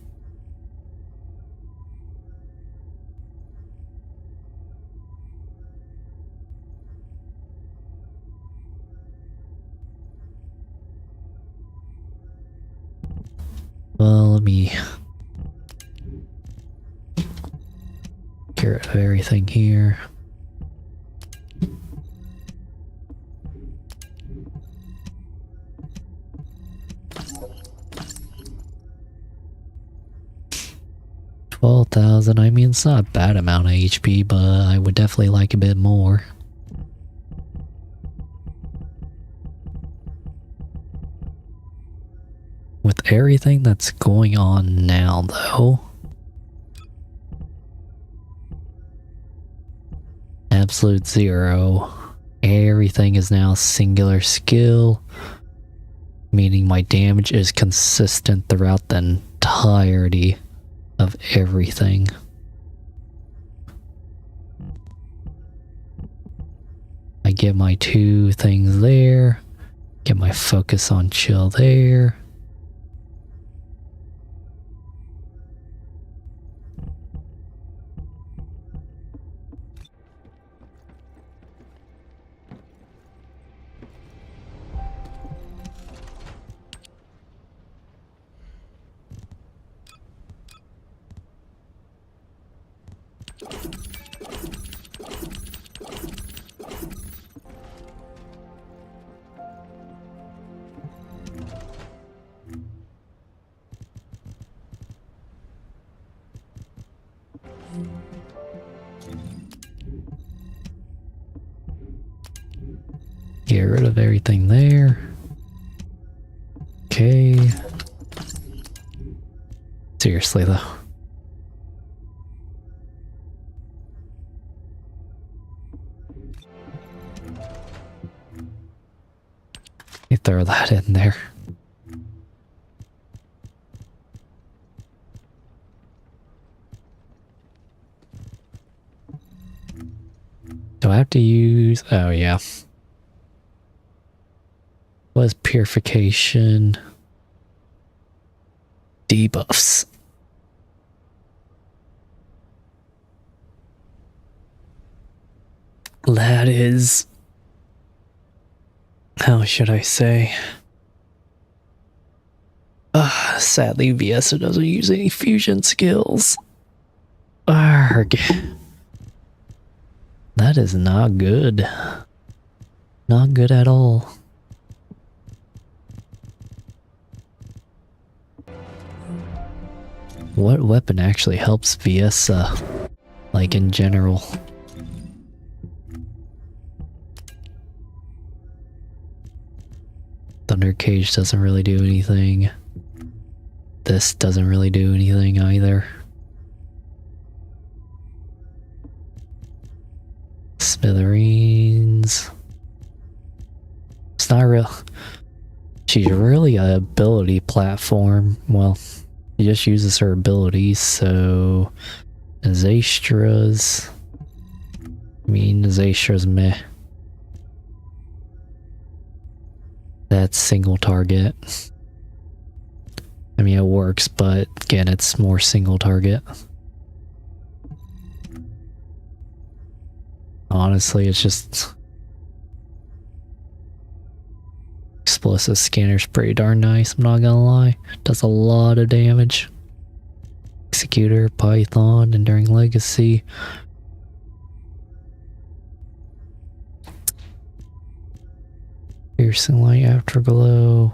well, let me get rid of everything here. $12,000. I mean, it's not a bad amount of HP, but I would definitely like a bit more. With everything that's going on now, though, absolute zero. Everything is now singular skill, meaning my damage is consistent throughout the entirety of everything. I get my 2 things there, get my focus on chill there. Get rid of everything there. Okay. Seriously though. You throw that in there. Do I have to use... oh yeah. Was purification debuffs. That is... how should I say? Sadly, VS doesn't use any fusion skills. Arrgh. That is not good. Not good at all. What weapon actually helps VS, like in general? Thunder Cage doesn't really do anything. This doesn't really do anything either. Smithereens. It's not real. She's really an ability platform. Well, she just uses her abilities, so Zastra's... I mean, Zastra's meh. That's single target. I mean, it works, but again, it's more single target. Honestly, it's just... Explosive Scanner's pretty darn nice, I'm not gonna lie. Does a lot of damage. Executor, Python, Enduring Legacy. Piercing Light, Afterglow.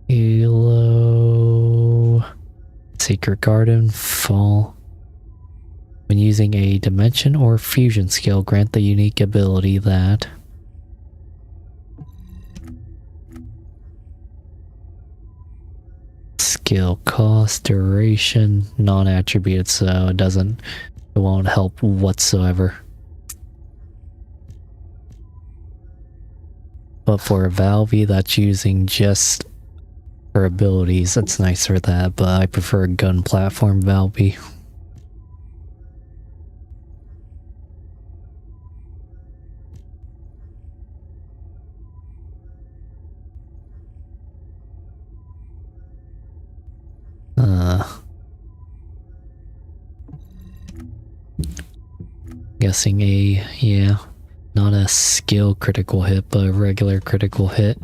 Halo. Secret Garden, Fall. When using a dimension or fusion skill, grant the unique ability that skill cost, duration, non-attributed, so it won't help whatsoever. But for a Valve that's using just her abilities, it's nice for that, but I prefer gun platform Valve. Guessing yeah, not a skill critical hit, but a regular critical hit.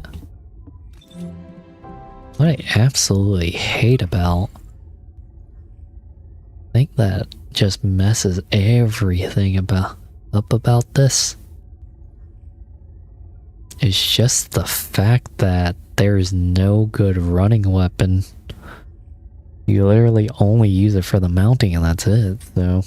What I absolutely hate about, I think that just messes everything up about this, is just the fact that there's no good running weapon. You literally only use it for the mounting and that's it, so.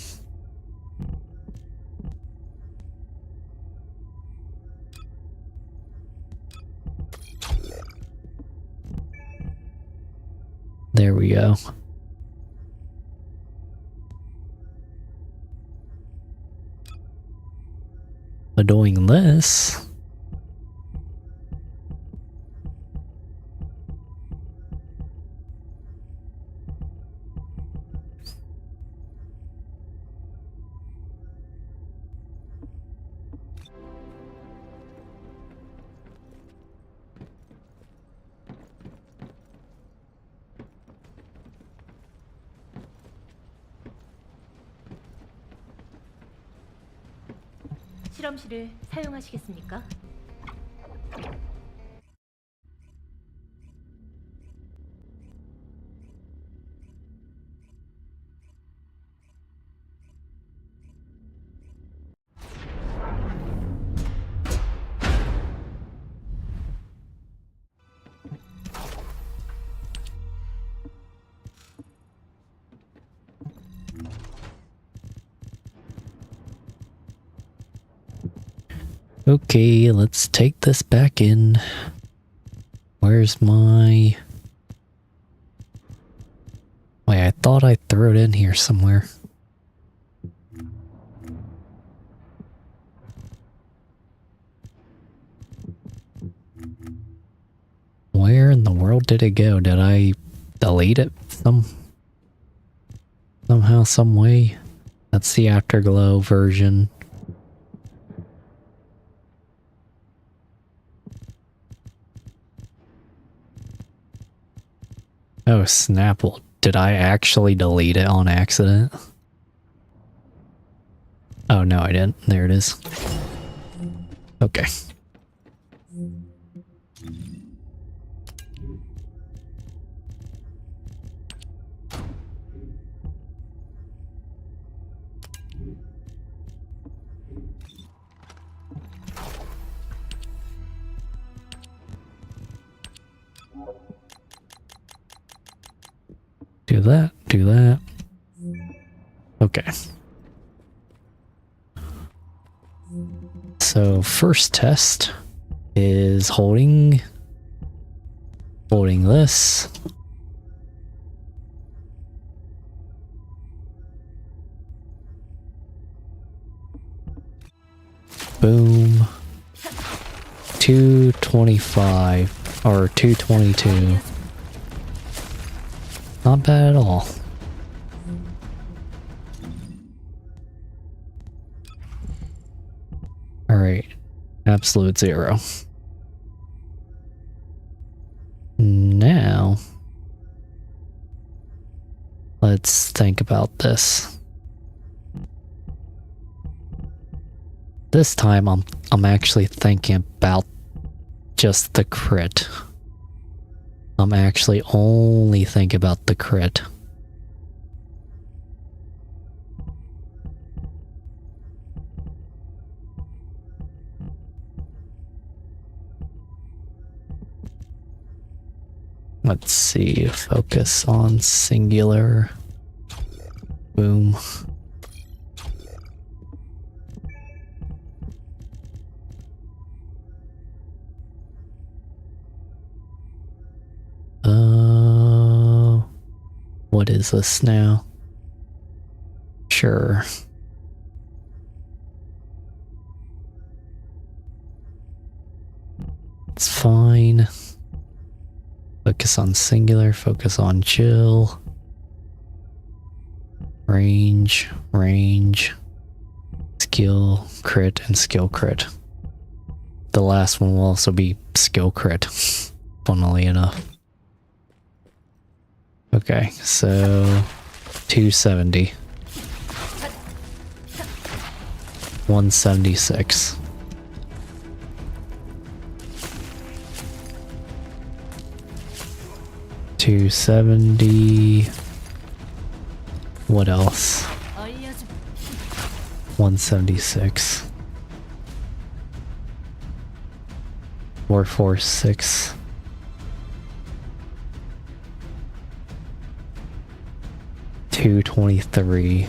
There we go. But doing this, 실험실을 사용하시겠습니까? okay, let's take this back in. Where's my... Wait, I thought I threw it in here somewhere. Where in the world did it go? Did I delete it somehow, some way? That's the Afterglow version. Oh, Snapple. Did I actually delete it on accident? Oh, no, I didn't. There it is. Okay. Do that, do that. Okay. So first test is holding this. Boom. 225 or 222. Not bad at all. Alright. Absolute 0. Now, let's think about this. This time I'm actually thinking about just the crit. I'm actually only thinking about the crit. Let's see, focus on singular. Boom. What is this now? Sure. It's fine. Focus on singular, focus on chill. Range, range. Skill, crit, and skill crit. The last one will also be skill crit, funnily enough. Okay, so 270. 176. $270. What else? 176. 446. $223.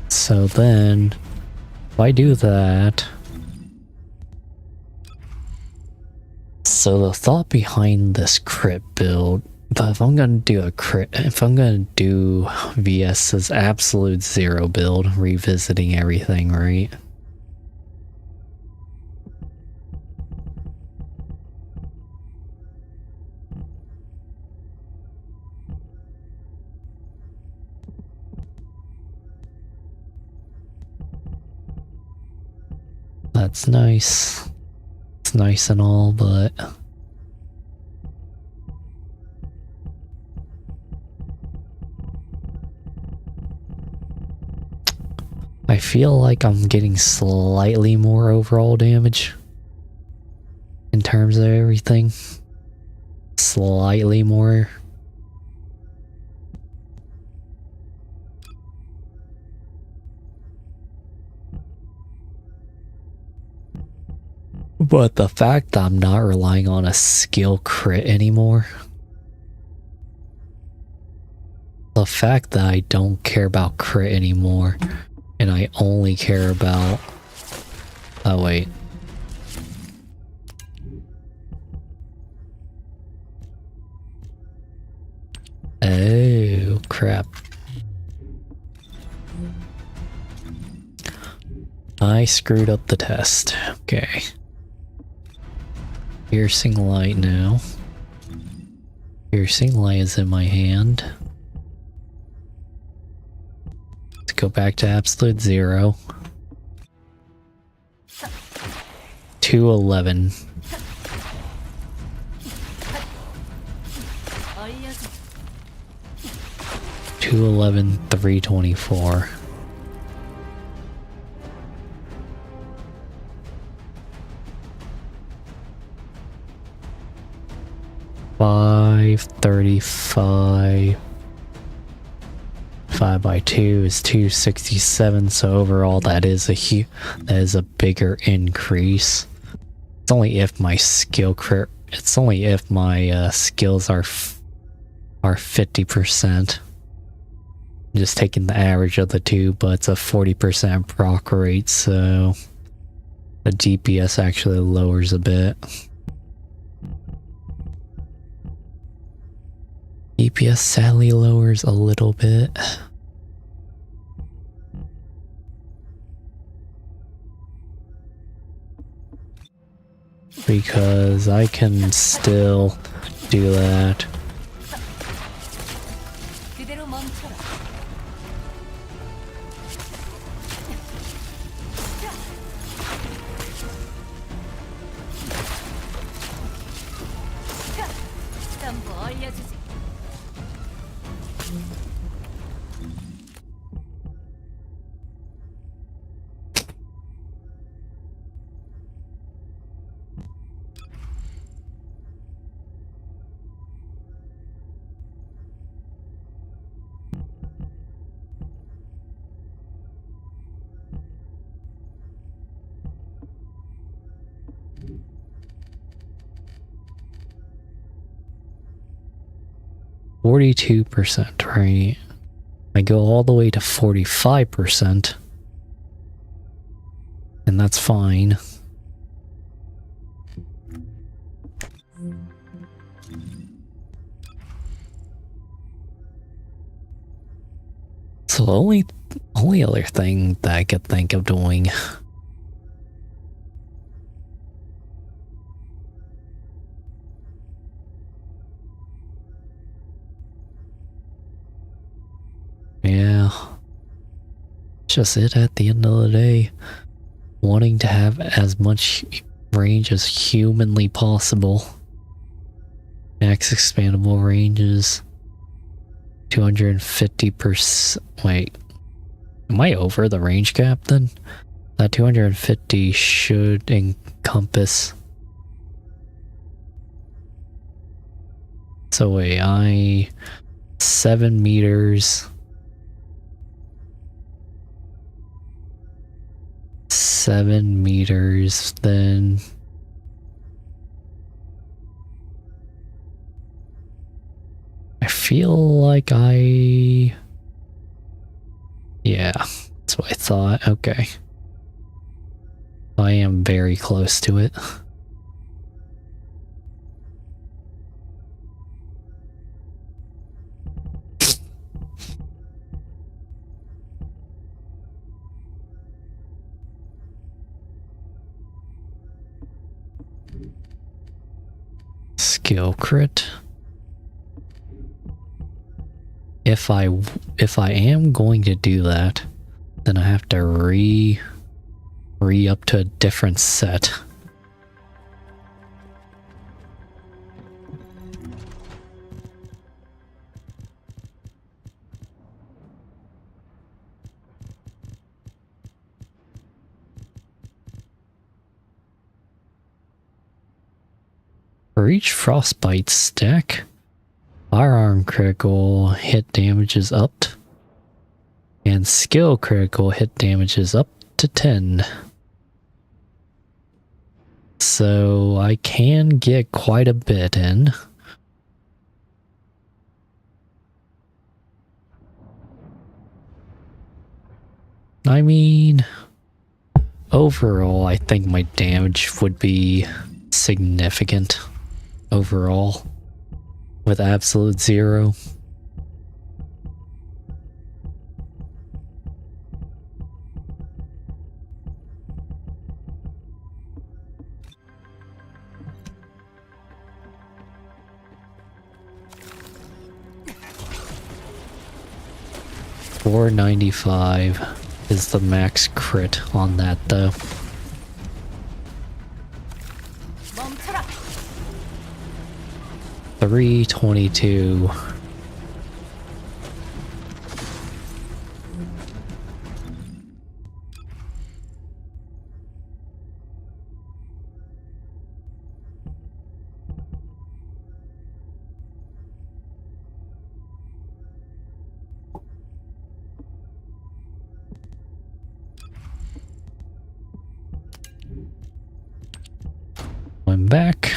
So then, if I do that, so the thought behind this crit build, but if I'm gonna do a crit, if I'm gonna do VS's absolute zero build, revisiting everything, right? That's nice. It's nice and all, but I feel like I'm getting slightly more overall damage in terms of everything. Slightly more. But the fact that I'm not relying on a skill crit anymore, the fact that I don't care about crit anymore, and I only care about... Oh, wait. Oh, crap. I screwed up the test. Okay. Piercing light now. Piercing light is in my hand. Let's go back to absolute zero. 211. 211, 324. $535. 5 by 2 is 267. So overall, that is a bigger increase. It's only if my skill crit. It's only if my skills are 50%. Just taking the average of the two, but it's a 40% proc rate, so the DPS actually lowers a bit. DPS sadly lowers a little bit. Because I can still do that. 알려주지. 42%, right? I go all the way to 45%, and that's fine. The only other thing that I could think of doing. Yeah. Just it at the end of the day. Wanting to have as much range as humanly possible. Max expandable range is 250%. Wait. Am I over the range cap then? That 250 should encompass. So wait, 7 meters. 7 meters, then I feel like yeah, that's what I thought. Okay. I am very close to it. Skill crit. If I am going to do that, then I have to re-up to a different set. For each frostbite stack, firearm critical hit damage is upped, and skill critical hit damage is up to 10. So I can get quite a bit in. I mean, overall, I think my damage would be significant. Overall, with absolute 0. $495 is the max crit on that though. 멈춰라. 322. I'm back.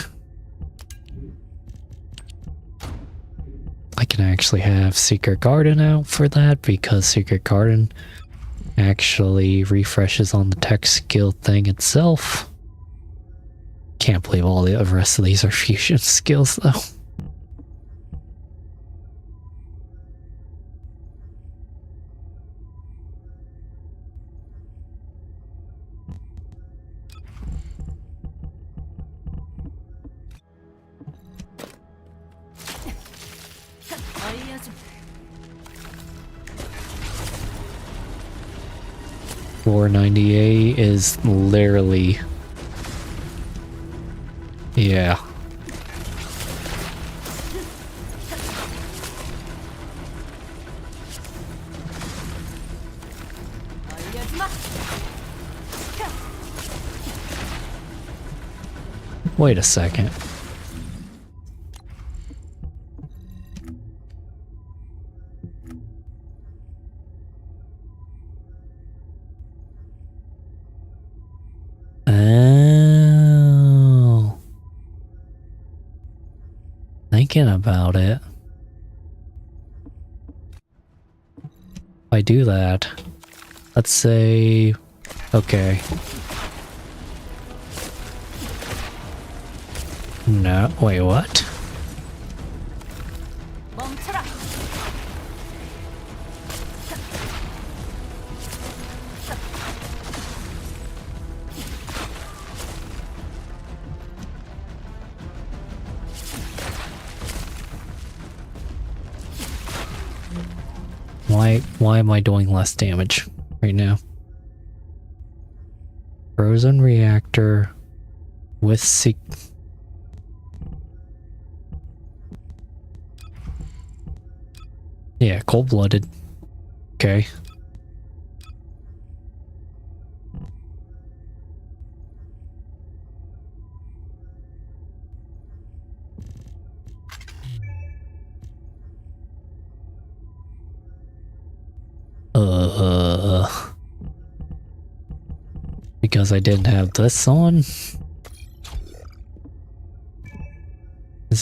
I can actually have Secret Garden out for that because Secret Garden actually refreshes on the tech skill thing itself. Can't believe all the rest of these are fusion skills though. 알려줘. 498 is literally, yeah. 알려주마. Wait a second. Oh. Thinking about it. If I do that, let's say, okay. No, wait, what? 멈춰라. Why am I doing less damage right now? Frozen reactor with yeah, cold-blooded. Okay. Because I didn't have this on? Is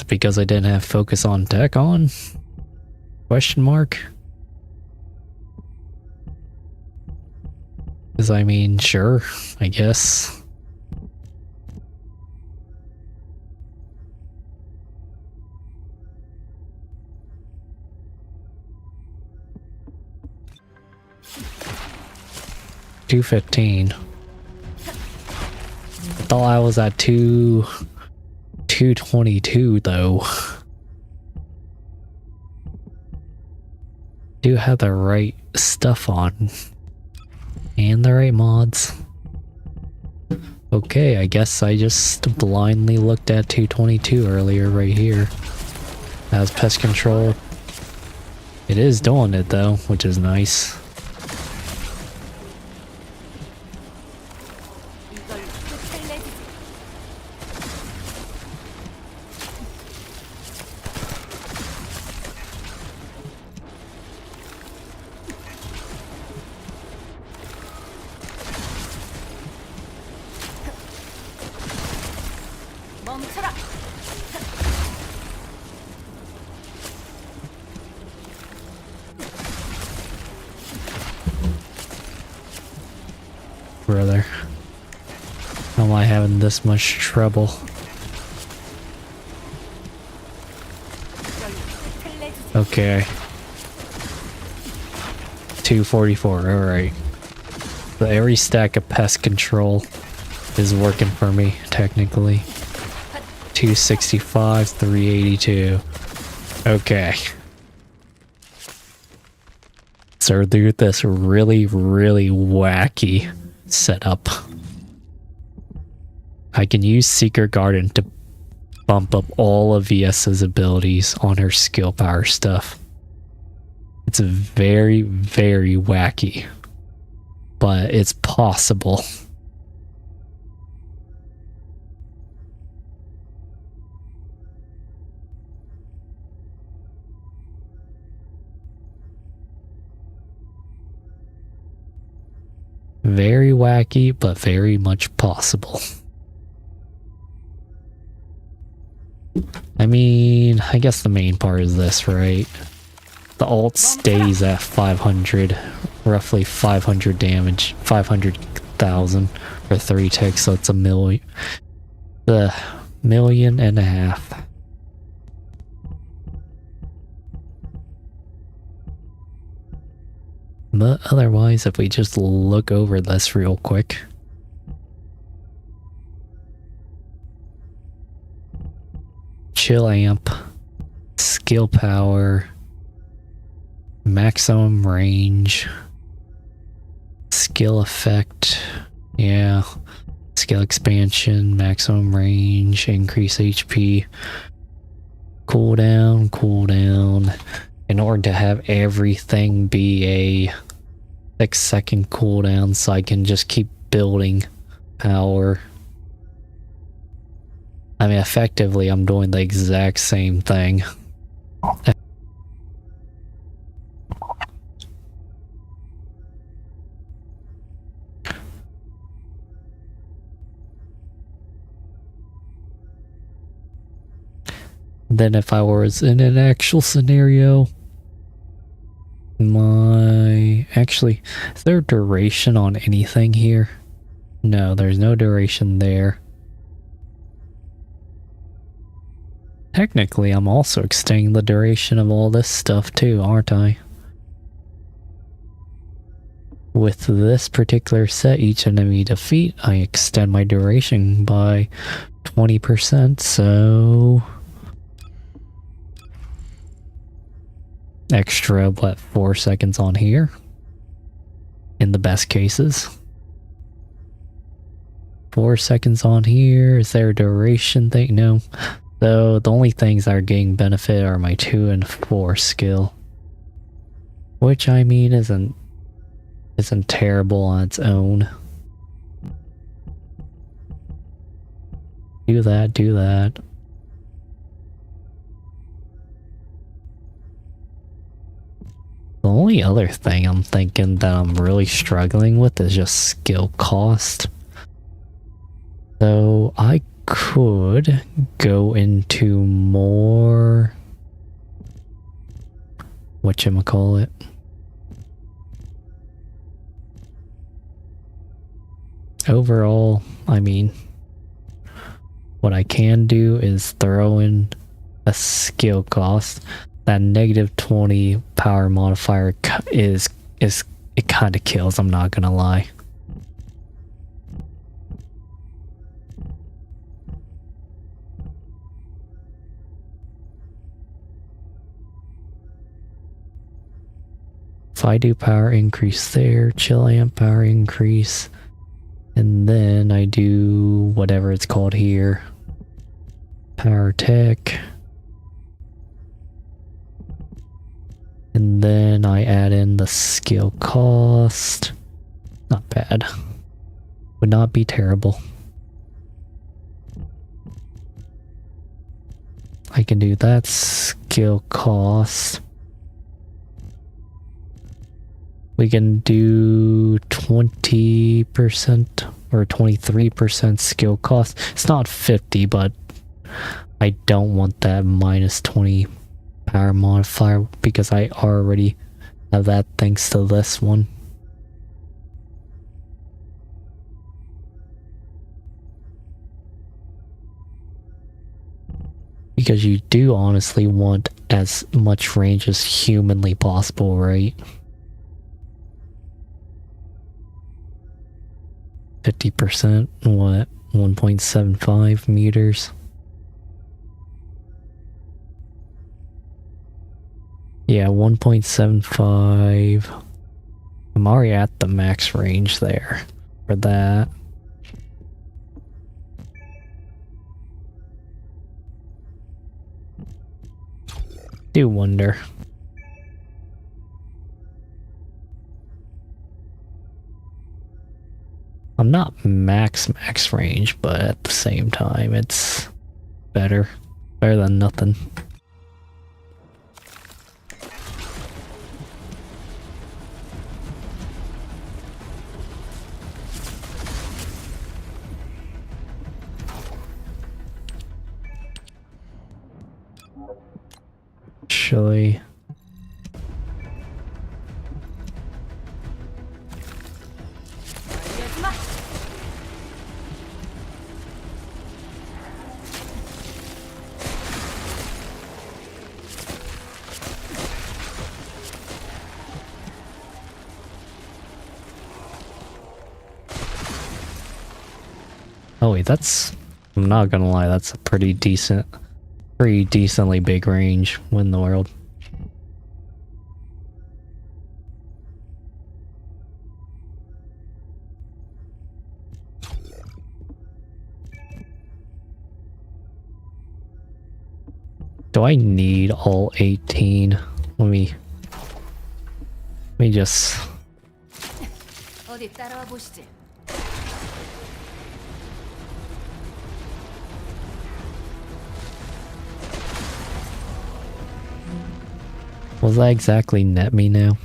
it because I didn't have focus on tech on? Question mark? Because I mean, sure, I guess. $215. I thought I was at 222 though. Do have the right stuff on. And the right mods. Okay, I guess I just blindly looked at 222 earlier right here. As pest control. It is doing it though, which is nice. 멈춰라. Brother. How am I having this much trouble? Okay. 244, alright. So every stack of pest control is working for me, technically. 265, 382. Okay. So do this really wacky setup. I can use Secret Garden to bump up all of VS's abilities on her skill power stuff. It's very wacky, but it's possible. Very wacky, but very much possible. I mean, I guess the main part is this, right? The ult stays at 500, roughly 500 damage, 500,000 for 3 ticks, so it's a million. The 1.5 million. But otherwise, if we just look over this real quick. Chill amp, skill power, maximum range, skill effect, yeah, skill expansion, maximum range, increase HP, cooldown. In order to have everything be a 6-second cooldown so I can just keep building power. I mean, effectively, I'm doing the exact same thing. Then if I was in an actual scenario, actually, is there duration on anything here? No, there's no duration there. Technically, I'm also extending the duration of all this stuff too, aren't I? With this particular set, each enemy defeat, I extend my duration by 20%, so... extra, what, 4 seconds on here? In the best cases. 4 seconds on here. Is there a duration thing? No. So the only things that are getting benefit are my 2 and 4 skill. Which I mean isn't terrible on its own. Do that, do that. The only other thing I'm thinking that I'm really struggling with is just skill cost. So I could go into more whatchamacallit. Overall, I mean, what I can do is throw in a skill cost. That -20 power modifier is it kind of kills, I'm not gonna lie. If I do power increase there, chill amp power increase, and then I do whatever it's called here, power tech, and then I add in the skill cost. Not bad. Would not be terrible. I can do that skill cost. We can do 20% or 23% skill cost. It's not 50, but I don't want that -20 power modifier because I already have that thanks to this one. Because you do honestly want as much range as humanly possible, right? 50%, what? 1.75 meters? Yeah, 1.75. I'm already at the max range there for that. Do wonder. I'm not max range, but at the same time, it's better. Better than nothing. Actually, oh wait, that's, I'm not gonna lie, that's a pretty decently big range. Win the world. Do I need all 18? Let me just... 어디 따라와 보시지. Will that exactly net me now?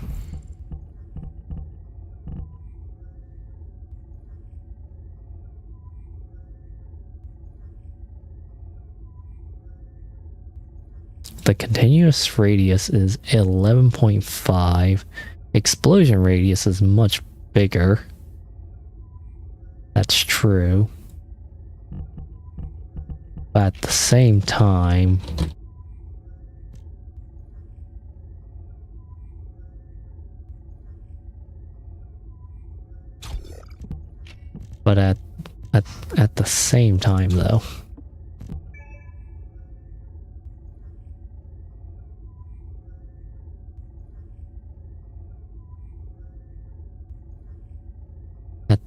The continuous radius is 11.5. Explosion radius is much bigger. That's true. But at the same time... But at the same time, though,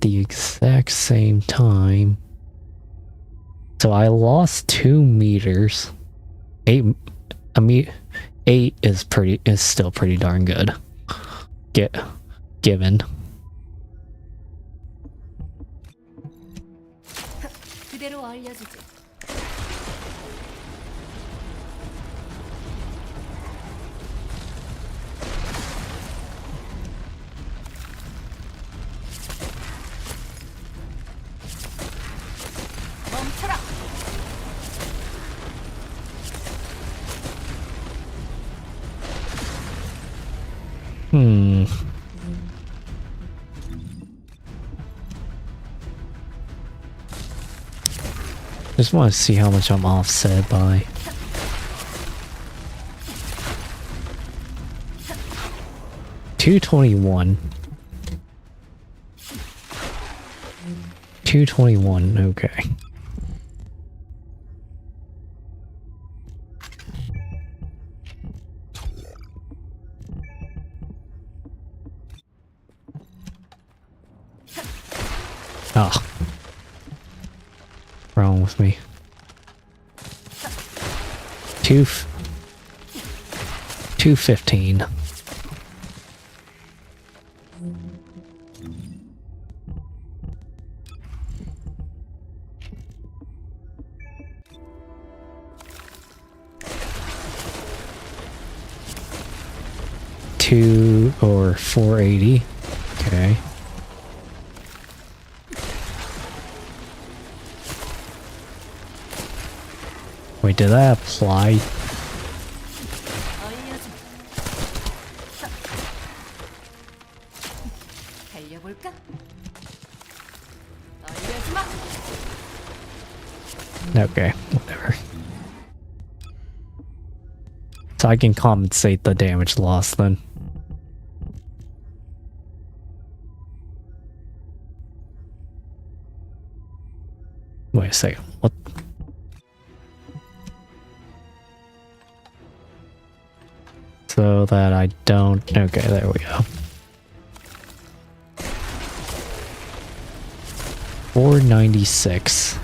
the exact same time. So I lost 2 meters. 8 is still pretty darn good. Given. 그대로 알려주지. 멈춰라. Just want to see how much I'm offset by. $221. $221, okay. Ah. Wrong with me. 215. Two or 480. Okay. Wait, did that apply? 달려볼까? 알려주마. Okay, whatever. So I can compensate the damage loss then. Wait a second, what? So that I don't... Okay, there we go. 496.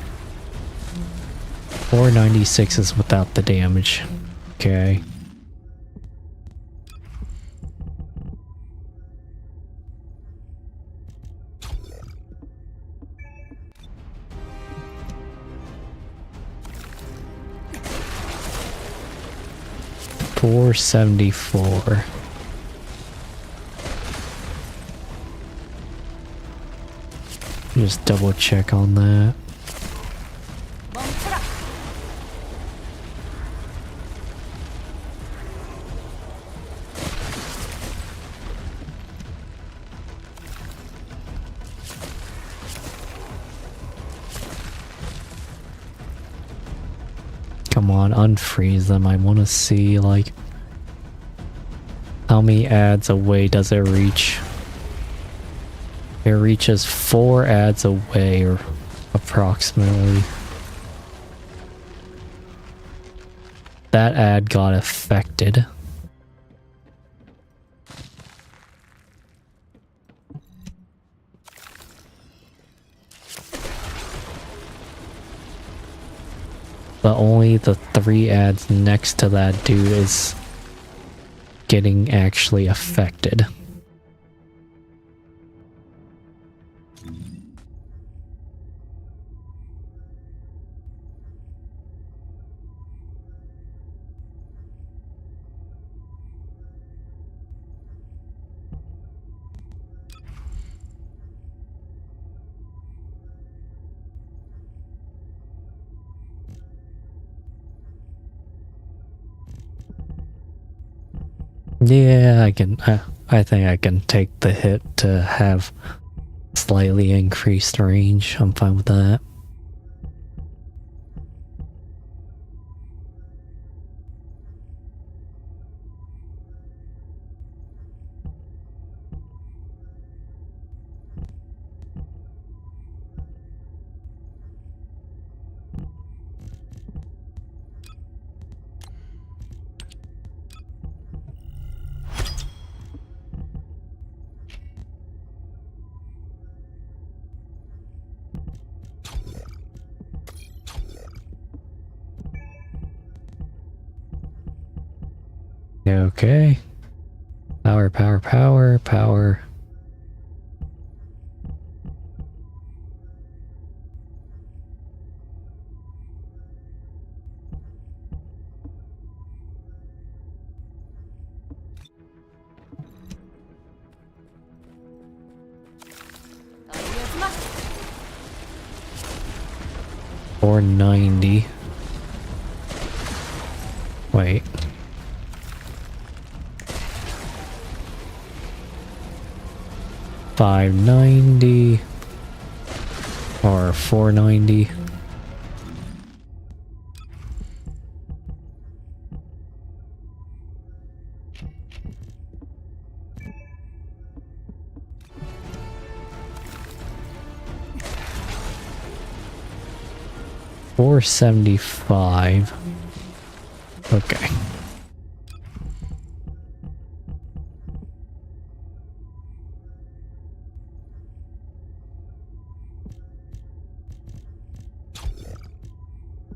496 is without the damage. Okay. $474. Just double check on that. 멈춰라. Come on, unfreeze them. I want to see, like, how many ads away does it reach? It reaches 4 ads away, or approximately. That ad got affected. But only the 3 ads next to that dude is getting actually affected. Yeah, I can. I think I can take the hit to have slightly increased range. I'm fine with that. Okay. Power, power, power, power. 어디에서 마. 490. Wait. $590 or $490. $475. Okay.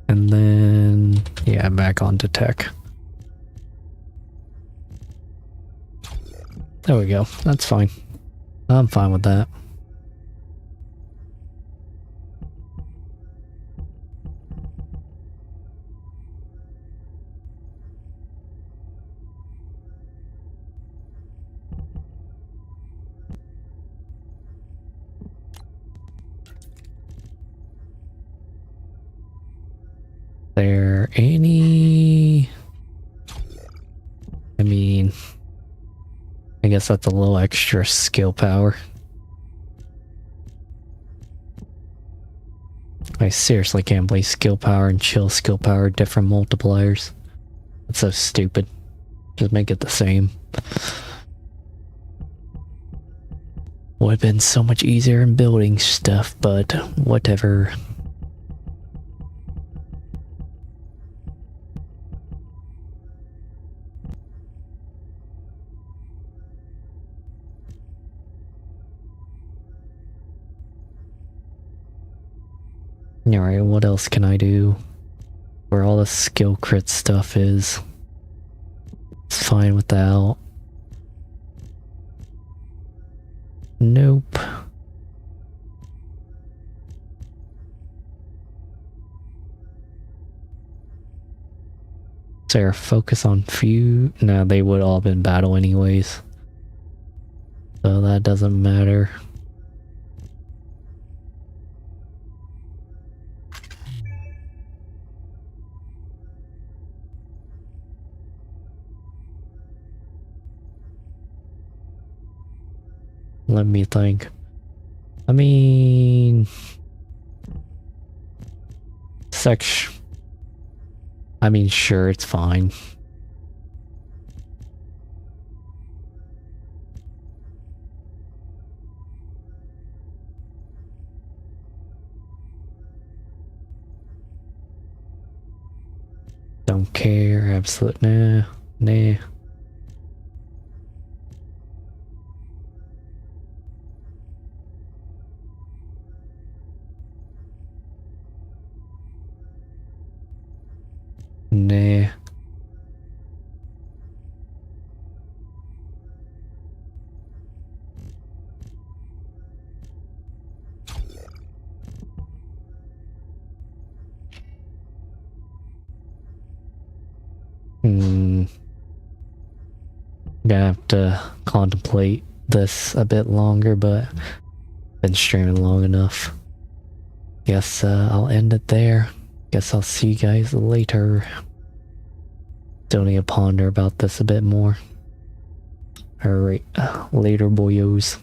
And then, yeah, back onto tech. There we go. That's fine. I'm fine with that. There any... I mean... I guess that's a little extra skill power. I seriously can't believe skill power and chill skill power are different multipliers. That's so stupid. Just make it the same. Would have been so much easier in building stuff, but whatever. Alright, what else can I do? Where all the skill crit stuff is. It's fine without. Nope. Is there a focus on few? No, they would all been battle anyways. So that doesn't matter. Let me think. I mean... I mean, sure, it's fine. Don't care, absolute nah. Nah. Gonna have to contemplate this a bit longer, but been streaming long enough. Guess I'll end it there. Guess I'll see you guys later. Still need to ponder about this a bit more. Alright, later boyos.